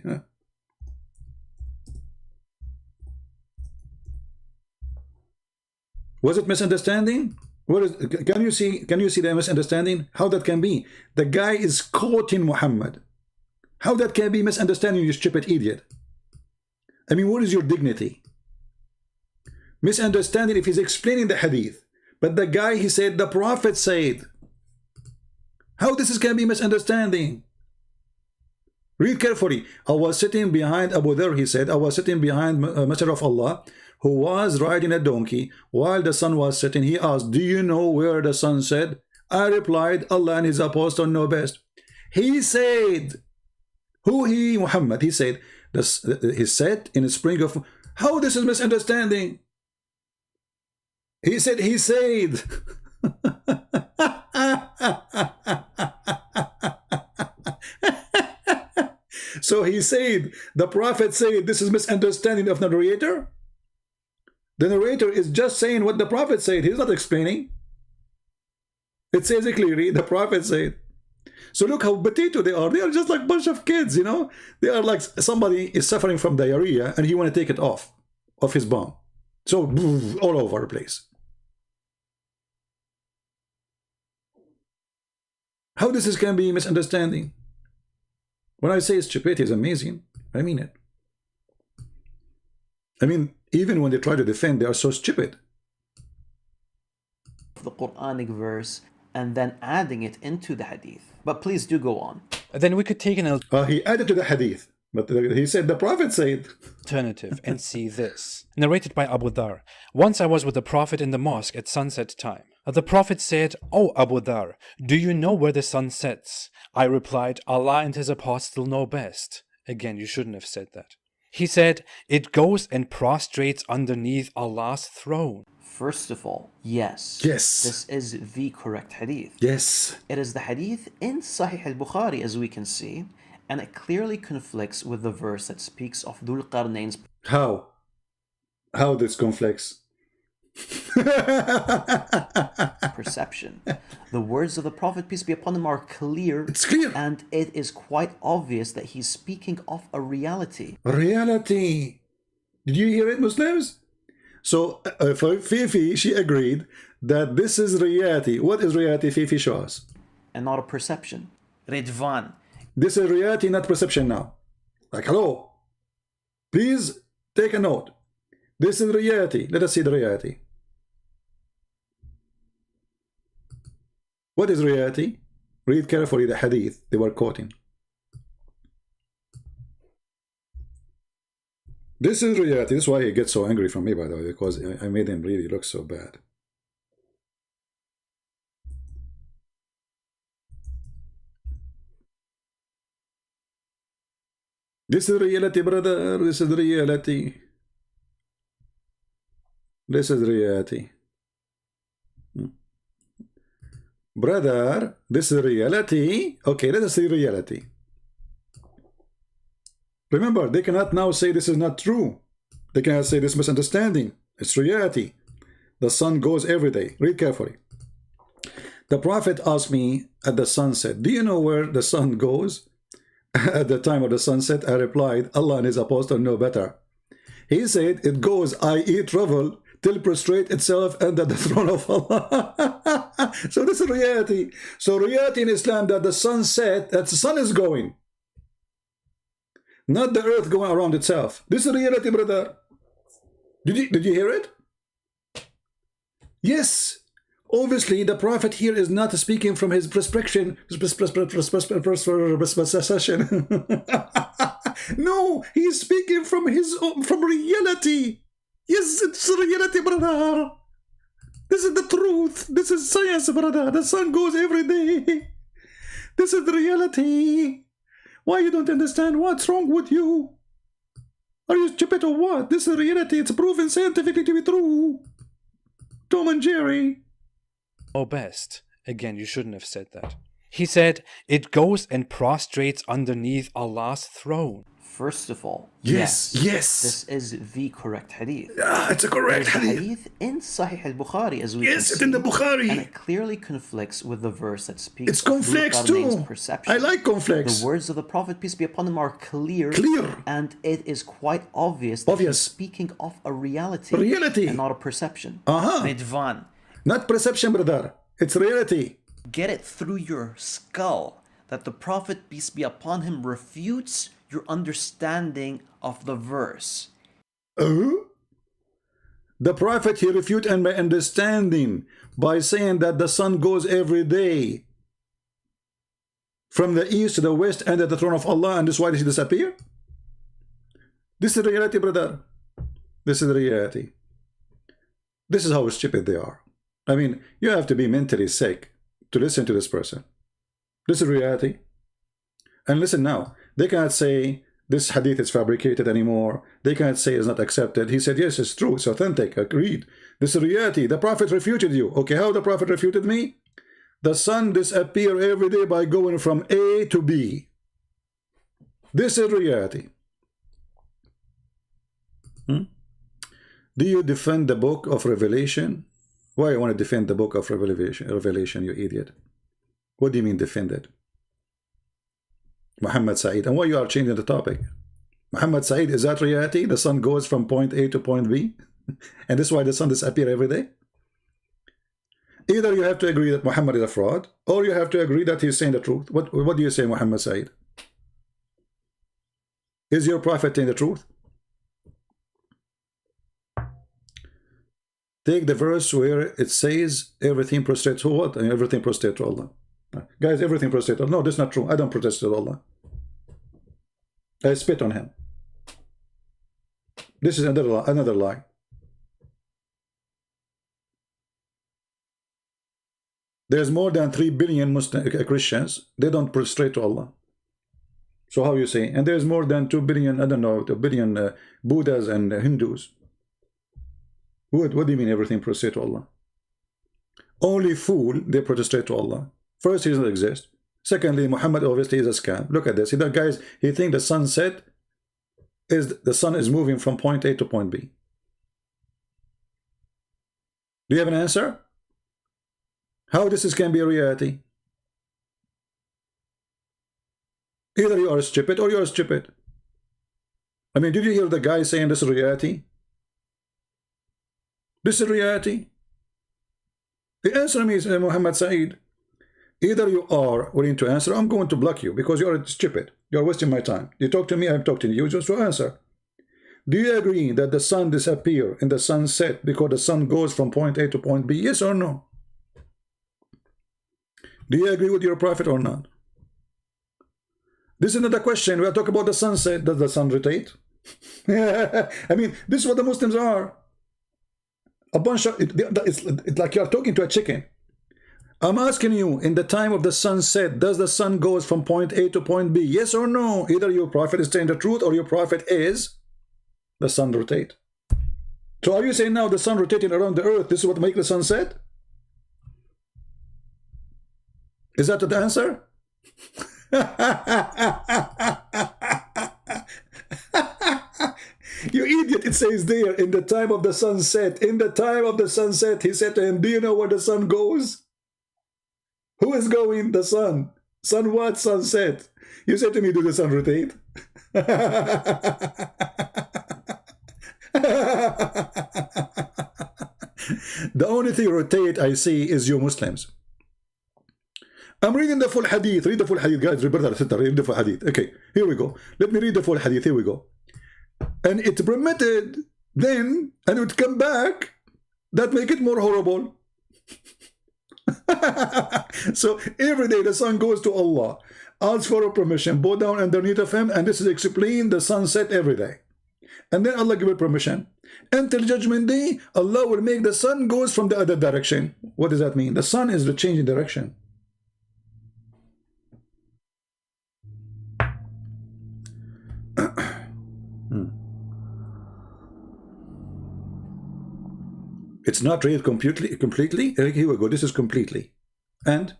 Was it misunderstanding? What is, can you see the misunderstanding? How that can be? The guy is quoting Muhammad. How that can be misunderstanding, you stupid idiot? I mean, what is your dignity? Misunderstanding if he's explaining the hadith. But the guy, he said, the Prophet said. How this can be misunderstanding? Read carefully. I was sitting behind Abu Dharr, he said, I was sitting behind Messenger of Allah, who was riding a donkey while the sun was setting. He asked, do you know where the sun set? I replied, Allah and his apostle know best. He said, who he? Muhammad. He said, he set in a spring of... How this is misunderstanding? He said, he said. So he said, the Prophet said, this is misunderstanding of the narrator? The narrator is just saying what the Prophet said. He's not explaining. It says it clearly, the Prophet said. So look how potato they are. They are just like a bunch of kids, you know. They are like somebody is suffering from diarrhea and he want to take it off his bum. So all over the place. How this can be misunderstanding? When I say stupidity is amazing, I mean it. I mean, even when they try to defend, they are so stupid. The Quranic verse and then adding it into the hadith. But please do go on. Then we could take an He added to the hadith, but he said the Prophet said. alternative and see this. Narrated by Abu Dharr. Once I was with the Prophet in the mosque at sunset time. The Prophet said, "O Abu Dharr, do you know where the sun sets?" I replied, "Allah and his apostle know best." Again, you shouldn't have said that. He said, "It goes and prostrates underneath Allah's throne." First of all, yes. Yes. This is the correct hadith. Yes. It is the hadith in Sahih al-Bukhari, as we can see, and it clearly conflicts with the verse that speaks of Dhul Qarnayn's How? How this conflicts? perception. The words of the Prophet, peace be upon him, are clear. It's clear. And it is quite obvious that he's speaking of a reality. Reality. Did you hear it, Muslims? So for Fifi, she agreed that this is reality. What is reality, Fifi? Show us. And not a perception. Ridvan. This is reality, not perception now. Like, hello. Please take a note. This is reality. Let us see the reality. What is reality? Read carefully the hadith they were quoting. This is reality. This is why he gets so angry from me, by the way, because I made him really look so bad. This is reality, brother. This is reality. This is reality. Brother, this is reality. Okay, let us see reality. Remember, they cannot now say this is not true. They cannot say this misunderstanding. It's reality. The sun goes every day. Read carefully. The Prophet asked me at the sunset, do you know where the sun goes? At the time of the sunset, I replied, Allah and his apostle know better. He said, it goes, i.e. travel, till prostrate itself under the throne of Allah. So this is reality. So reality in Islam that the sun set, that the sun is going. Not the earth going around itself. This is reality, brother. Did you hear it? Yes. Obviously, the Prophet here is not speaking from his perspective. No, he's speaking from reality. Yes, it's reality, brother. This is the truth. This is science, brother. The sun goes every day. This is the reality. Why you don't understand? What's wrong with you? Are you stupid or what? This is reality. It's proven scientifically to be true. Tom and Jerry. Oh, best. Again, you shouldn't have said that. He said, it goes and prostrates underneath Allah's throne. First of all, yes. This is the correct hadith. It's a correct hadith in Sahih al-Bukhari, as we can see. It's in the Bukhari. And it clearly conflicts with the verse that speaks it's conflicts too. Perception. I like conflicts. The words of the Prophet, peace be upon him, are clear. And it is quite obvious that he's speaking of a reality. Reality. And not a perception. Ridvan. Not perception, brother. It's reality. Get it through your skull that the Prophet, peace be upon him, refutes your understanding of the verse. The Prophet, he refuted my understanding by saying that the sun goes every day. from the east to the west and at the throne of Allah, and this is why he disappear? This is the reality, brother. This is the reality. This is how stupid they are. I mean, you have to be mentally sick to listen to this person. This is reality. And listen now, they cannot say this hadith is fabricated anymore. They cannot say it's not accepted. He said, yes, it's true. It's authentic. Agreed. This is reality. The Prophet refuted you. Okay, how the Prophet refuted me? The sun disappears every day by going from A to B. This is reality. Do you defend the book of Revelation? Why you want to defend the book of Revelation, you idiot? What do you mean defend it? Muhammad Saeed. And why you are changing the topic? Muhammad Saeed, is that reality? The sun goes from point A to point B? And this is why the sun disappears every day? Either you have to agree that Muhammad is a fraud, or you have to agree that he's saying the truth. What do you say, Muhammad Saeed? Is your prophet saying the truth? Take the verse where it says everything prostrates to what? And everything prostrates to Allah. Guys, everything prostrates to Allah. No, that's not true. I don't protest to Allah. I spit on him. This is another lie. There's more than 3 billion Muslim Christians. They don't prostrate to Allah. So how you say? And there's more than 2 billion, I don't know, 2 billion Buddhas and Hindus. What do you mean everything prostrate to Allah? Only fool, they prostrate to Allah. First, he doesn't exist. Secondly, Muhammad obviously is a scam. Look at this. See that, guys, he thinks the sunset is the sun is moving from point A to point B. Do you have an answer? How this can be a reality? Either you are stupid or you are stupid. I mean, did you hear the guy saying this is reality? This is reality. The answer to me is Muhammad Saeed. Either you are willing to answer, I'm going to block you because you are stupid. You are wasting my time. You talk to me, I'm talking to you just to answer. Do you agree that the sun disappears in the sunset because the sun goes from point A to point B? Yes or no? Do you agree with your prophet or not? This is not a question. We are talking about the sunset. Does the sun rotate? I mean, this is what the Muslims are. A bunch of it's like you're talking to a chicken. I'm asking you, in the time of the sunset, does the sun goes from point A to point B? Yes or no? Either your prophet is saying the truth or your prophet is the sun rotate. So are you saying now the sun rotating around the earth, this is what makes the sun set? Is that the answer? You idiot, it says there, in the time of the sunset. In the time of the sunset, he said to him, do you know where the sun goes? Who is going? The sun. Sun what? Sunset. You said to me, do the sun rotate? The only thing rotate I see is you Muslims. I'm reading the full hadith. Read the full hadith, guys. Read the full hadith. Okay, here we go. Let me read the full hadith. Here we go. And it permitted then, and it would come back. That make it more horrible. So every day the sun goes to Allah, asks for permission, bow down underneath of him, and this is explained the sunset every day. And then Allah give it permission. Until judgment day, Allah will make the sun goes from the other direction. What does that mean? The sun is the changing direction. It's not read completely. Here we go. This is completely. And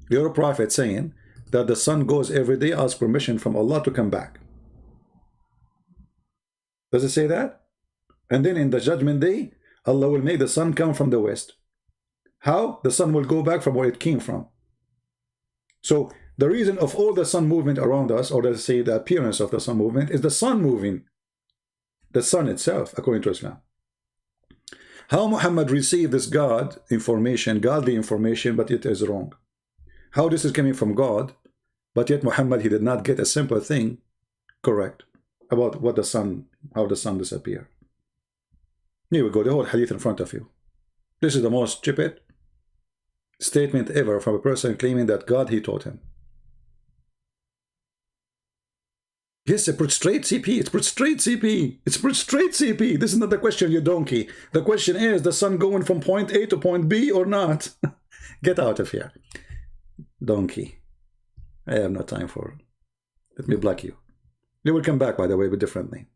you're a prophet saying that the sun goes every day, ask permission from Allah to come back. Does it say that? And then in the judgment day, Allah will make the sun come from the west. How? The sun will go back from where it came from. So the reason of all the sun movement around us, or let's say the appearance of the sun movement, is the sun moving. The sun itself, according to Islam. How Muhammad received this God information, godly information, but it is wrong. How this is coming from God, but yet Muhammad, he did not get a simple thing correct about what the sun, how the sun disappeared. Here we go, the whole hadith in front of you. This is the most stupid statement ever from a person claiming that God he taught him. Yes, a prostrate CP. It's prostrate CP. It's prostrate CP. This is not the question, you donkey. The question is the sun going from point A to point B or not? Get out of here, donkey. I have no time for it. Let me block you. They will come back, by the way, but differently.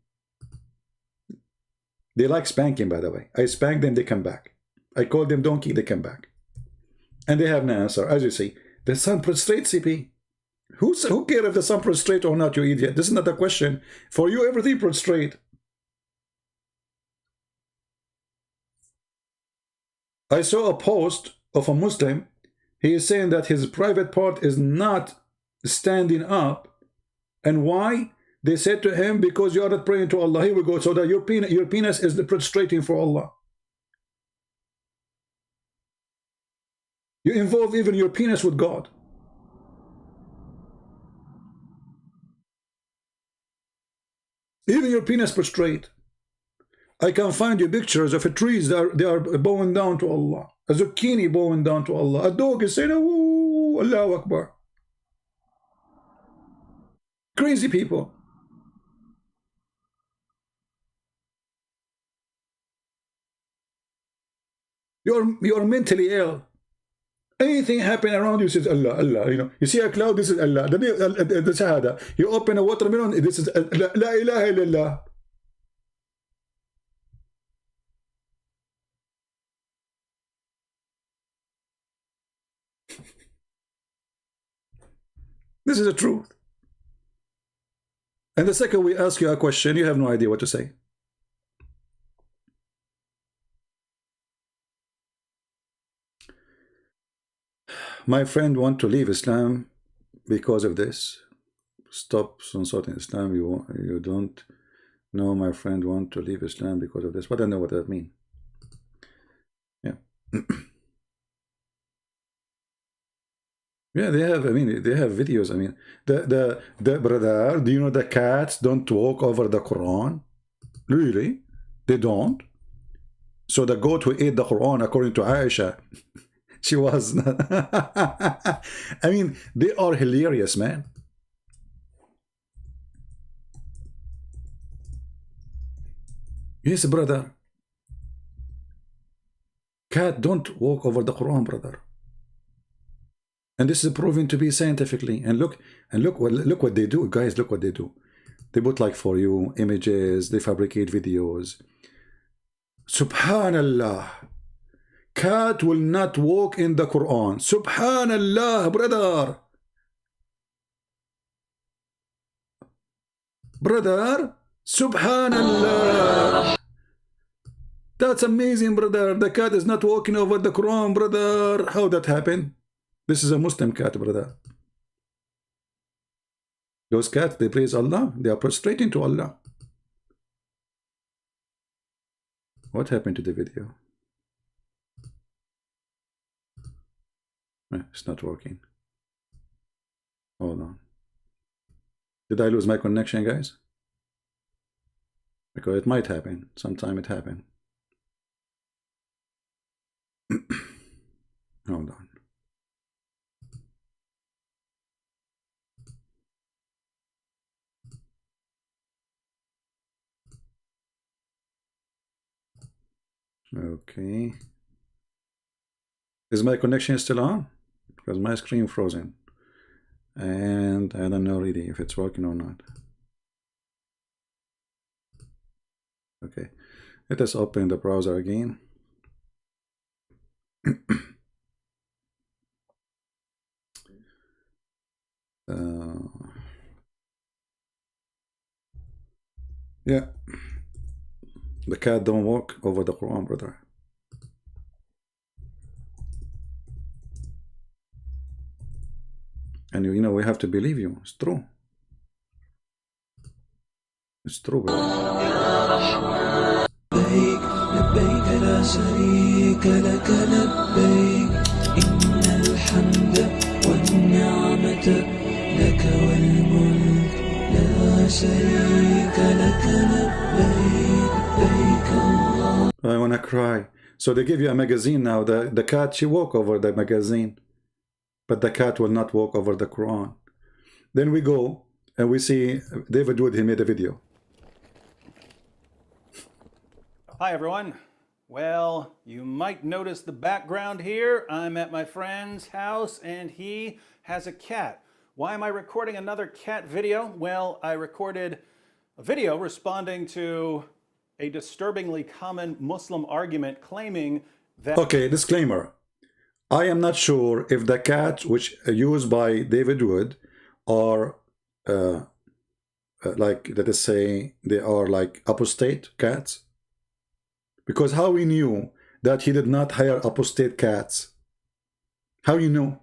They like spanking, by the way. I spank them, they come back. I call them donkey, they come back. And they have no answer. As you see, the sun prostrate CP. Who cares if the sun prostrate or not, you idiot? This is not a question. For you, everything prostrate. I saw a post of a Muslim. He is saying that his private part is not standing up. And why? They said to him, because you are not praying to Allah. Here we go. So that your penis is prostrating for Allah. You involve even your penis with God. Even your penis prostrate. I can find you pictures of trees that they are bowing down to Allah. A zucchini bowing down to Allah. A dog is saying, "Oh, Allahu Akbar." Crazy people. You're mentally ill. Anything happen around you says Allah, Allah. You know, you see a cloud, this is Allah. The Shahada. You open a watermelon, this is La ilaha illallah. This is the truth. And the second we ask you a question, you have no idea what to say. My friend want to leave Islam because of this. Stop insulting Islam. You don't know my friend want to leave Islam because of this. But I don't know what that means. Yeah. Yeah, they have, I mean, they have videos. I mean, the brother, do you know the cats don't walk over the Quran? Really? They don't? So the goat who ate the Quran, according to Aisha, she was not. I mean, they are hilarious, man. Yes, brother. Cat don't walk over the Quran, brother. And this is proven to be scientifically. And look what they do, guys. Look what they do. They put like for you images. They fabricate videos. Subhanallah. Cat will not walk in the Quran. Subhanallah, brother. Brother, Subhanallah. That's amazing, brother. The cat is not walking over the Quran, brother. How that happened? This is a Muslim cat, brother. Those cats, they praise Allah. They are prostrating to Allah. What happened to the video? It's not working. Hold on. Did I lose my connection, guys? Because it might happen. Sometime it happened. Hold on. Okay. Is my connection still on? Because my screen frozen. And I don't know really if it's working or not. Okay. Let us open the browser again. Yeah. The cat don't walk over the Quran, brother. And you know, we have to believe you. It's true. It's true, brother. لبيك لا شريك لك لبيك إن الحمد والنعمة لك والملك لا شريك لك لبيك لبيك الله. I wanna cry. So they give you a magazine now. The cat, she walk over the magazine, but the cat will not walk over the Quran. Then we go and we see David Wood, he made a video. Hi everyone. Well, you might notice the background here. I'm at my friend's house and he has a cat. Why am I recording another cat video? Well, I recorded a video responding to a disturbingly common Muslim argument claiming that... Okay, disclaimer. I am not sure if the cats which are used by David Wood are like, let us say, they are like apostate cats. Because how we knew that he did not hire apostate cats? How you know?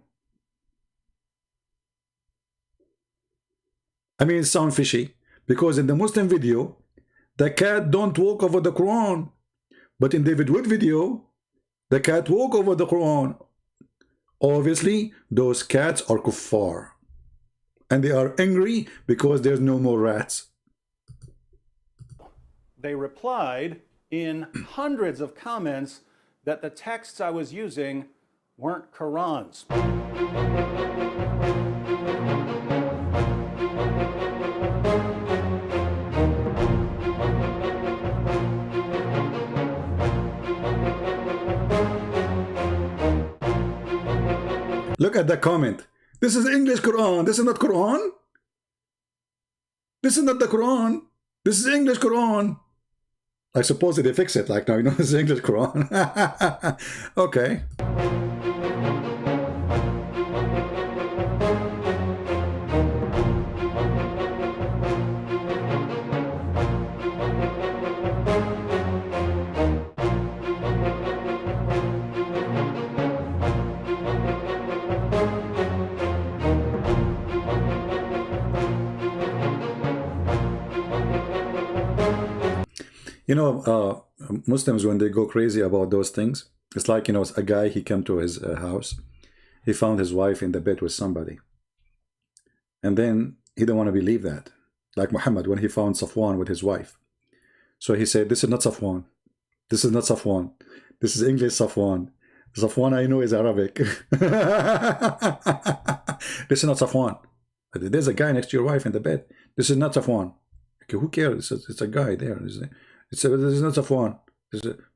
I mean, it sounds fishy. Because in the Muslim video, the cat don't walk over the Quran. But in David Wood video, the cat walk over the Quran. Obviously, those cats are kuffar. And they are angry because there's no more rats. They replied in hundreds of comments that the texts I was using weren't Qurans. Look at the comment. This is English Quran. This is not Quran. This is not the Quran. This is English Quran. I suppose they fix it. Like, now, you know, this is English Quran. Okay. You know, Muslims, when they go crazy about those things, it's like, you know, a guy, he came to his house. He found his wife in the bed with somebody. And then he didn't want to believe that. Like Muhammad, when he found Safwan with his wife. So he said, this is not Safwan. This is not Safwan. This is English Safwan. Safwan I know is Arabic. This is not Safwan. There's a guy next to your wife in the bed. This is not Safwan. Okay, who cares? It's a guy there. This is not Safwan.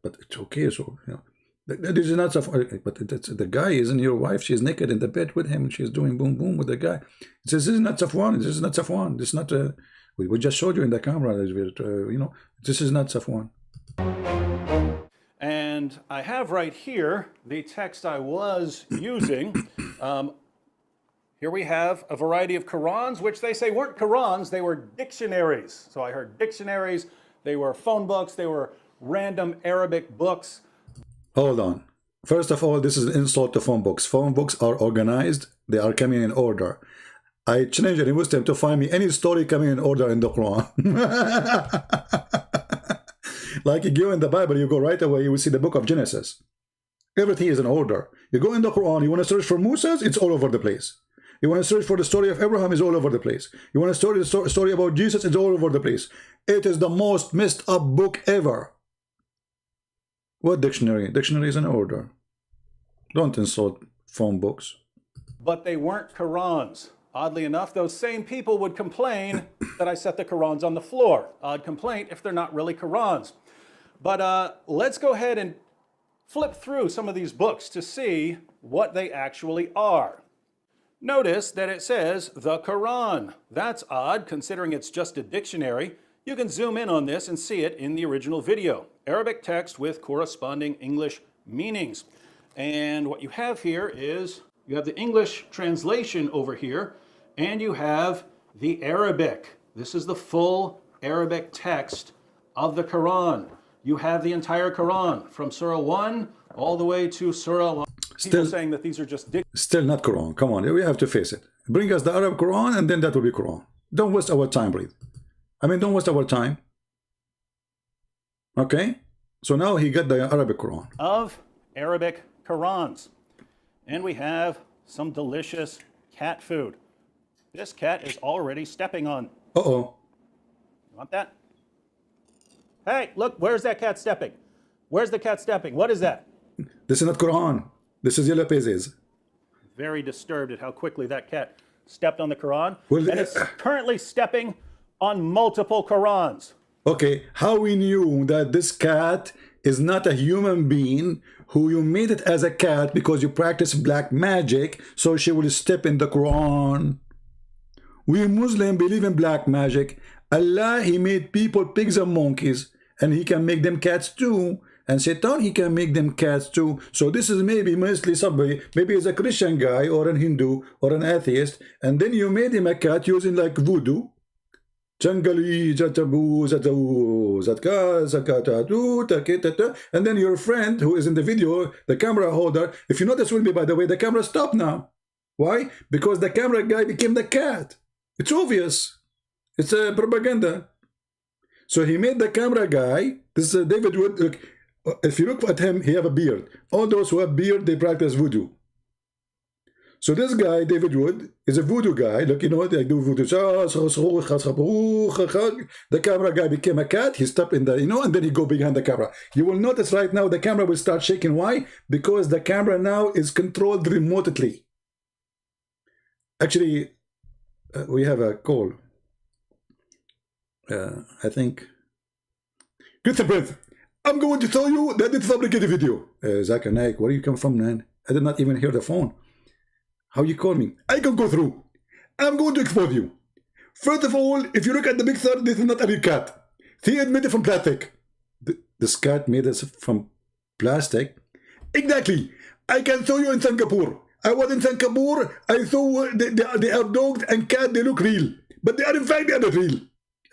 But it's okay. So, you know, this is not Safwan. But the guy isn't your wife. She's naked in the bed with him. She's doing boom boom with the guy. It says, this is not Safwan. This is not Safwan. This is not. We just showed you in the camera. You know, this is not Safwan. And I have right here the text I was using. Here we have a variety of Qurans, which they say weren't Qurans, they were dictionaries. So I heard dictionaries, they were phone books, they were random Arabic books. Hold on. First of all, this is an insult to phone books. Phone books are organized, they are coming in order. I challenge any Muslim to find me any story coming in order in the Quran. Like you go in the Bible, you go right away, you will see the book of Genesis. Everything is in order. You go in the Quran, you want to search for Moses, it's all over the place. You want to search for the story of Abraham, it's all over the place. You want to study the story about Jesus, it's all over the place. It is the most messed up book ever. What dictionary? Dictionary is in order. Don't insult phone books. But they weren't Qurans. Oddly enough, those same people would complain that I set the Qurans on the floor. Odd complaint if they're not really Qurans. But let's go ahead and flip through some of these books to see what they actually are. Notice that it says the Quran. That's odd considering it's just a dictionary. You can zoom in on this and see it in the original video. Arabic text with corresponding English meanings. And what you have here is you have the English translation over here and you have the Arabic. This is the full Arabic text of the Quran. You have the entire Quran from Surah 1 all the way to Surah 1. People saying that these are just still not Quran. Come on, we have to face it. Bring us the Arab Quran and then that will be Quran. Don't waste our time, breathe. I mean, don't waste our time. Okay? So now he got the Arabic Quran. Of Arabic Qurans. And we have some delicious cat food. This cat is already stepping on. Uh-oh. You want that? Hey, look, where's that cat stepping? Where's the cat stepping? What is that? This is not Quran. This is yellow pages. Very disturbed at how quickly that cat stepped on the Quran. Well, and it's currently stepping on multiple Qurans. Okay, how we knew that this cat is not a human being who you made it as a cat because you practice black magic, so she will step in the Quran. We Muslims believe in black magic. Allah, he made people pigs and monkeys, and he can make them cats too. And Satan, he can make them cats too. So this is maybe mostly somebody, maybe it's a Christian guy or an Hindu or an atheist, and then you made him a cat using like voodoo. And then your friend who is in the video, the camera holder, if you notice with me, by the way, the camera stopped now. Why? Because the camera guy became the cat. It's obvious. It's a propaganda. So he made the camera guy, this is David Wood. Look, if you look at him, he have a beard. All those who have beard, they practice voodoo. So this guy, David Wood, is a voodoo guy. Look, you know, they do voodoo. The camera guy became a cat. He stepped in the, you know, and then he go behind the camera. You will notice right now the camera will start shaking. Why? Because the camera now is controlled remotely. Actually, we have a call. I think. Good breath. I'm going to tell you that it's a fabricated video. Zach and Ike, where you come from, man? I did not even hear the phone. How you call me? I can go through. I'm going to expose you. First of all, if you look at the picture, this is not a real cat. He admitted from plastic. This cat made us from plastic? Exactly. I can show you in Singapore. I was in Singapore. I saw they are dogs and cats. They look real. But they are in fact, they are not real.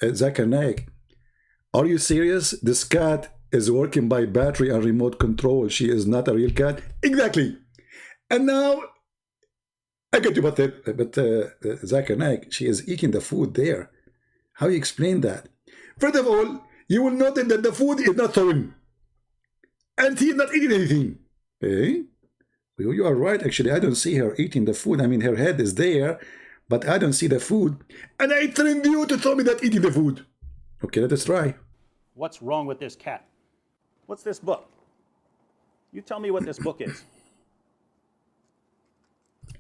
Zakir Naik, are you serious? This cat is working by battery and remote control. She is not a real cat. Exactly. And now, I get you, but Zakir Naik, she is eating the food there. How you explain that? First of all, you will notice that the food is not thawing. And she is not eating anything. Eh? You are right, actually. I don't see her eating the food. I mean, her head is there, but I don't see the food. And I trained you to tell me that eating the food. Okay, let us try. What's wrong with this cat? What's this book? You tell me what this book is.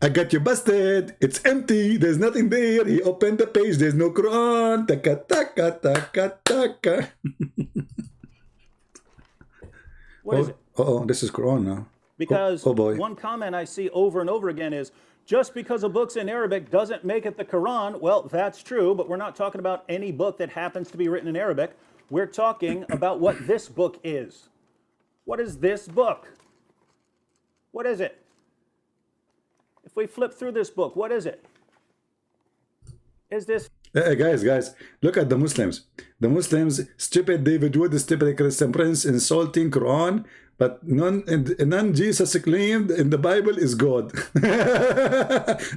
I got you busted. It's empty. There's nothing there. He opened the page. There's no Quran. Taka, taka, taka, taka. What is it? Oh, this is Quran now. Because oh boy. One comment I see over and over again is, just because a book's in Arabic doesn't make it the Quran. Well, that's true, but we're not talking about any book that happens to be written in Arabic. We're talking about what this book is. What is this book? What is it? If we flip through this book, what is it? Is this... Guys, look at the Muslims. The Muslims, stupid David Wood, stupid Christian Prince, insulting Quran, but none Jesus claimed in the Bible is God.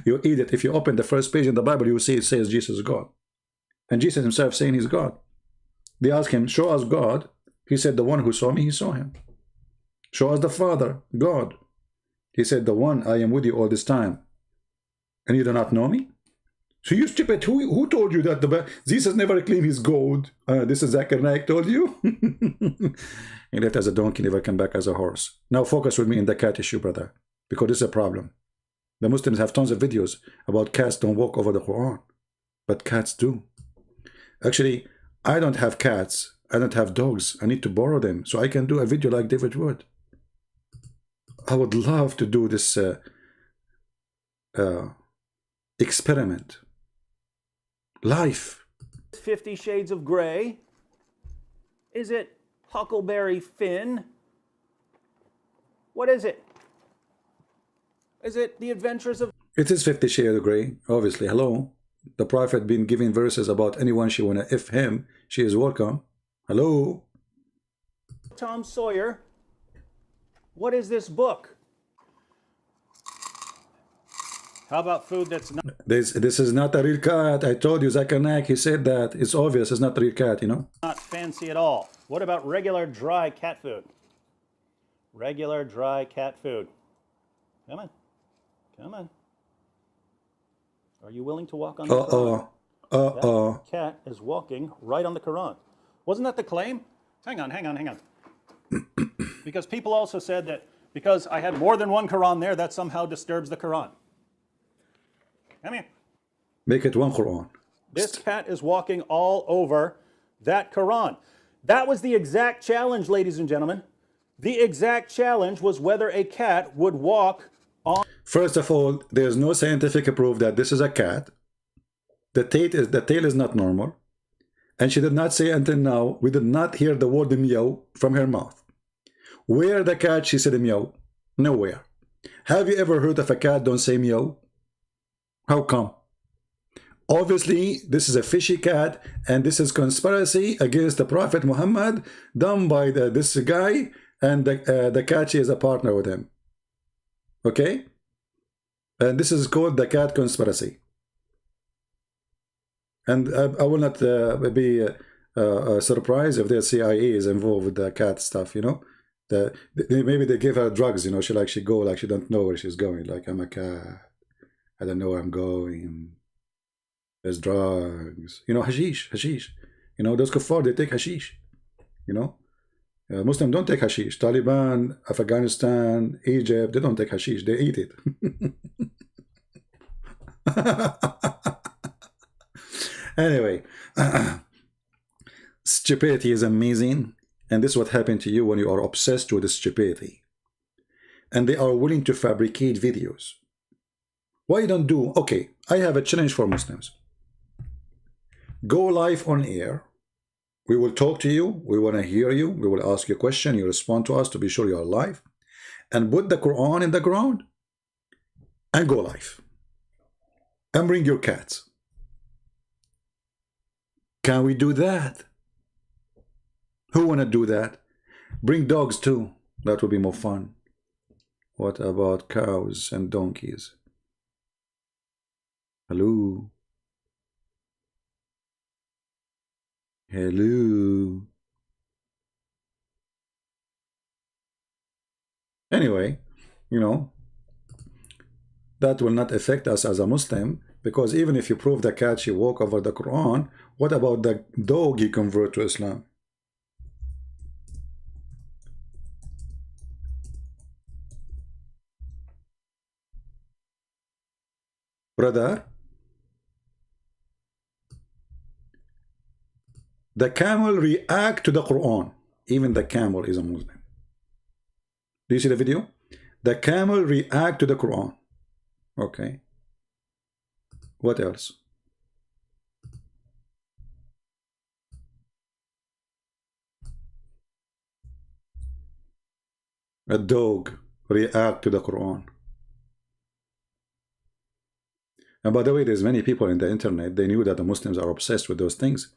You eat it. If you open the first page in the Bible, you will see it says Jesus is God. And Jesus himself saying he's God. They asked him, show us God. He said, the one who saw me, he saw him. Show us the Father, God. He said, the one I am with you all this time. And you do not know me? So you stupid, who told you that Jesus never claimed he's God? This is Zakir Naik told you? He left as a donkey, never come back as a horse. Now focus with me in the cat issue, brother, because this is a problem. The Muslims have tons of videos about cats don't walk over the Quran, but cats do. Actually, I don't have cats. I don't have dogs. I need to borrow them so I can do a video like David Wood. I would love to do this experiment. Life. 50 Shades of Grey? Is it Huckleberry Finn? What is it? Is it The Adventures of... It is 50 Shades of Grey, obviously. Hello. The Prophet been giving verses about anyone she wanna if him, she is welcome. Hello. Tom Sawyer? What is this book? How about food that's not... This is not a real cat. I told you, Zakir Naik, he said that. It's obvious it's not a real cat, you know? Not fancy at all. What about regular dry cat food? Regular dry cat food. Come on. Come on. Are you willing to walk on the Quran? That cat is walking right on the Quran. Wasn't that the claim? Hang on. because people also said that because I had more than one Quran there, that somehow disturbs the Quran. Come here. Make it one Quran. This cat is walking all over that Quran. That was the exact challenge, ladies and gentlemen. The exact challenge was whether a cat would walk on. First of all, there's no scientific proof that this is a cat. The tail is not normal. And she did not say until now, we did not hear the word meow from her mouth. Where the cat, she said meow? Nowhere. Have you ever heard of a cat don't say meow? How come? Obviously, this is a fishy cat, and this is conspiracy against the Prophet Muhammad done by this guy, and the cat, she is a partner with him. Okay? And this is called the cat conspiracy. And I will not be surprised if the CIA is involved with the cat stuff, you know? Maybe they give her drugs, you know, she go like she don't know where she's going. Like, I'm a cat. I don't know where I'm going. There's drugs. You know, hashish. You know, those kuffar, they take hashish. You know? Muslims don't take hashish. Taliban, Afghanistan, Egypt, they don't take hashish. They eat it. Anyway, stupidity is amazing. And this is what happened to you when you are obsessed with stupidity. And they are willing to fabricate videos. Why you don't do? Okay, I have a challenge for Muslims. Go live on air. We will talk to you. We want to hear you. We will ask you a question. You respond to us to be sure you are live. And put the Quran in the ground. And go live. And bring your cats. Can we do that? Who want to do that? Bring dogs too. That would be more fun. What about cows and donkeys? Hello? Hello? Anyway, you know, that will not affect us as a Muslim, because even if you prove the cat she walk over the Quran, what about the dog he convert to Islam? Brother, the camel react to the Quran. Even the camel is a Muslim. Do you see the video? The camel react to the Quran. Okay. What else? A dog react to the Quran. And by the way, there's many people in the internet, they knew that the Muslims are obsessed with those things.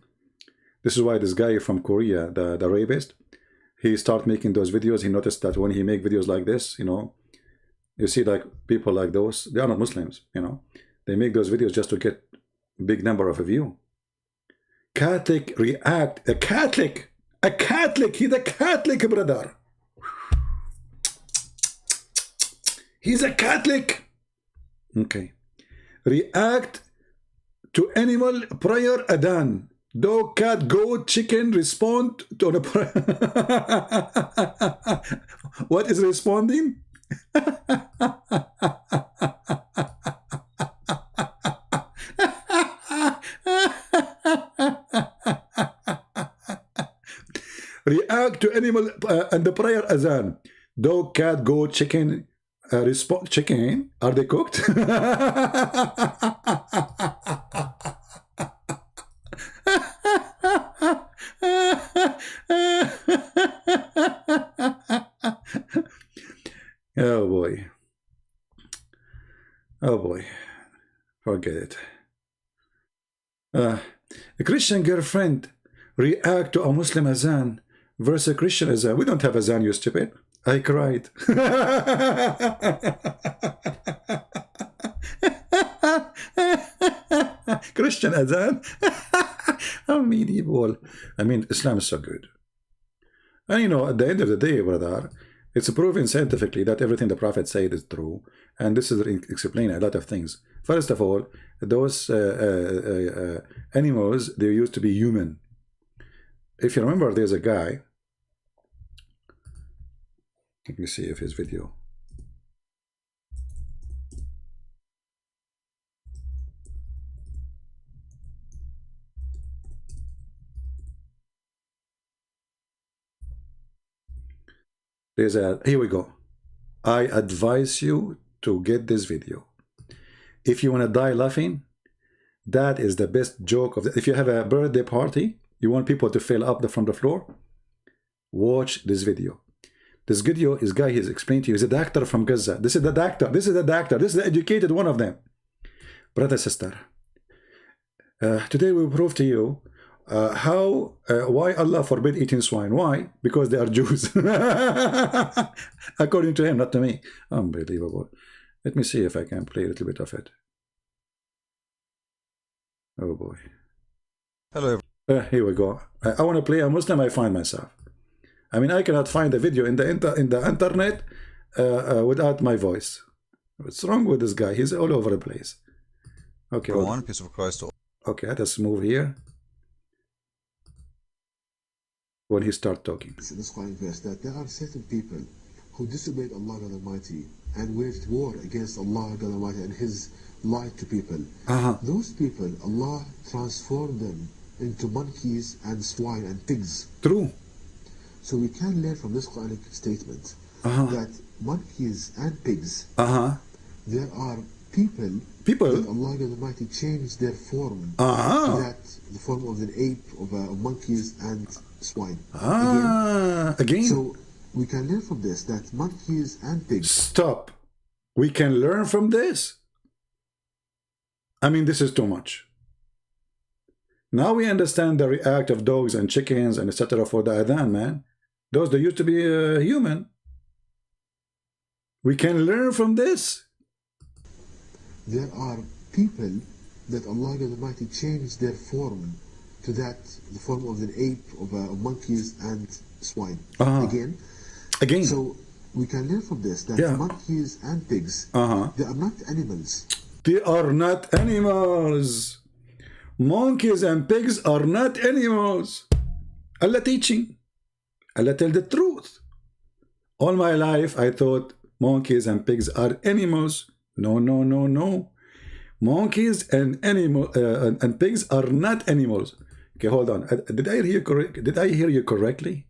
This is why this guy from Korea, the rapist, he started making those videos. He noticed that when he make videos like this, you know, you see like people like those, they are not Muslims, you know. They make those videos just to get big number of a view. Catholic react, a Catholic, he's a Catholic, brother. He's a Catholic. Okay. React to animal prior adhan. Dog, cat, goat, chicken respond to the prayer. What is responding? React to animal and the prior adhan. Dog, cat, goat, chicken respond. Chicken, are they cooked? Oh boy. Oh boy. Forget it. A Christian girlfriend react to a Muslim azan versus a Christian azan. We don't have azan, you stupid. I cried. Christian azan. How medieval. I mean, Islam is so good. And you know, at the end of the day, brother, it's proven scientifically that everything the Prophet said is true. And this is explaining a lot of things. First of all, those animals, they used to be human. If you remember, there's a guy, Let me see if his video. Here we go. I advise you to get this video. If you want to die laughing, that is the best joke of the, if you have a birthday party, you want people to fill up from the floor, watch this video. This video is guy he's explained to you. He's a doctor from Gaza. This is the doctor. This is the doctor. This is the educated one of them. Brother, sister, today we will prove to you why Allah forbid eating swine. Why? Because they are Jews. According to him, not to me. Unbelievable. Let me see if I can play a little bit of it. Oh boy. Hello. Here we go. I want to play a Muslim. I find myself. I mean, I cannot find a video in the internet without my voice. What's wrong with this guy? He's all over the place. Okay. Go on, peace of Christ. Okay, let us move here. When he start talking. In this Quran verse that there are certain people who disobeyed Allah God Almighty and waged war against Allah God Almighty and His light to people. Those people, Allah transformed them into monkeys and swine and pigs. True. So we can learn from this Quranic statement that monkeys and pigs, there are people that Allah God Almighty changed their form to that, the form of an ape, of monkeys and swine. Again. So we can learn from this that monkeys and pigs. Stop. We can learn from this. I mean, this is too much. Now we understand the react of dogs and chickens and etc. for the adhan, man. Those that used to be human. We can learn from this. There are people that Allah God Almighty changed their form to that, the form of an ape, of monkeys and swine. Again. So we can learn from this that monkeys and pigs, they are not animals. They are not animals. Monkeys and pigs are not animals. Allah teaching. Allah tell the truth. All my life I thought monkeys and pigs are animals. No, no, no, no. Monkeys and and pigs are not animals. Okay, hold on. Did I hear you correct? Did I hear you correctly?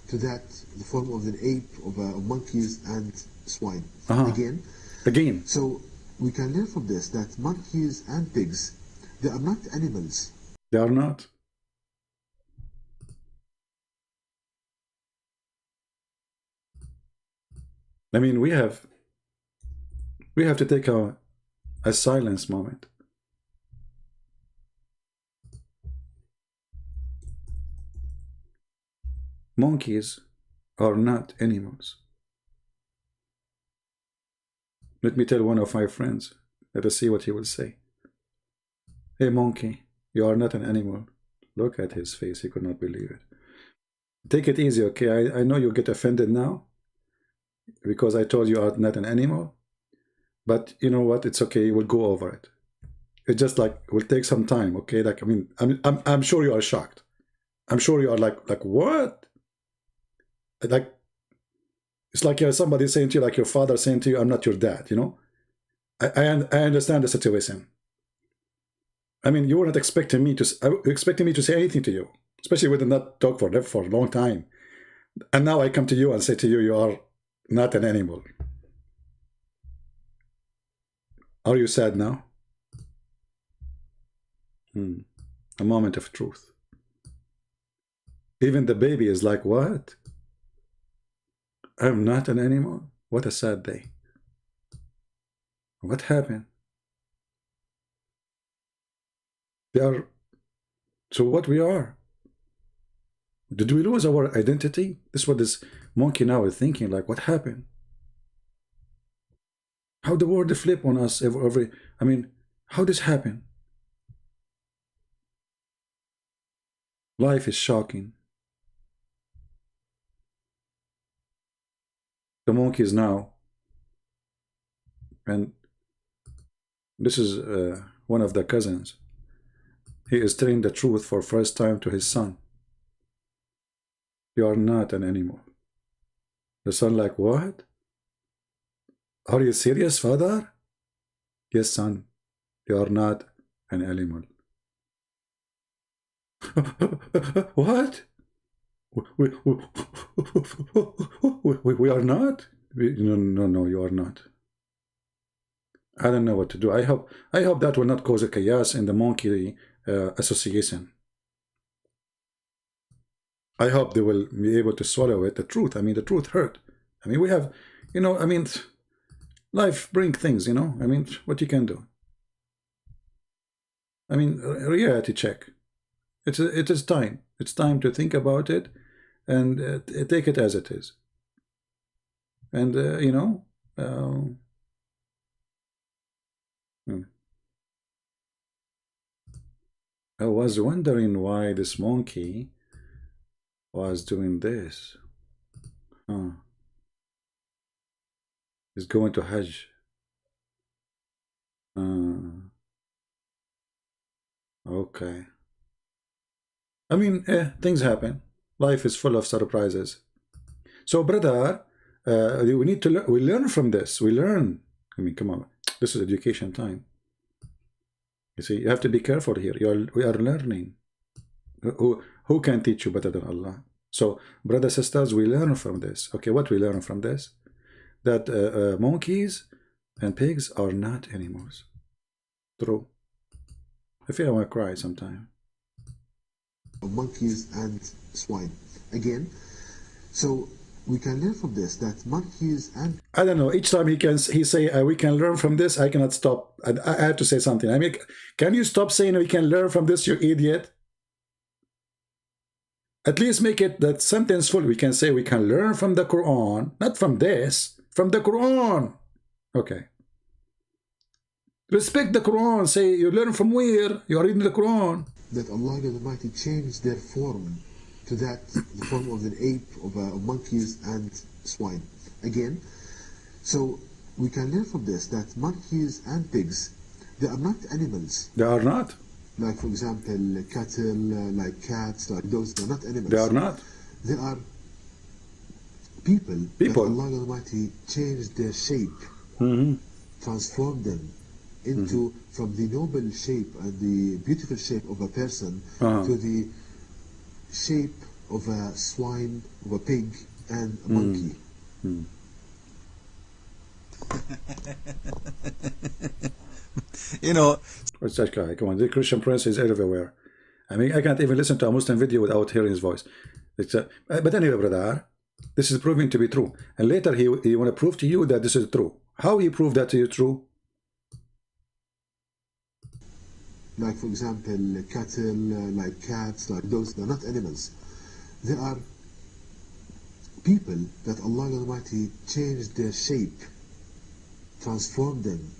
To that, the form of an ape, of monkeys and swine. Again. So we can learn from this that monkeys and pigs, they are not animals. They are not. I mean, we have to take a silence moment. Monkeys are not animals. Let me tell one of my friends. Let us see what he will say. Hey monkey, you are not an animal. Look at his face, he could not believe it. Take it easy, okay? I know you get offended now because I told you are not an animal. But you know what? It's okay. We'll go over it. It's just like it will take some time, okay? Like I mean, I'm sure you are shocked. I'm sure you are like what? Like it's like you're somebody saying to you, like your father saying to you, "I'm not your dad." You know? I understand the situation. I mean, you were not expecting me to say anything to you, especially we did not talk for a long time. And now I come to you and say to you, you are not an animal. Are you sad now? A moment of truth. Even the baby is like, what? I'm not an animal? What a sad day. What happened? They are, so what we are? Did we lose our identity? This is what this monkey now is thinking, like, what happened? How the world flip on us I mean, how this happen? Life is shocking. The monkeys now, and this is one of the cousins. He is telling the truth for first time to his son. You are not an animal. The son like, what? Are you serious, father? Yes, son, you are not an animal. What? We are not? No, you are not. I don't know what to do. I hope that will not cause a chaos in the monkey association. I hope they will be able to swallow it. The truth. I mean, the truth hurt. I mean, we have, I mean, life brings things, I mean, what you can do. I mean, reality check. It is time. It's time to think about it and take it as it is. And, I was wondering why this monkey was doing this. He's going to Hajj. Okay. I mean, things happen. Life is full of surprises. So, brother, we need to learn. We learn from this. We learn. I mean, come on. This is education time. You see, you have to be careful here. We are learning. Who can teach you better than Allah? So, brothers, sisters, we learn from this. Okay, what we learn from this? That monkeys and pigs are not animals. True. I feel I want to cry sometime. Monkeys and swine. Again, so we can learn from this that monkeys and... I don't know. Each time he say we can learn from this, I cannot stop. I have to say something. I mean, can you stop saying we can learn from this, you idiot? At least make it that sentence full. We can say we can learn from the Quran, not from this, from the Quran. Okay. Respect the Quran. Say you learn from where? You are reading the Quran. That Allah God Almighty changed their form to that, the form of an ape, of monkeys and swine. Again, so we can learn from this that monkeys and pigs, they are not animals. They are not. Like, for example, cattle, like cats, like dogs, they're not animals. They are not. They are people. That Allah God Almighty changed their shape, transformed them into, from the noble shape and the beautiful shape of a person to the shape of a swine, of a pig, and a monkey. What's that guy? Come on, the Christian Prince is everywhere. I mean, I can't even listen to a Muslim video without hearing his voice. But anyway, brother, this is proving to be true. And later he want to prove to you that this is true. How he proved that to you true? Like, for example, cattle, like cats, like dogs, they're not animals. They are people that Allah Almighty changed their shape, transformed them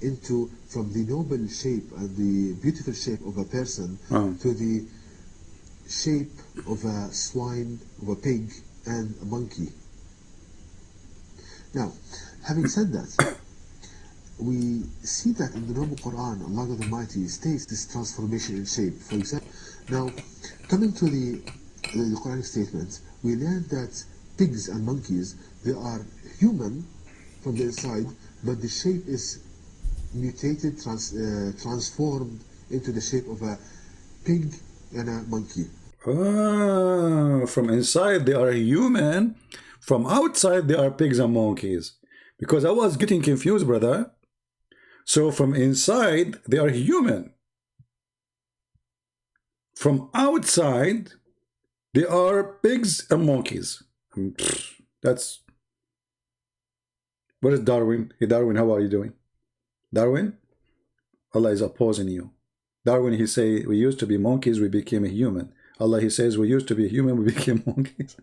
into, from the noble shape and the beautiful shape of a person to the shape of a swine, of a pig, and a monkey. Now, having said that, we see that in the noble Quran, Allah God Almighty states this transformation in shape. For example, now, coming to the Quranic statements, we learn that pigs and monkeys, they are human from the inside, but the shape is mutated, transformed into the shape of a pig and a monkey. From inside they are human, from outside they are pigs and monkeys. Because I was getting confused, brother. So from inside they are human. From outside they are pigs and monkeys. That's... Where is Darwin? Hey Darwin, how are you doing? Darwin? Allah is opposing you. Darwin, he say, we used to be monkeys, we became a human. Allah, he says, we used to be human, we became monkeys.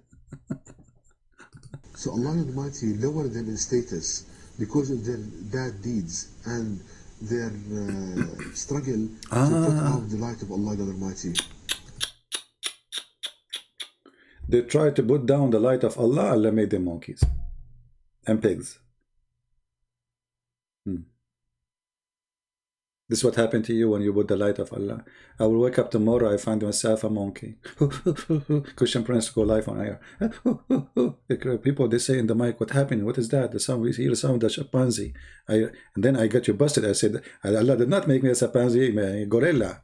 So Allah Almighty lowered them in status because of their bad deeds and their struggle to put out the light of Allah Almighty. They tried to put down the light of Allah, Allah made them monkeys and pigs. This is what happened to you when you put the light of Allah. I will wake up tomorrow, I find myself a monkey. Christian Prince go live on air. People, they say in the mic, what happened? What is that? The sound, we hear the sound of chimpanzee. And then I got you busted. I said, Allah did not make me a chimpanzee, a gorilla.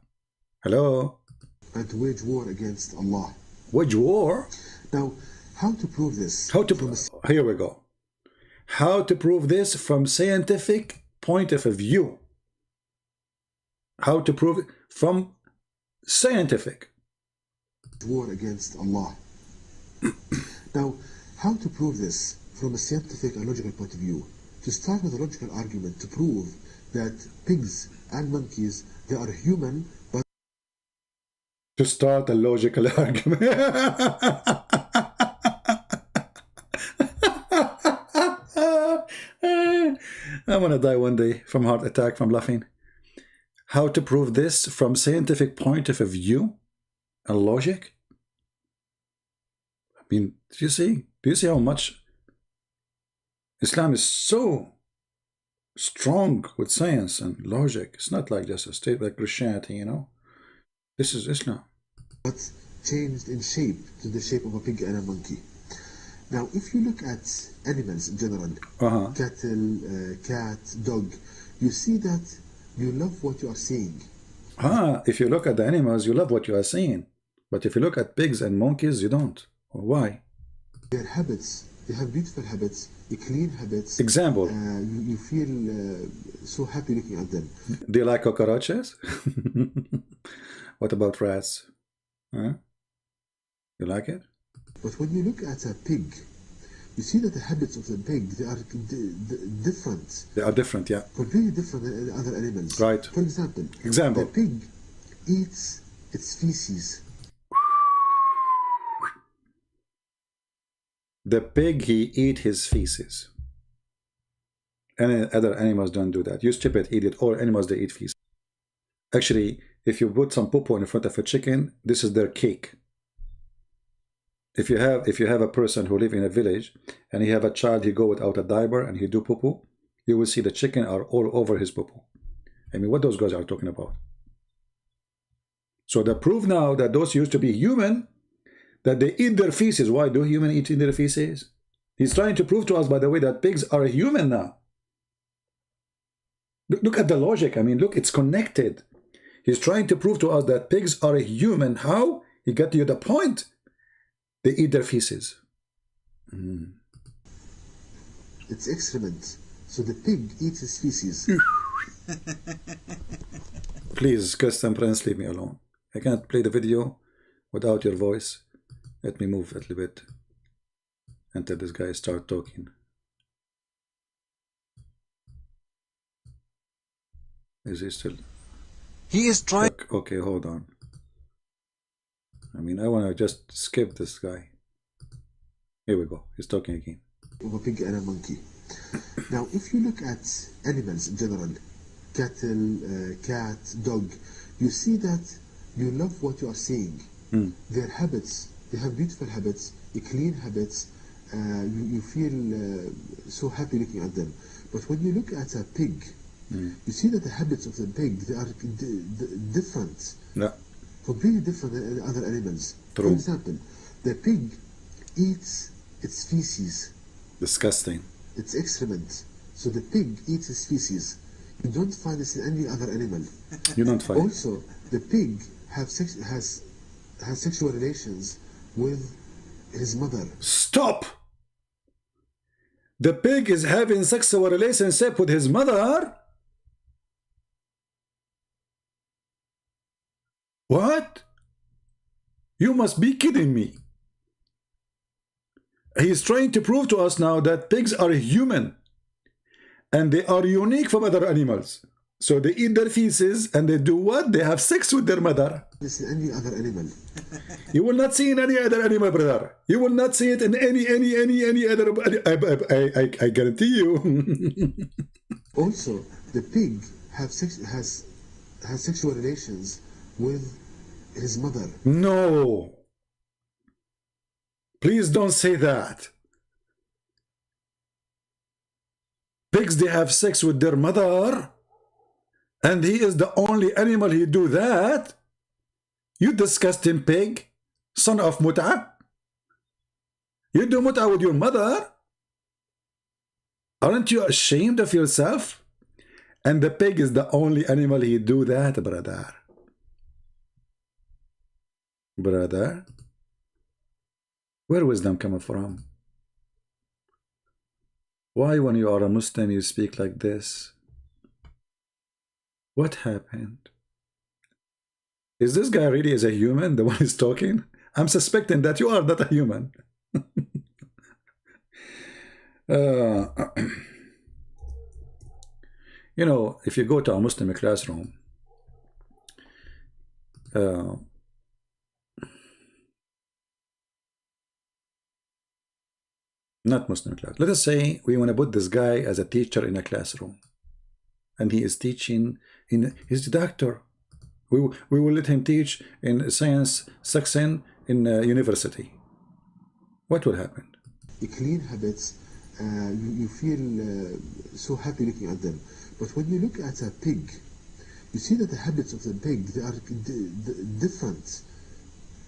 Hello? And to wage war against Allah. Wage war? Now, how to prove this? Here we go. How to prove this from scientific point of view. How to prove it from scientific. War against Allah. Now, how to prove this from a scientific and logical point of view? To start with a logical argument to prove that pigs and monkeys, they are human, but to start a logical argument. I'm gonna die one day from heart attack from laughing. How to prove this from scientific point of view and logic? I mean, do you see how much Islam is so strong with science and logic? It's not like just a state like Christianity, you know. This is Islam. But changed in shape to the shape of a pig and a monkey. Now, if you look at animals in general, cattle, cat, dog, you see that you love what you are seeing. If you look at the animals, you love what you are seeing. But if you look at pigs and monkeys, you don't. Why? Their habits, they have beautiful habits, clean habits. Example. You feel so happy looking at them. Do you like cockroaches? What about rats? Huh? You like it? But when you look at a pig, you see that the habits of the pig, they are different. They are different, yeah. Completely different than other animals. Right. For example, the pig eats its feces. The pig, he eat his feces. Any other animals don't do that. You stupid idiot. All animals, they eat feces. Actually, if you put some poo in front of a chicken, this is their cake. If you have a person who live in a village and he have a child, he go without a diaper and he do poo, you will see the chicken are all over his poo. I mean, what those guys are talking about? So the proof now that those used to be human, that they eat their feces. Why do humans eat their feces? He's trying to prove to us, by the way, that pigs are human now. Look at the logic. I mean, look, it's connected. He's trying to prove to us that pigs are human. How? He got to the point. They eat their feces. It's excrement. So the pig eats his feces. Please, Custom Prince, leave me alone. I can't play the video without your voice. Let me move a little bit until this guy start talking. Is he still? He is trying. Okay, hold on. I mean, I want to just skip this guy. Here we go. He's talking again. Of a pig and a monkey. Now, if you look at animals in general, cattle, cat, dog, you see that you love what you are seeing. Their habits, they have beautiful habits, clean habits. You feel so happy looking at them. But when you look at a pig, you see that the habits of the pig, they are different. Yeah. Completely different than other animals. True. For example, the pig eats its feces. Disgusting. It's excrement. So the pig eats its feces. You don't find this in any other animal. You don't find. Also, the pig has sexual relations with his mother. Stop! The pig is having sexual relationship with his mother? What? You must be kidding me. He's trying to prove to us now that pigs are human and they are unique from other animals. So they eat their feces and they do what? They have sex with their mother. This is any other animal. You will not see in any other animal, brother. You will not see it in any other. I guarantee you. Also, the pig has sexual relations with his mother. No. Please don't say that. Pigs, they have sex with their mother And he is the only animal who do that. You disgusting pig, son of mut'a. You do mut'a with your mother. Aren't you ashamed of yourself? And the pig is the only animal who do that, brother. Brother, where wisdom coming from? Why when you are a Muslim you speak like this? What happened? Is this guy really is a human, the one who's talking? I'm suspecting that you are not a human. You know, if you go to a Muslim classroom, not Muslim class. Let us say we want to put this guy as a teacher in a classroom, and he is teaching he's a doctor. We will let him teach in science section in university. What will happen? The clean habits, you feel so happy looking at them. But when you look at a pig, you see that the habits of the pig, they are different,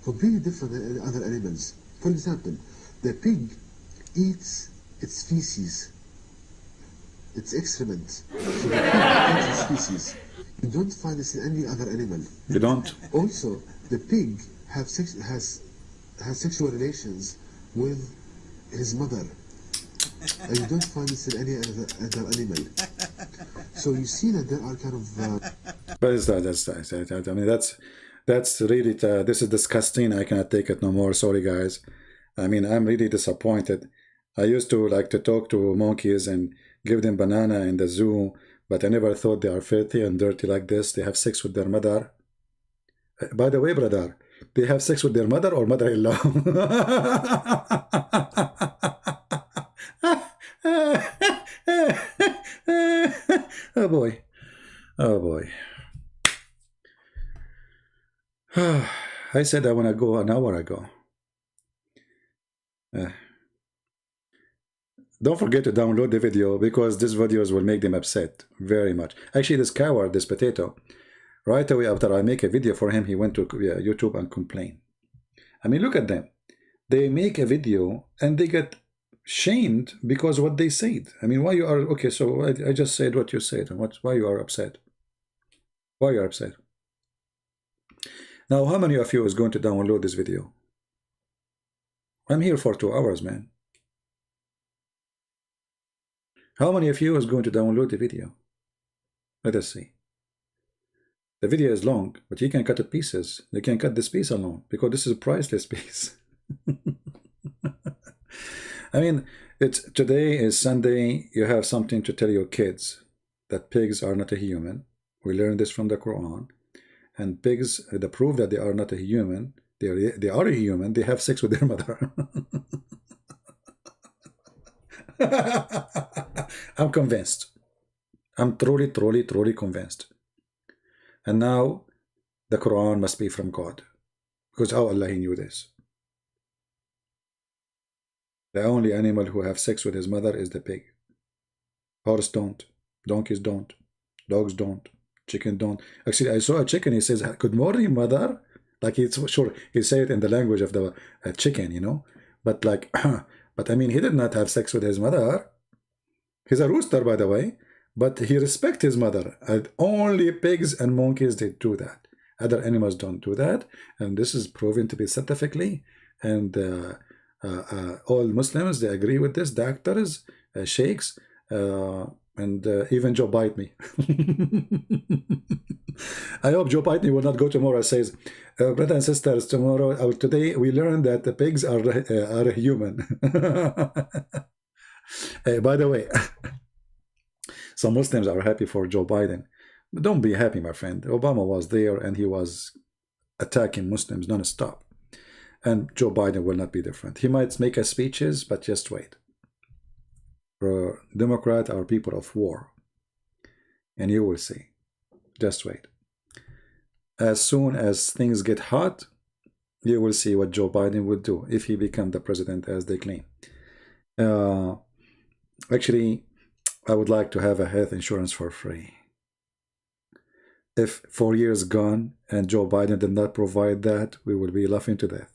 completely different than other animals. For example, the pig eats its feces, its excrement. So the pig eats its feces. You don't find this in any other animal. You don't? Also, the pig has sexual relations with his mother. And you don't find this in any other animal. So you see that there are kind of... But it's I mean, that's really, this is disgusting. I cannot take it no more. Sorry, guys. I mean, I'm really disappointed. I used to like to talk to monkeys and give them banana in the zoo, but I never thought they are filthy and dirty like this. They have sex with their mother. By the way, brother, they have sex with their mother or mother-in-law? Oh boy. Oh boy. I said I want to go an hour ago. Don't forget to download the video because these videos will make them upset very much. Actually, this coward, this potato, right away after I make a video for him, he went to YouTube and complained. I mean, look at them. They make a video and they get shamed because what they said. I mean, why you are okay? So I just said what you said, and why you are upset? Why you are upset? Now, how many of you is going to download this video? I'm here for 2 hours, man. How many of you is going to download the video? Let us see. The video is long, but you can cut it pieces. You can cut this piece alone because this is a priceless piece. I mean, today is Sunday. You have something to tell your kids that pigs are not a human. We learned this from the Quran. And pigs, the proof that they are not a human, they are a human. They have sex with their mother. I'm convinced. I'm truly convinced. And now the Quran must be from God. Because how Allah he knew this? The only animal who have sex with his mother is the pig. Horse don't. Donkeys don't. Dogs don't. Chicken don't. Actually, I saw a chicken. He says, "Good morning, mother." Like it's sure he said it in the language of the chicken, you know. But like, but I mean, he did not have sex with his mother. He's a rooster, by the way. But he respects his mother. And only pigs and monkeys they do that. Other animals don't do that. And this is proven to be scientifically. And all Muslims, they agree with this. Doctors, sheikhs, and even Joe Biden. I hope Joe Biden will not go tomorrow and says, brothers and sisters, today we learned that the pigs are human. By the way, some Muslims are happy for Joe Biden. But don't be happy, my friend. Obama was there and he was attacking Muslims non-stop. And Joe Biden will not be different. He might make speeches, but just wait. Democrats are people of war. And you will see. Just wait. As soon as things get hot, you will see what Joe Biden would do if he becomes the president as they claim. Actually, I would like to have a health insurance for free. if 4 years gone and Joe Biden did not provide that, we will be laughing to death.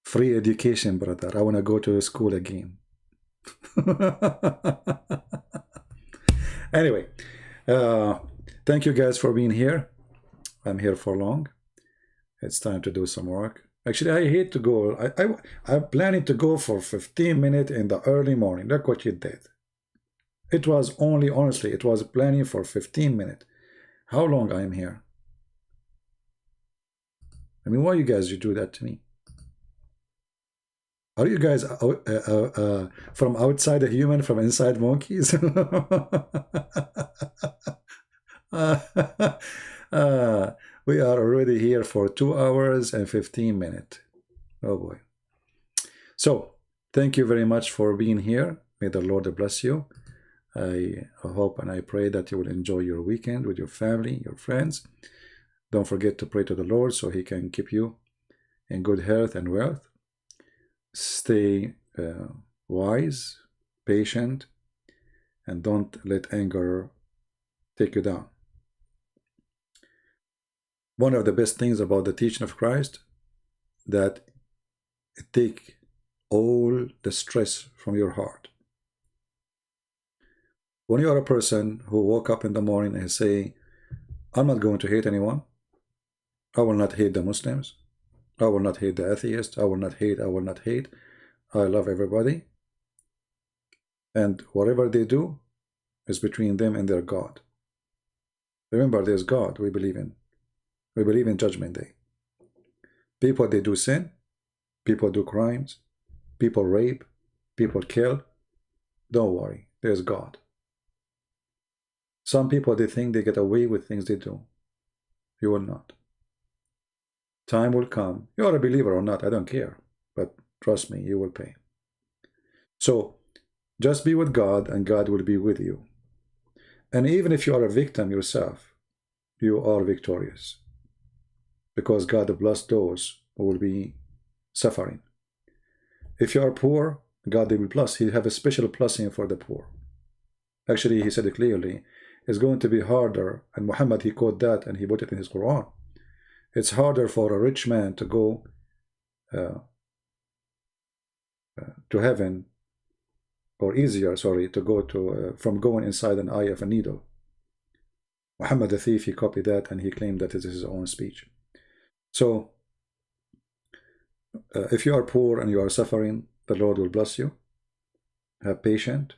Free education, brother. I want to go to school again. Anyway, thank you guys for being here. I'm here for long. It's time to do some work. Actually, I hate to go. I'm planning to go for 15 minutes in the early morning. Look what you did. It was only, honestly, it was planning for 15 minutes. How long I am here? I mean, why you guys you do that to me? Are you guys from outside a human, from inside monkeys? We are already here for 2 hours and 15 minutes. Oh boy. So, thank you very much for being here. May the Lord bless you. I hope and I pray that you will enjoy your weekend with your family, your friends. Don't forget to pray to the Lord so He can keep you in good health and wealth. Stay wise, patient, and don't let anger take you down. One of the best things about the teaching of Christ, that it takes all the stress from your heart. When you are a person who woke up in the morning and say, I'm not going to hate anyone, I will not hate the Muslims, I will not hate the atheists, I will not hate, I love everybody, and whatever they do is between them and their God. Remember, there's God we believe in. We believe in Judgment Day. People, they do sin, people do crimes, people rape, people kill. Don't worry, there's God. Some people, they think they get away with things they do. You will not. Time will come. You are a believer or not, I don't care. But trust me, you will pay. So, just be with God and God will be with you. And even if you are a victim yourself, you are victorious. Because God bless those who will be suffering. If you are poor, God will bless. He have a special blessing for the poor. Actually, He said it clearly. It's going to be harder, and Muhammad, he quoted that and he put it in his Quran. It's harder for a rich man to go to heaven, or easier, sorry, to go to from going inside an eye of a needle. Muhammad the thief, he copied that and he claimed that it is his own speech. So, if you are poor and you are suffering, the Lord will bless you. Have patience.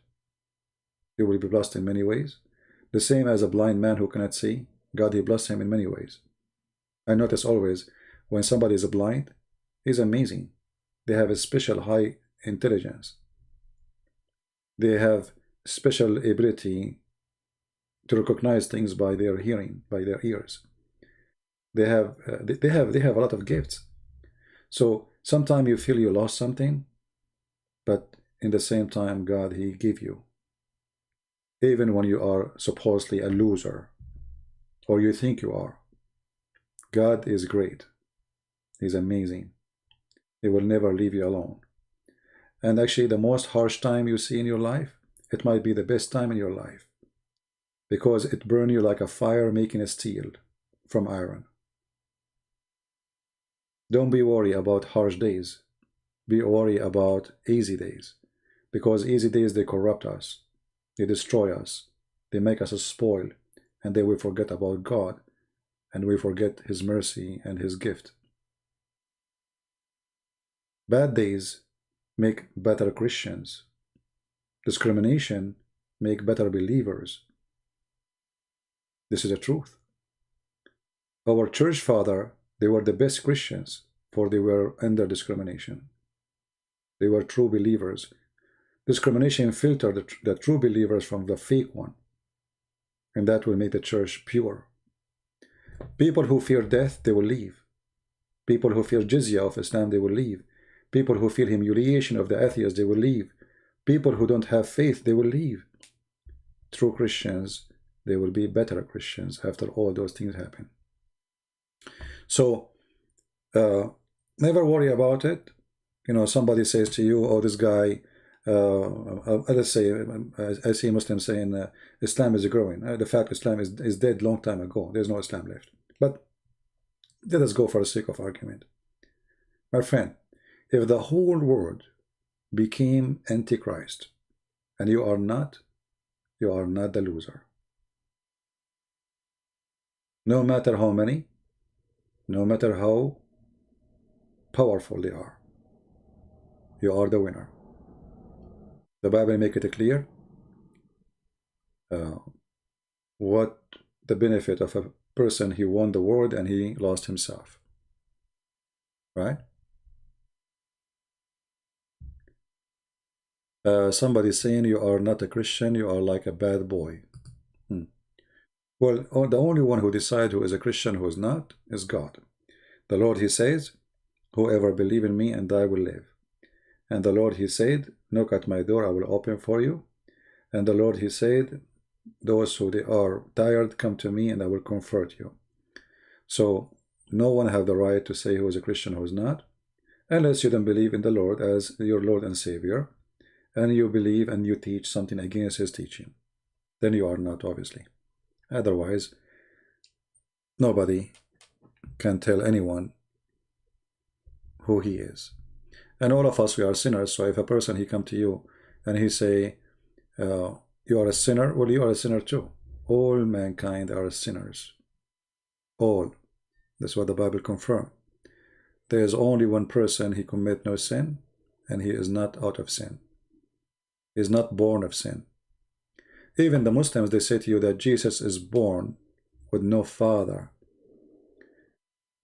You will be blessed in many ways. The same as a blind man who cannot see, God, He blessed him in many ways. I notice always, when somebody is blind, he's amazing. They have a special high intelligence. They have special ability to recognize things by their hearing, by their ears. They have a lot of gifts. So sometimes you feel you lost something, but in the same time, God, He gave you. Even when you are supposedly a loser, or you think you are, God is great. He's amazing. He will never leave you alone. And actually, the most harsh time you see in your life, it might be the best time in your life, because it burns you like a fire making a steel from iron. Don't be worried about harsh days. Be worried about easy days, because easy days, they corrupt us. They destroy us. They make us a spoil, and then we forget about God, and we forget His mercy and His gift. Bad days make better Christians. Discrimination make better believers. This is the truth. Our church father, they were the best Christians, for they were under discrimination. They were true believers. Discrimination filtered the true believers from the fake one, and that will make the church pure. People who fear death, they will leave. People who fear jizya of Islam, they will leave. People who feel humiliation of the atheists, they will leave. People who don't have faith, they will leave. True Christians, they will be better Christians after all those things happen. So, never worry about it. You know, somebody says to you, oh, this guy let's say, I see Muslims saying Islam is growing. The fact Islam is dead long time ago. There's no Islam left. But let us go for the sake of argument. My friend, if the whole world became Antichrist, and you are not the loser. No matter how many, no matter how powerful they are, you are the winner. The Bible make it clear what the benefit of a person he won the world and he lost himself. Right? Somebody saying you are not a Christian, you are like a bad boy. Well, the only one who decides who is a Christian, who is not, is God. The Lord, he says, whoever believe in me and I will live. And the Lord, he said, knock at my door, I will open for you. And the Lord, he said, those who they are tired, come to me and I will comfort you. So no one have the right to say who is a Christian, who is not, unless you don't believe in the Lord as your Lord and Savior, and you believe and you teach something against his teaching. Then you are not, obviously. Otherwise, nobody can tell anyone who he is. And all of us, we are sinners. So if a person, he come to you and he say, you are a sinner, well, you are a sinner too. All mankind are sinners. All. That's what the Bible confirms. There is only one person, he commit no sin, and he is not out of sin. He is not born of sin. Even the Muslims, they say to you that Jesus is born with no father.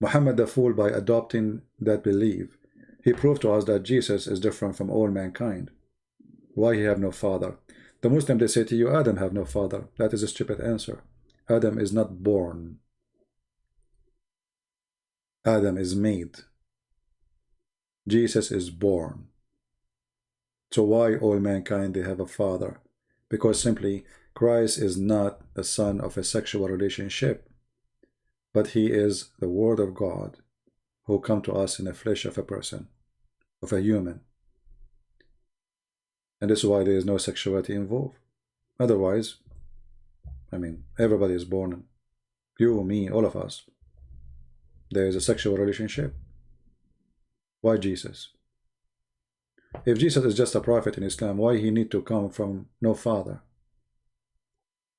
Muhammad the fool, by adopting that belief, he proved to us that Jesus is different from all mankind. Why he have no father? The Muslim, they say to you, Adam have no father. That is a stupid answer. Adam is not born. Adam is made. Jesus is born. So why all mankind, they have a father? Because simply Christ is not a son of a sexual relationship, but he is the Word of God who come to us in the flesh of a person, of a human. And this is why there is no sexuality involved. Otherwise, I mean, everybody is born, you, me, all of us. There is a sexual relationship. Why Jesus? If Jesus is just a prophet in Islam, why he need to come from no father?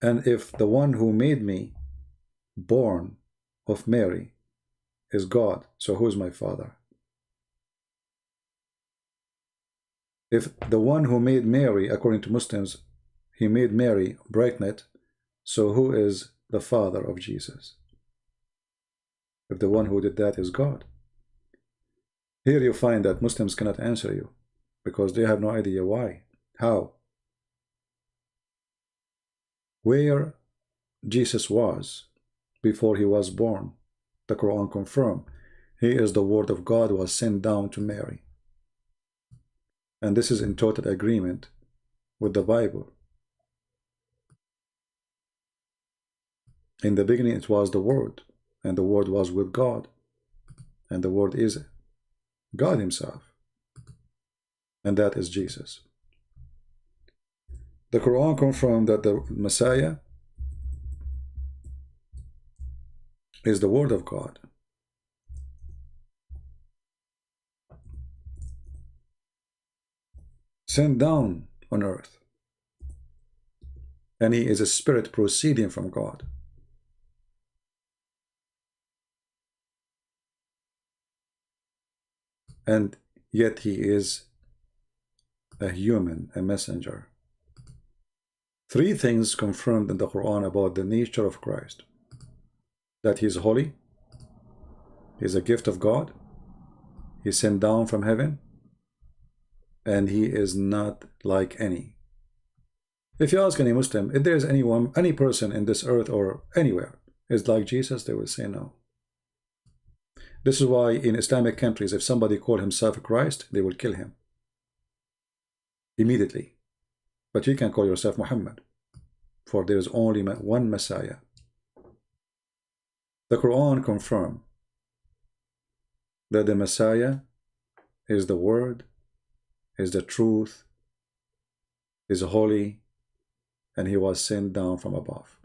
And if the one who made me born of Mary is God, so who is my father? If the one who made Mary, according to Muslims, he made Mary pregnant, so who is the father of Jesus? If the one who did that is God. Here you find that Muslims cannot answer you because they have no idea why, how, where Jesus was before he was born. The Quran confirmed he is the Word of God, was sent down to Mary. And this is in total agreement with the Bible. In the beginning it was the Word, and the Word was with God, and the Word is God himself, and that is Jesus. The Quran confirmed that the Messiah is the Word of God. Sent down on earth. And he is a spirit proceeding from God. And yet he is a human, a messenger. Three things confirmed in the Quran about the nature of Christ. That he is holy, he is a gift of God, he is sent down from heaven, and he is not like any. If you ask any Muslim, if there is anyone, any person in this earth or anywhere is like Jesus, they will say no. This is why in Islamic countries, if somebody call himself Christ, they will kill him immediately. But you can call yourself Muhammad, for there is only one Messiah. The Quran confirms that the Messiah is the Word, is the truth, is holy and he was sent down from above.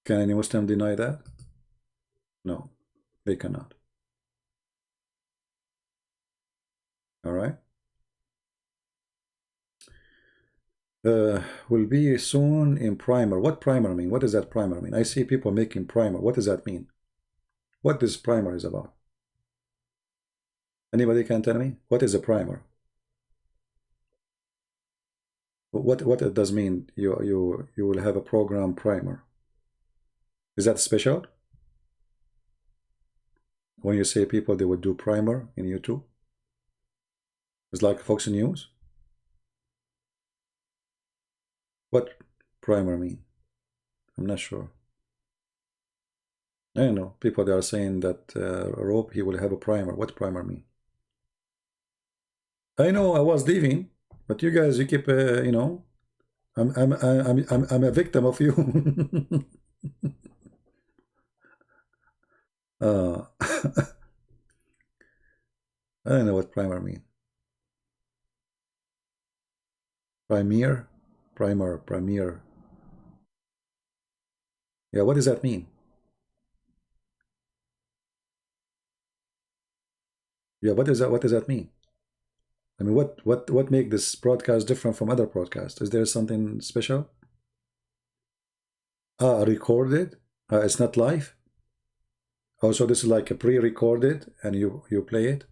Can any Muslim deny that? No, they cannot. All right. Will be soon in primer. What primer mean? What does that primer mean? I see people making primer. What does that mean? What this primer is about? Anybody can tell me? What is a primer? What it does mean? You will have a program primer. Is that special? When you say people they would do primer in YouTube? It's like Fox News? What primer mean? I'm not sure. I don't know. People they are saying that Rope he will have a primer. What primer mean? I know I was leaving, but you guys you keep you know. I'm a victim of you. I don't know what primer mean. Premier? Premier. Yeah, what does that mean? Yeah, what does that mean? I mean, what make this broadcast different from other broadcasts? Is there something special? Recorded? It's not live? Oh, so this is like a pre-recorded and you play it?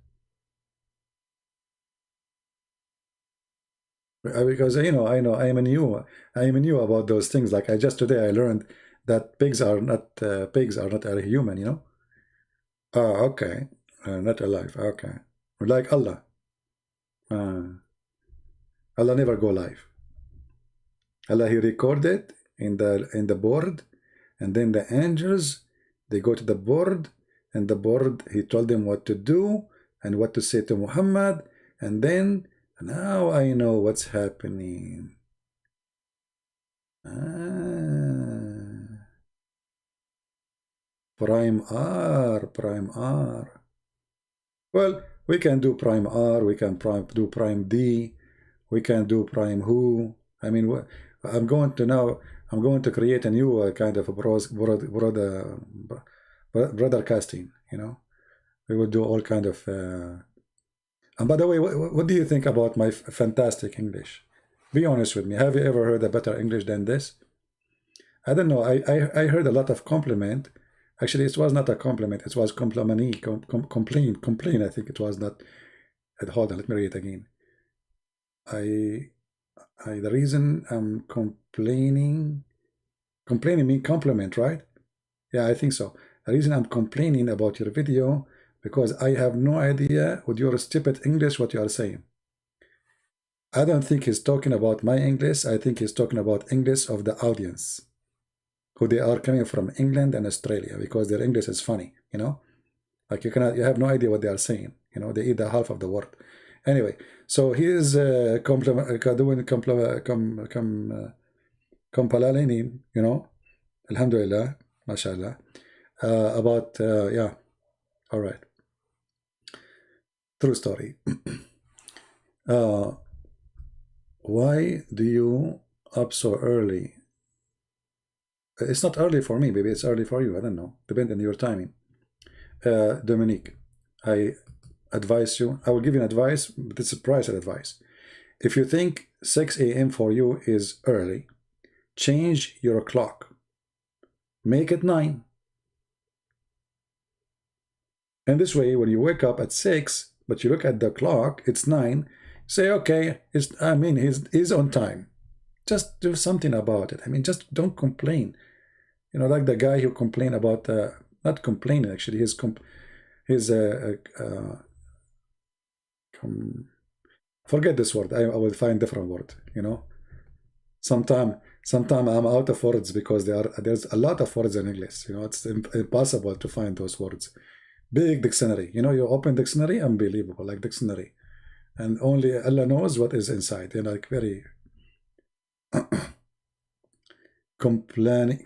Because you know, I know I am new about those things. Like today I learned that pigs are not human. You know. Oh, okay, not alive. Okay, like Allah. Allah never go live. Allah he recorded in the board, and then the angels they go to the board, and the board he told them what to do and what to say to Muhammad, and then. Now I know what's happening. Prime R. Well, we can do prime R, we can do prime D, we can do prime who. I mean, I'm going to create a new kind of a broadcasting, you know. We will do all kind of... And by the way, what do you think about my fantastic English? Be honest with me. Have you ever heard a better English than this? I don't know. I heard a lot of compliment. Actually, it was not a compliment. It was complain. I think it was not. Hold on. Let me read it again. The reason I'm complaining means compliment, right? Yeah, I think so. The reason I'm complaining about your video because I have no idea with your stupid English what you are saying. I don't think he's talking about my English. I think he's talking about English of the audience, who they are coming from England and Australia, because their English is funny, you know. Like you have no idea what they are saying. You know, they eat the half of the word. Anyway, so he is doing compalainin, you know, alhamdulillah, mashallah, about yeah, all right. True story. Why do you up so early? It's not early for me. Maybe it's early for you. I don't know. Depending on your timing. Dominique, I advise you. I will give you an advice, but it's a private advice. If you think 6 a.m. for you is early, change your clock. Make it 9. And this way, when you wake up at 6, but you look at the clock, it's 9, say, okay, he's on time. Just do something about it. I mean, just don't complain. You know, like the guy who complained about, not complaining, actually, forget this word. I will find different word, you know. Sometime I'm out of words because there's a lot of words in English. You know, it's impossible to find those words. Big dictionary. You know, you open dictionary, unbelievable, like dictionary. And only Allah knows what is inside. You know, like very complaining.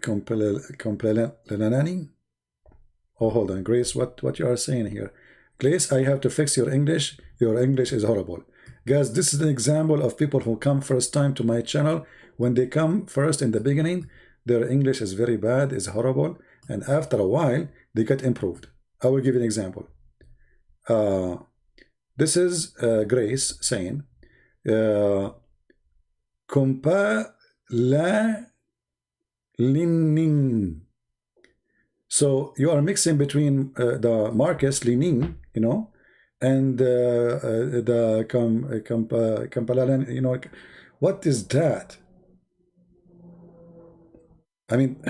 Oh, hold on, Grace, what you are saying here? Grace, I have to fix your English your English is horrible. Guys, this is an example of people who come first time to my channel. When they come first in the beginning, their English is very bad, is horrible, and after a while, they get improved. I will give you an example. This is Grace saying, compa la Lenin. So you are mixing between the Marcus Lenin, you know, and the Kampalalan, you know. What is that? I mean,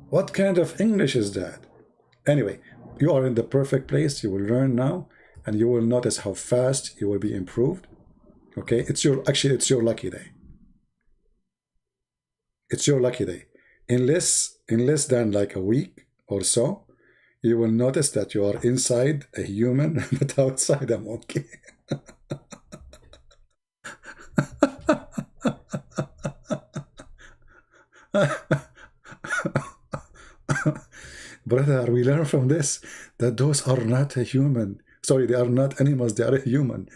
what kind of English is that? Anyway, you are in the perfect place. You will learn now, and you will notice how fast you will be improved. Okay, it's your lucky day. It's your lucky day. In less than like a week or so, you will notice that you are inside a human but outside a monkey. Brother, we learn from this that those are not a human. Sorry, they are not animals, they are a human.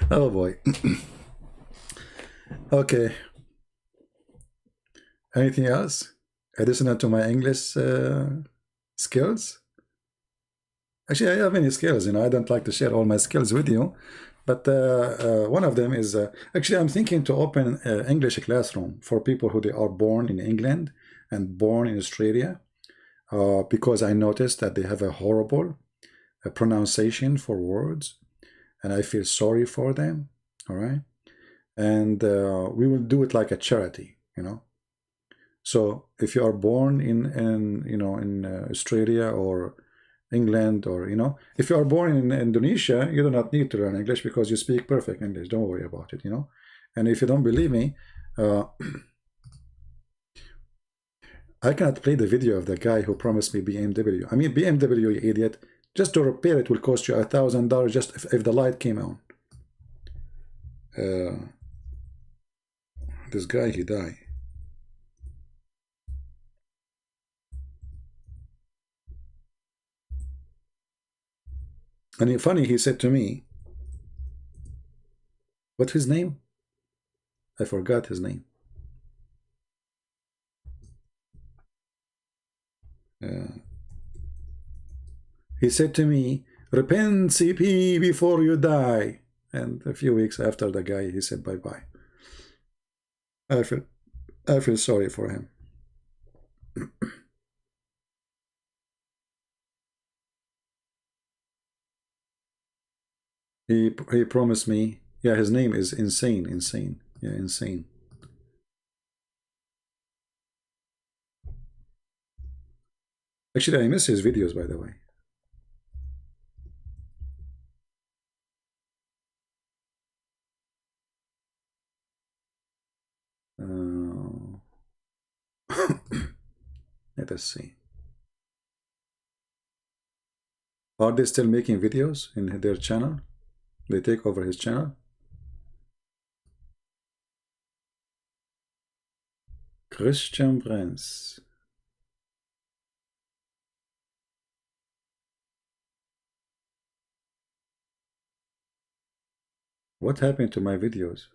Oh boy. Okay. Anything else? Additional to my English skills? Actually, I have many skills, you know. I don't like to share all my skills with you. But one of them is, actually, I'm thinking to open an English classroom for people who they are born in England and born in Australia, because I noticed that they have a horrible pronunciation for words, and I feel sorry for them, all right? And we will do it like a charity, you know? So if you are born in Australia or England, or if you are born in Indonesia, you do not need to learn English because you speak perfect English. Don't worry about it, And if you don't believe me, I cannot play the video of the guy who promised me BMW. I mean, BMW, you idiot. Just to repair it will cost you $1,000 just if the light came on. This guy, he died. And funny, he said to me, what's his name? I forgot his name. He said to me, repent, CP, before you die. And a few weeks after the guy, he said bye-bye. I feel sorry for him. He promised me, yeah, his name is Insane. Yeah, Insane. Actually, I miss his videos, by the way. Let us see. Are they still making videos in their channel? They take over his channel? Christian Prince. What happened to my videos?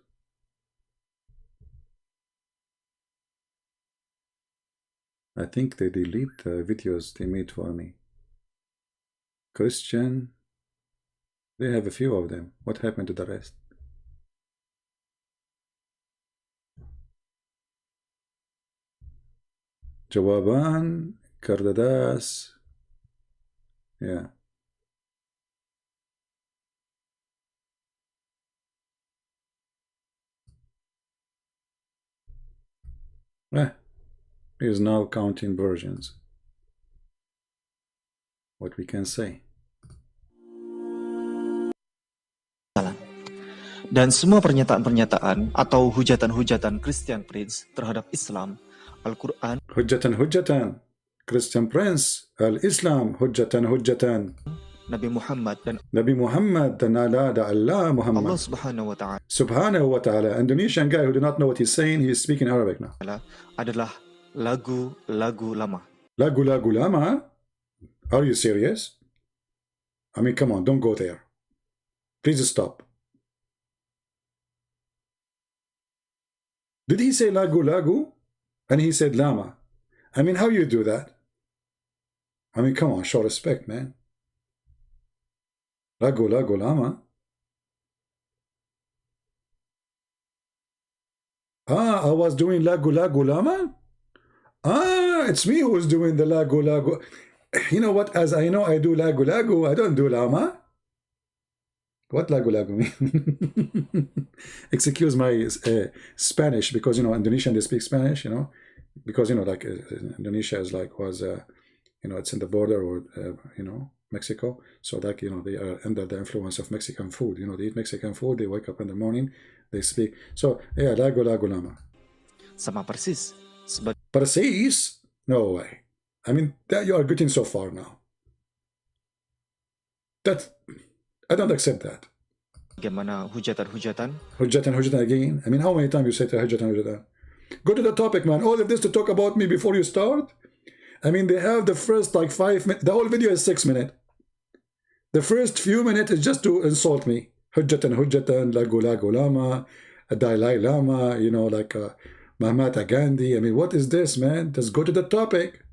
I think they delete the videos they made for me. Christian. They have a few of them. What happened to the rest? Jawaban, Kardadas. Yeah. He is now counting versions. What we can say. Dan semua pernyataan-pernyataan atau hujatan-hujatan Christian Prince terhadap Islam, Al-Quran, hujatan, Christian Prince, Al-Islam, hujatan, Nabi Muhammad dan Allah Muhammad. Allah Subhanahu wa ta'ala. Indonesian guy who do not know what he's saying, he's speaking Arabic now. Adalah lagu-lagu lama. Lagu-lagu lama? Are you serious? I mean, come on, don't go there. Please stop. Did he say lagu lagu? And he said lama. I mean, how you do that? I mean, come on, show respect, man. Lagu lagu lama. Ah, I was doing lagu lagu lama? Ah, it's me who's doing the lagu lagu. You know what? As I know I do lagu lagu, I don't do lama. What lagu lagu mean? Excuse my Spanish, because, you know, Indonesian, they speak Spanish, you know, because, you know, like Indonesia is like, was, you know, it's in the border, or, you know, Mexico. So like, you know, they are under the influence of Mexican food. You know, they eat Mexican food, they wake up in the morning, they speak. So, yeah, lagu lagu lama. Sama persis Persis? No way. I mean, that you are getting so far now. That, I don't accept that. bagaimana hujatan-hujatan Hujatan again. I mean, how many times you say hujatan? Go to the topic, man. All of this to talk about me before you start? I mean, they have the first like 5 minutes. The whole video is 6 minutes. The first few minutes is just to insult me. Hujatan, lagu lagu lama, Dalai Lama, you know, like Mahatma Gandhi. I mean, what is this, man? Just go to the topic.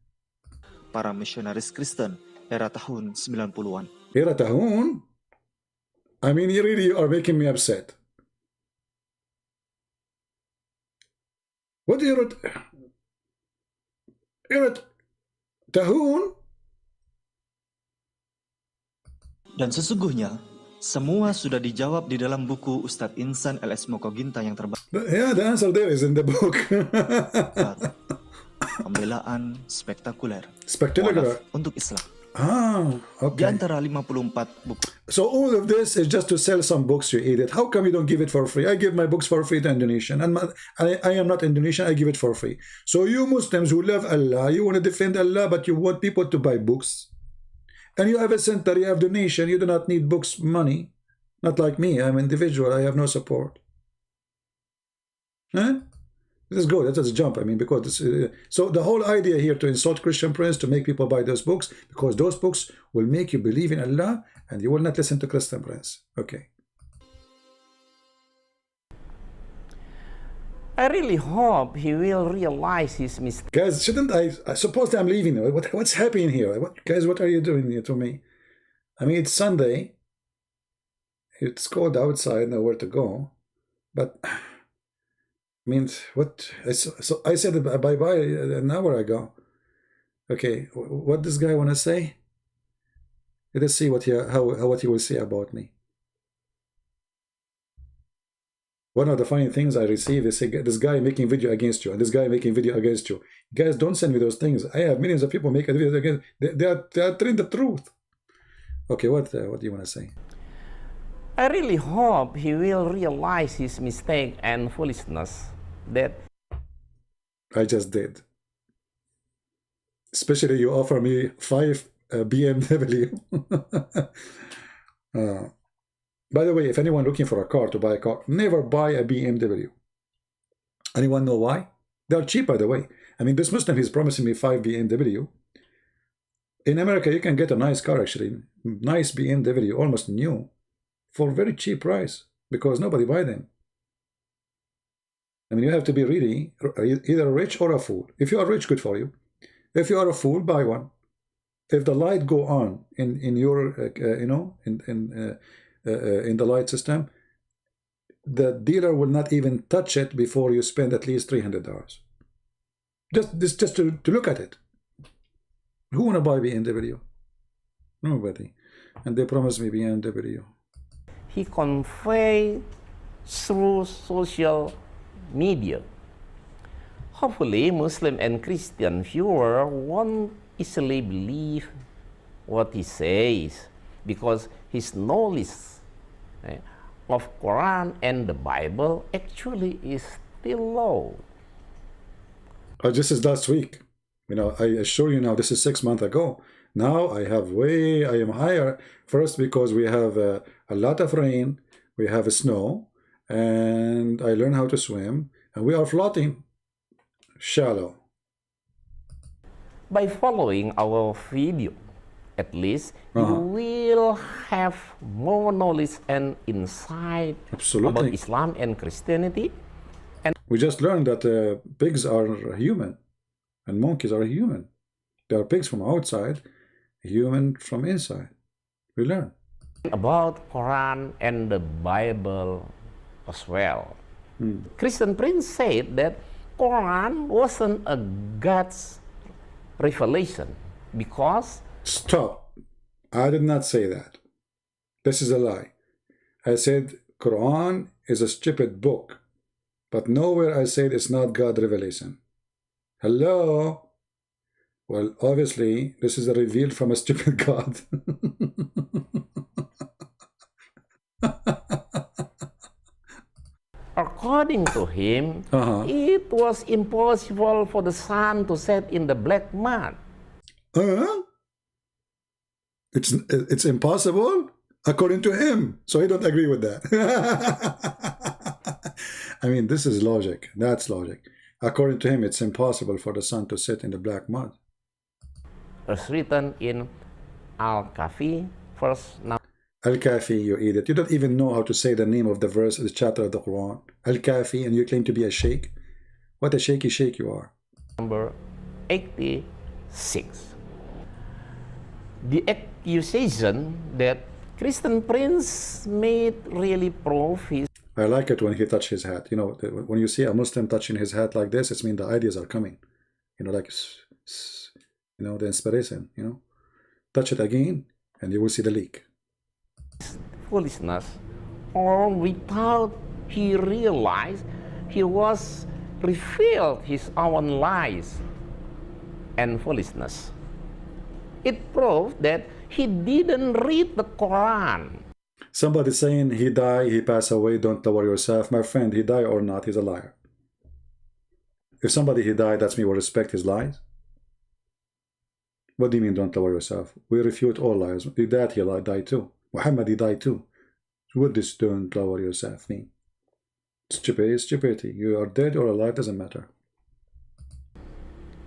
para misionaris Kristen era tahun 90-an. Era tahun? I mean, you really are making me upset. What era tahun? Dan sesungguhnya semua sudah dijawab di dalam buku Ustadz Insan LS Mokoginta yang terbaru. Yeah, the answer there is in the book. Pembelaan spektakuler Spectacular. untuk Islam. Ah, Di okay. antara 54 buku So all of this is just to sell some books you edit. How come you don't give it for free? I give my books for free to Indonesian, and I am not Indonesian. I give it for free. So you Muslims who love Allah, you want to defend Allah, but you want people to buy books, and you have a center, you have donation. You do not need books money. Not like me. I'm an individual. I have no support. Huh? This is good. Let us jump. I mean, because this, so the whole idea here to insult Christian Prince, to make people buy those books, because those books will make you believe in Allah, and you will not listen to Christian Prince. Okay. I really hope he will realize his mistake. Guys, shouldn't I suppose I'm leaving. What's happening here? Guys, what are you doing here to me? I mean, it's Sunday. It's cold outside, nowhere to go. But I mean, what? So I said bye-bye an hour ago. Okay, what this guy want to say? Let us see what he will say about me. One of the funny things I receive is this guy making video against you, and this guy making video against you. Guys, don't send me those things. I have millions of people making videos against. They are telling the truth. Okay, what do you want to say? I really hope he will realize his mistake and foolishness that I just did. Especially you offer me 5 BMW. By the way, if anyone looking for a car, to buy a car, never buy a BMW. Anyone know why? They're cheap, by the way. I mean, this Muslim, he's promising me 5 BMW. In America, you can get a nice car, actually. Nice BMW, almost new, for very cheap price, because nobody buy them. I mean, you have to be really either rich or a fool. If you are rich, good for you. If you are a fool, buy one. If the light go on in your, you know, in the light system, the dealer will not even touch it before you spend at least $300. Just to look at it. Who wanna buy BMW? Nobody. And they promised me BMW. he conveyed through social media. Hopefully, Muslim and Christian viewer won't easily believe what he says, because his knowledge of Quran and the Bible actually is still low. This is last week. You know, I assure you now, this is 6 months ago. Now I am higher. First, because we have a lot of rain, we have snow, and I learned how to swim, and we are floating shallow. By following our video, at least, you will have more knowledge and insight Absolutely. about Islam and Christianity. We just learned that pigs are human and monkeys are human. They are pigs from outside, human from inside. We learn. About Quran and the Bible as well. Christian Prince said that Quran wasn't a God's revelation because Stop. I did not say that. This is a lie. I said Quran is a stupid book, but nowhere I said it's not God revelation. Hello? Well, obviously, this is a reveal from a stupid God. according to him, it was impossible for the sun to set in the black mud. It's impossible according to him. So I don't agree with that. I mean, this is logic. That's logic. According to him, it's impossible for the sun to set in the black mud. As written in Al-Kahfi, verse Al-Kafi, you idiot. You don't even know how to say the name of the verse, the chapter of the Quran. Al-Kafi, and you claim to be a sheikh? What a shaky sheikh you are. number 86. The accusation that Christian Prince made really prove his I like it when he touched his hat. You know, when you see a Muslim touching his hat like this, it means the ideas are coming. You know, like, you know, the inspiration, you know. Touch it again, and you will see the leak. foolishness, or without he realized he was revealed his own lies and foolishness. It proved that he didn't read the Quran. Somebody saying he died, he passed away, don't lower yourself. My friend, he died or not, he's a liar. If somebody he died, that's me, will respect his lies. What do you mean, don't lower yourself? We refute all lies. He died, he died too. Muhammad, he died too. What does don't lower yourself mean? Stupidity. You are dead or alive, doesn't matter.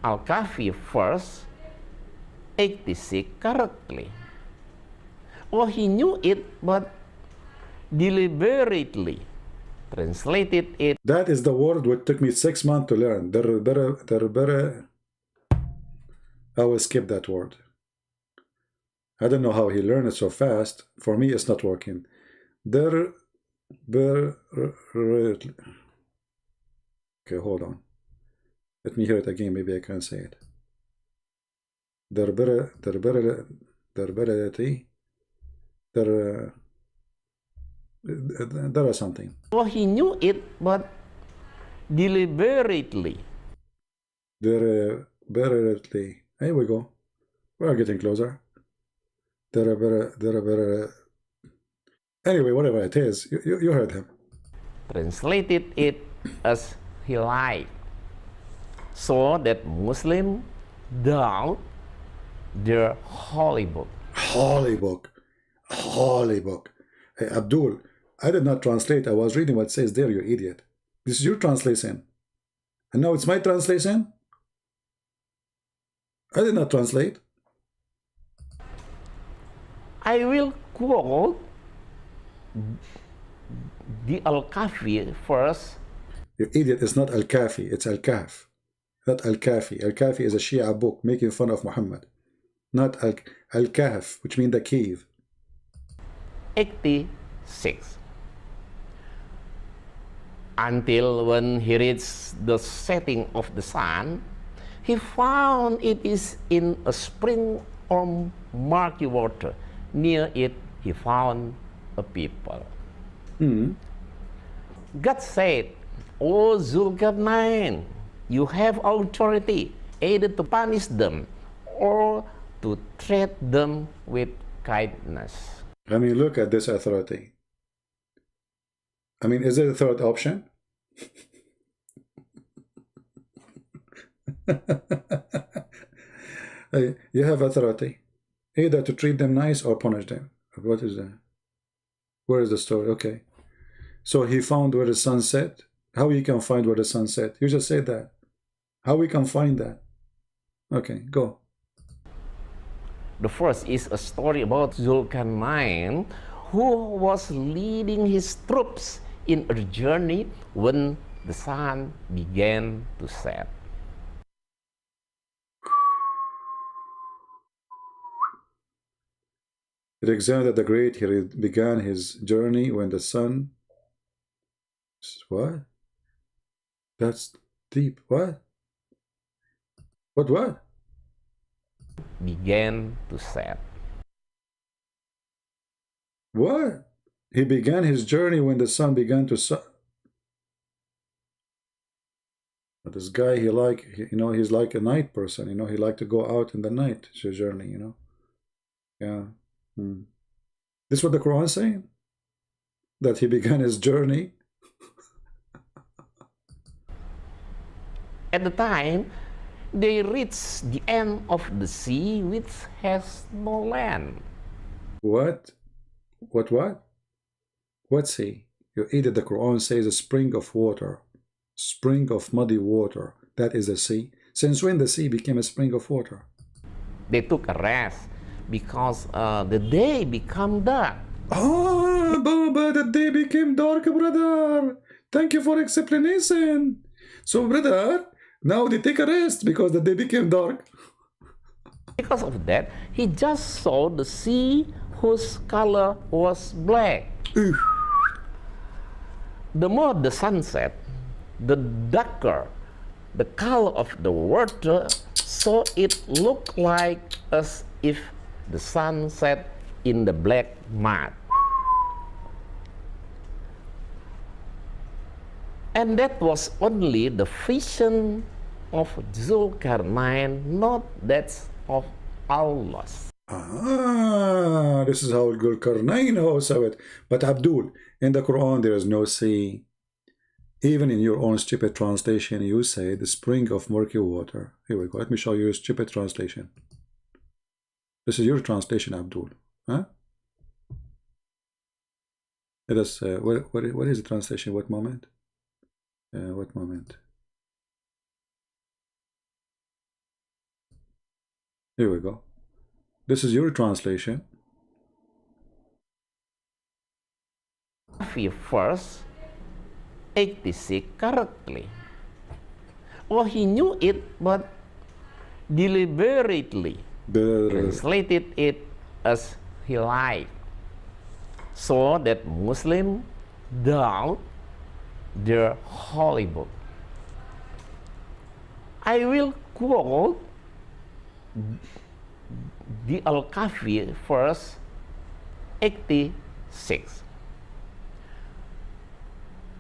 Al-Kahfi verse 86 correctly. Oh, he knew it, but deliberately translated it. That is the word which took me 6 months to learn. I will skip that word. I don't know how he learned it so fast. For me, it's not working. Okay, hold on. Let me hear it again. Maybe I can say it. There is something. Oh, he knew it, but deliberately. Deliberately. Here we go. We are getting closer. Anyway, whatever it is, you heard him. Translated it as he lied, so that Muslims doubt their holy book. Holy book. Holy book. Hey, Abdul, I did not translate. I was reading what it says there, you idiot. This is your translation. And now it's my translation? I did not translate. I will quote the Al-Kahfi first. You idiot, it's not Al-Kafi, it's Al-Kahf. Not Al-Kafi. Al-Kafi is a Shia book making fun of Muhammad. Not Al-Kahf, which means the cave. 86. Until when he reached the setting of the sun, he found it is in a spring or murky water. Near it, he found a people. God said, O Zulkarnain, you have authority either to punish them or to treat them with kindness. I mean, look at this authority. I mean, is there a third option? You have authority. Either to treat them nice or punish them. What is that? Where is the story? Okay. So he found where the sun set. How we can find where the sun set? You just said that. How we can find that? Okay, go. The first is a story about Zulkarnain, who was leading his troops in a journey when the sun began to set. Alexander the Great, he began his journey when the sun... What? That's deep. What? What? Began to set. What? He began his journey when the sun began to set. But this guy, he's like a night person, he like to go out in the night, to journey, Yeah. This is what the Quran is saying? That he began his journey? At the time, they reached the end of the sea, which has no land. What? What sea? You either the Quran says a spring of water, spring of muddy water. That is a sea. Since when the sea became a spring of water? They took a rest because the day became dark. Ah, Baba, the day became dark, brother. Thank you for explanation. So, brother, now they take a rest because the day became dark. Because of that, he just saw the sea whose color was black. The more the sun set, the darker the color of the water, so it looked like as if the sun set in the black mud. And that was only the vision of Zulkarnain, not that of Allah. Ah, this is how Zulkarnain knows it. But Abdul, in the Quran there is no sea. Even in your own stupid translation, you say the spring of murky water. Here we go. Let me show you a stupid translation. This is your translation, Abdul. Huh? Let us, what is the translation? What moment? What moment? Here we go. This is your translation. First, 86 correctly. Oh, he knew it, but deliberately translated it as he liked, so that Muslims doubt their holy book. I will quote the Al-Kafi verse 86.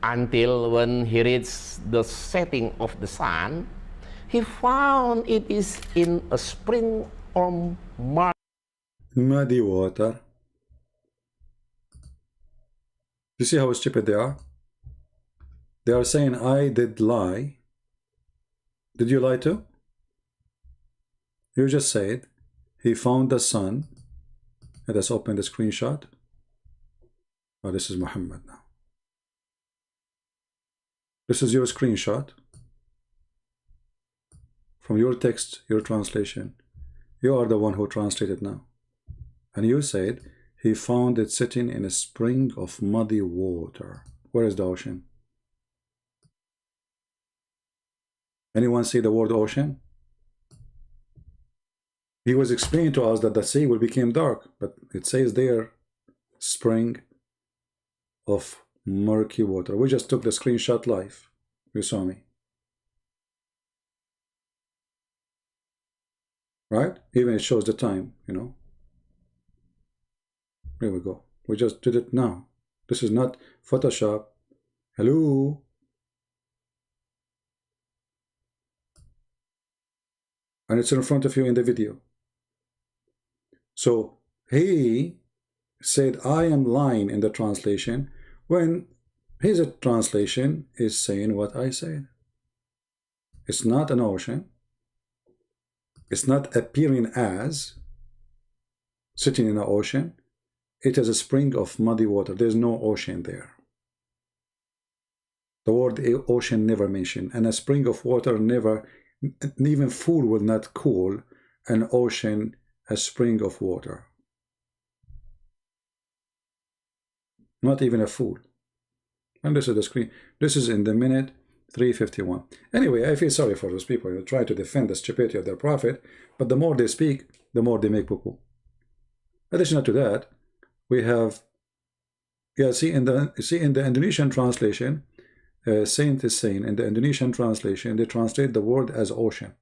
Until when he reached the setting of the sun, he found it is in a spring or muddy water. You see how stupid they are? They are saying, I did lie. Did you lie too? You just said, he found the sun. Let us open the screenshot. Oh, this is Muhammad now. This is your screenshot from your text, your translation. You are the one who translated now. And you said, he found it sitting in a spring of muddy water. Where is the ocean? Anyone see the word ocean? He was explaining to us that the sea will become dark, but it says there, spring of murky water. We just took the screenshot live. You saw me. Right? Even it shows the time, Here we go. We just did it now. This is not Photoshop. Hello? And it's in front of you in the video. So he said, I am lying in the translation when his translation is saying what I said. It's not an ocean. It's not appearing as sitting in the ocean. It is a spring of muddy water. There's no ocean there. The word ocean never mentioned, and a spring of water never, even fool will not call an ocean a spring of water. Not even a fool. And this is the screen. This is in the minute 3:51. Anyway, I feel sorry for those people who try to defend the stupidity of their prophet, but the more they speak, the more they make poo-poo. Additional to that, we have, see in the Indonesian translation, Saint is saying in the Indonesian translation, they translate the word as ocean.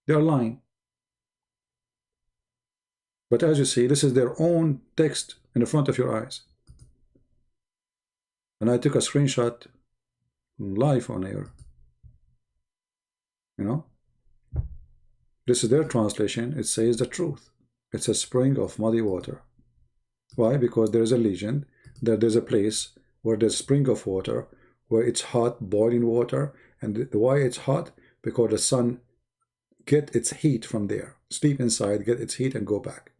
They are lying. But as you see, this is their own text in the front of your eyes. And I took a screenshot live on air. You know, this is their translation. It says the truth. It's a spring of muddy water. Why? Because there is a legend that there's a place where there's a spring of water, where it's hot, boiling water. And why it's hot? Because the sun get its heat from there. Sleep inside, get its heat, and go back.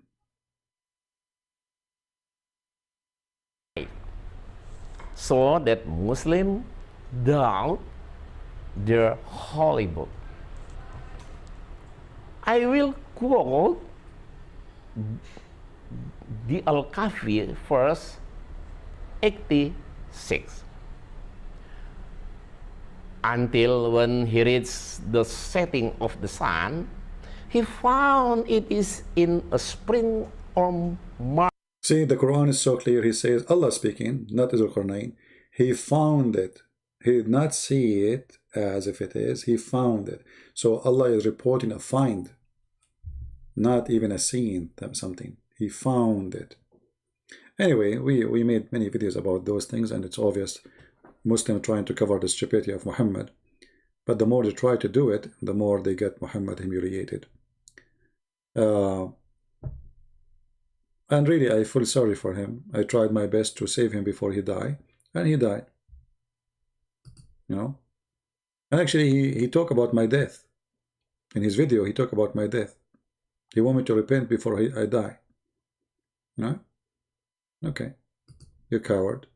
So that Muslims doubt their holy book. I will quote the Al-Kahfi verse 86. Until when he reached the setting of the sun, he found it is in a spring or marsh. See, the Quran is so clear. He says, Allah speaking, not Zulqarnain. He found it. He did not see it as if it is. He found it. So Allah is reporting a find, not even a seeing something. He found it. Anyway, we made many videos about those things, and it's obvious Muslims trying to cover the stupidity of Muhammad. But the more they try to do it, the more they get Muhammad humiliated. And really, I feel sorry for him. I tried my best to save him before he died, and he died. You know? And actually, he talked about my death. In his video, he talked about my death. He wanted me to repent before I die. No? Okay. You coward.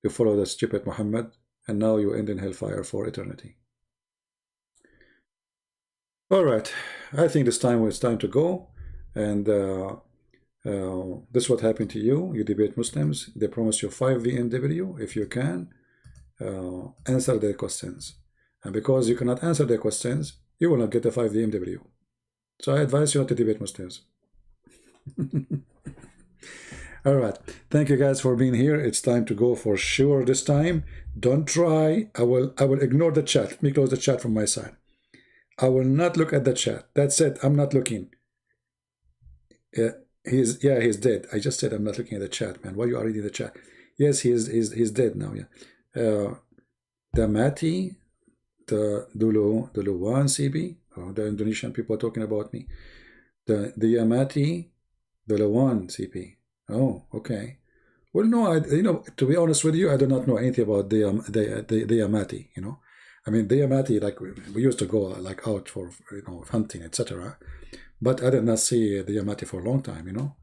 You follow the stupid Muhammad, and now you end in hellfire for eternity. Alright. I think it's time to go. And this is what happened to you. You debate Muslims. They promise you 5 VMW. If you can, answer their questions. And because you cannot answer their questions, you will not get the 5 VMW. So I advise you not to debate Muslims. Alright. Thank you guys for being here. It's time to go for sure this time. Don't try. I will ignore the chat. Let me close the chat from my side. I will not look at the chat. That's it. I'm not looking. He's dead. I just said I'm not looking at the chat, man. Why you are reading the chat? Yes, he's dead now. Yeah. The Mati, the Duluwan CB. Oh, the Indonesian people are talking about me. The Yamati, the Lawan CP. Oh, okay. Well, no, to be honest with you, I do not know anything about the Yamati. You know, I mean, the Yamati, like we used to go like out for hunting, etc. But I did not see the Yamati for a long time, you know.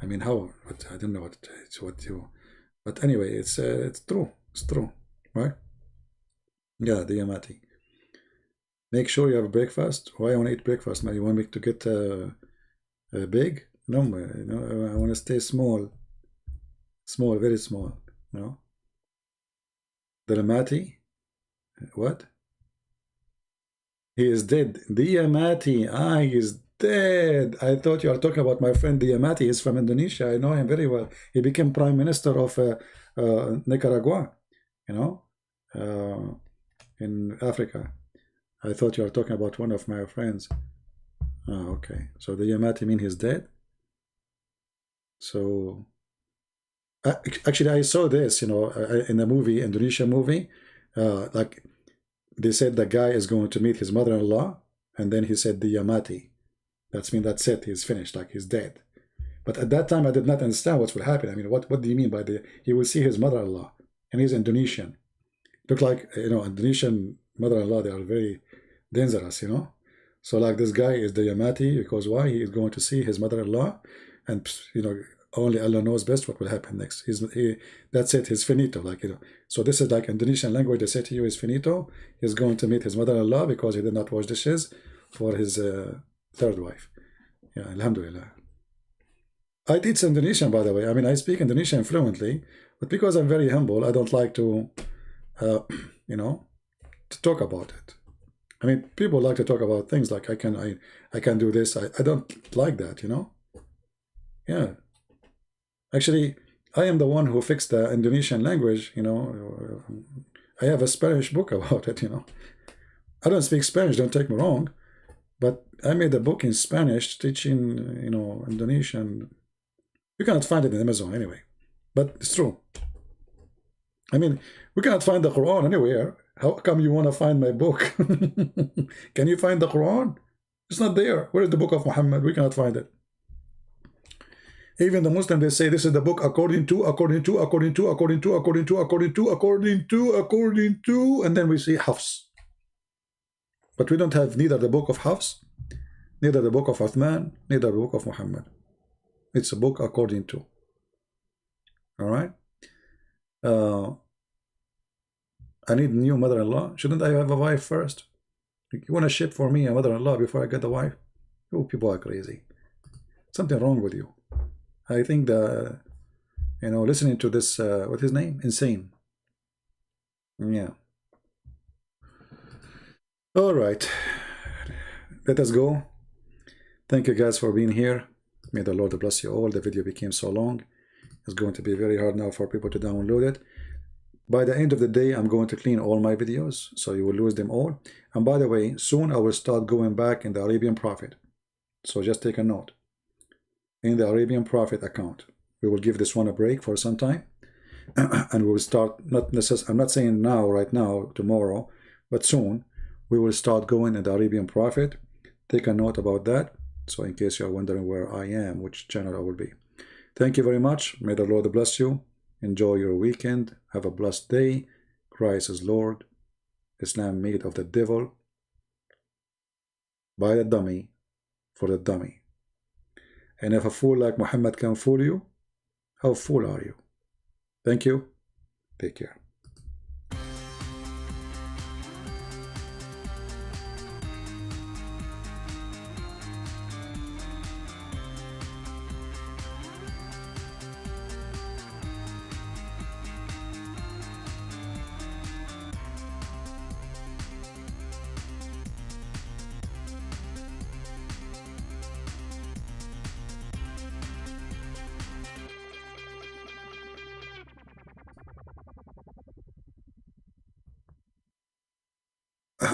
I mean, how? But I don't know what you. But anyway, it's true. It's true, right? Yeah, the Yamati. Make sure you have breakfast. Why I want to eat breakfast, man? You want me to get big? No, I want to stay small. Small, very small. You know. The Yamati. What? He is dead. The Yamati. He is dead. I thought you were talking about my friend Diamati. He's from Indonesia. I know him very well. He became prime minister of Nicaragua, in Africa. I thought you were talking about one of my friends. Oh, okay. So the Yamati mean he's dead? So actually, I saw this, in a movie, Indonesian movie. Like they said the guy is going to meet his mother-in-law, and then he said the Yamati. That's it. He's finished. Like he's dead. But at that time, I did not understand what would happen. I mean, what do you mean by he will see his mother-in-law, and he's Indonesian. Look like Indonesian mother-in-law. They are very dangerous, So like this guy is the Yamati because why? He is going to see his mother-in-law, and only Allah knows best what will happen next. That's it. He's finito. So this is like Indonesian language. They say to you, is finito. He's going to meet his mother-in-law because he did not wash dishes for his third wife. Yeah, alhamdulillah. I teach Indonesian, by the way. I mean, I speak Indonesian fluently, but because I'm very humble, I don't like to, you know, to talk about it. I mean, people like to talk about things like I can do this. I don't like that, you know. Yeah. Actually, I am the one who fixed the Indonesian language, you know. I have a Spanish book about it, you know. I don't speak Spanish, don't take me wrong, but I made a book in Spanish teaching, you know, Indonesian. You cannot find it in Amazon anyway, but it's true. I mean, we cannot find the Quran anywhere. How come you want to find my book? Can you find the Quran? It's not there. Where is the book of Muhammad? We cannot find it. Even the Muslims, they say this is the book according to, and then we see Hafs. But we don't have neither the book of Hafs, neither the book of Uthman, neither the book of Muhammad. It's a book according to. All right? I need a new mother-in-law. Shouldn't I have a wife first? You want to ship for me a mother-in-law before I get a wife? You people are crazy. Something wrong with you. I think the, you know, listening to this, what's his name? Insane. Yeah. All right. Let us go. Thank you guys for being here. May the Lord bless you all. The video became so long. It's going to be very hard now for people to download it. By the end of the day, I'm going to clean all my videos, so you will lose them all. And by the way, soon I will start going back in the Arabian Prophet. So just take a note. In the Arabian Prophet account, we will give this one a break for some time. And we will start, not necessarily, I'm not saying now, right now, tomorrow, but soon, we will start going in the Arabian Prophet. Take a note about that. So in case you're wondering where I am, which channel I will be. Thank you very much. May the Lord bless you. Enjoy your weekend. Have a blessed day. Christ is Lord. Islam made of the devil by a dummy for the dummy. And if a fool like Muhammad can fool you, how fool are you? Thank you. Take care.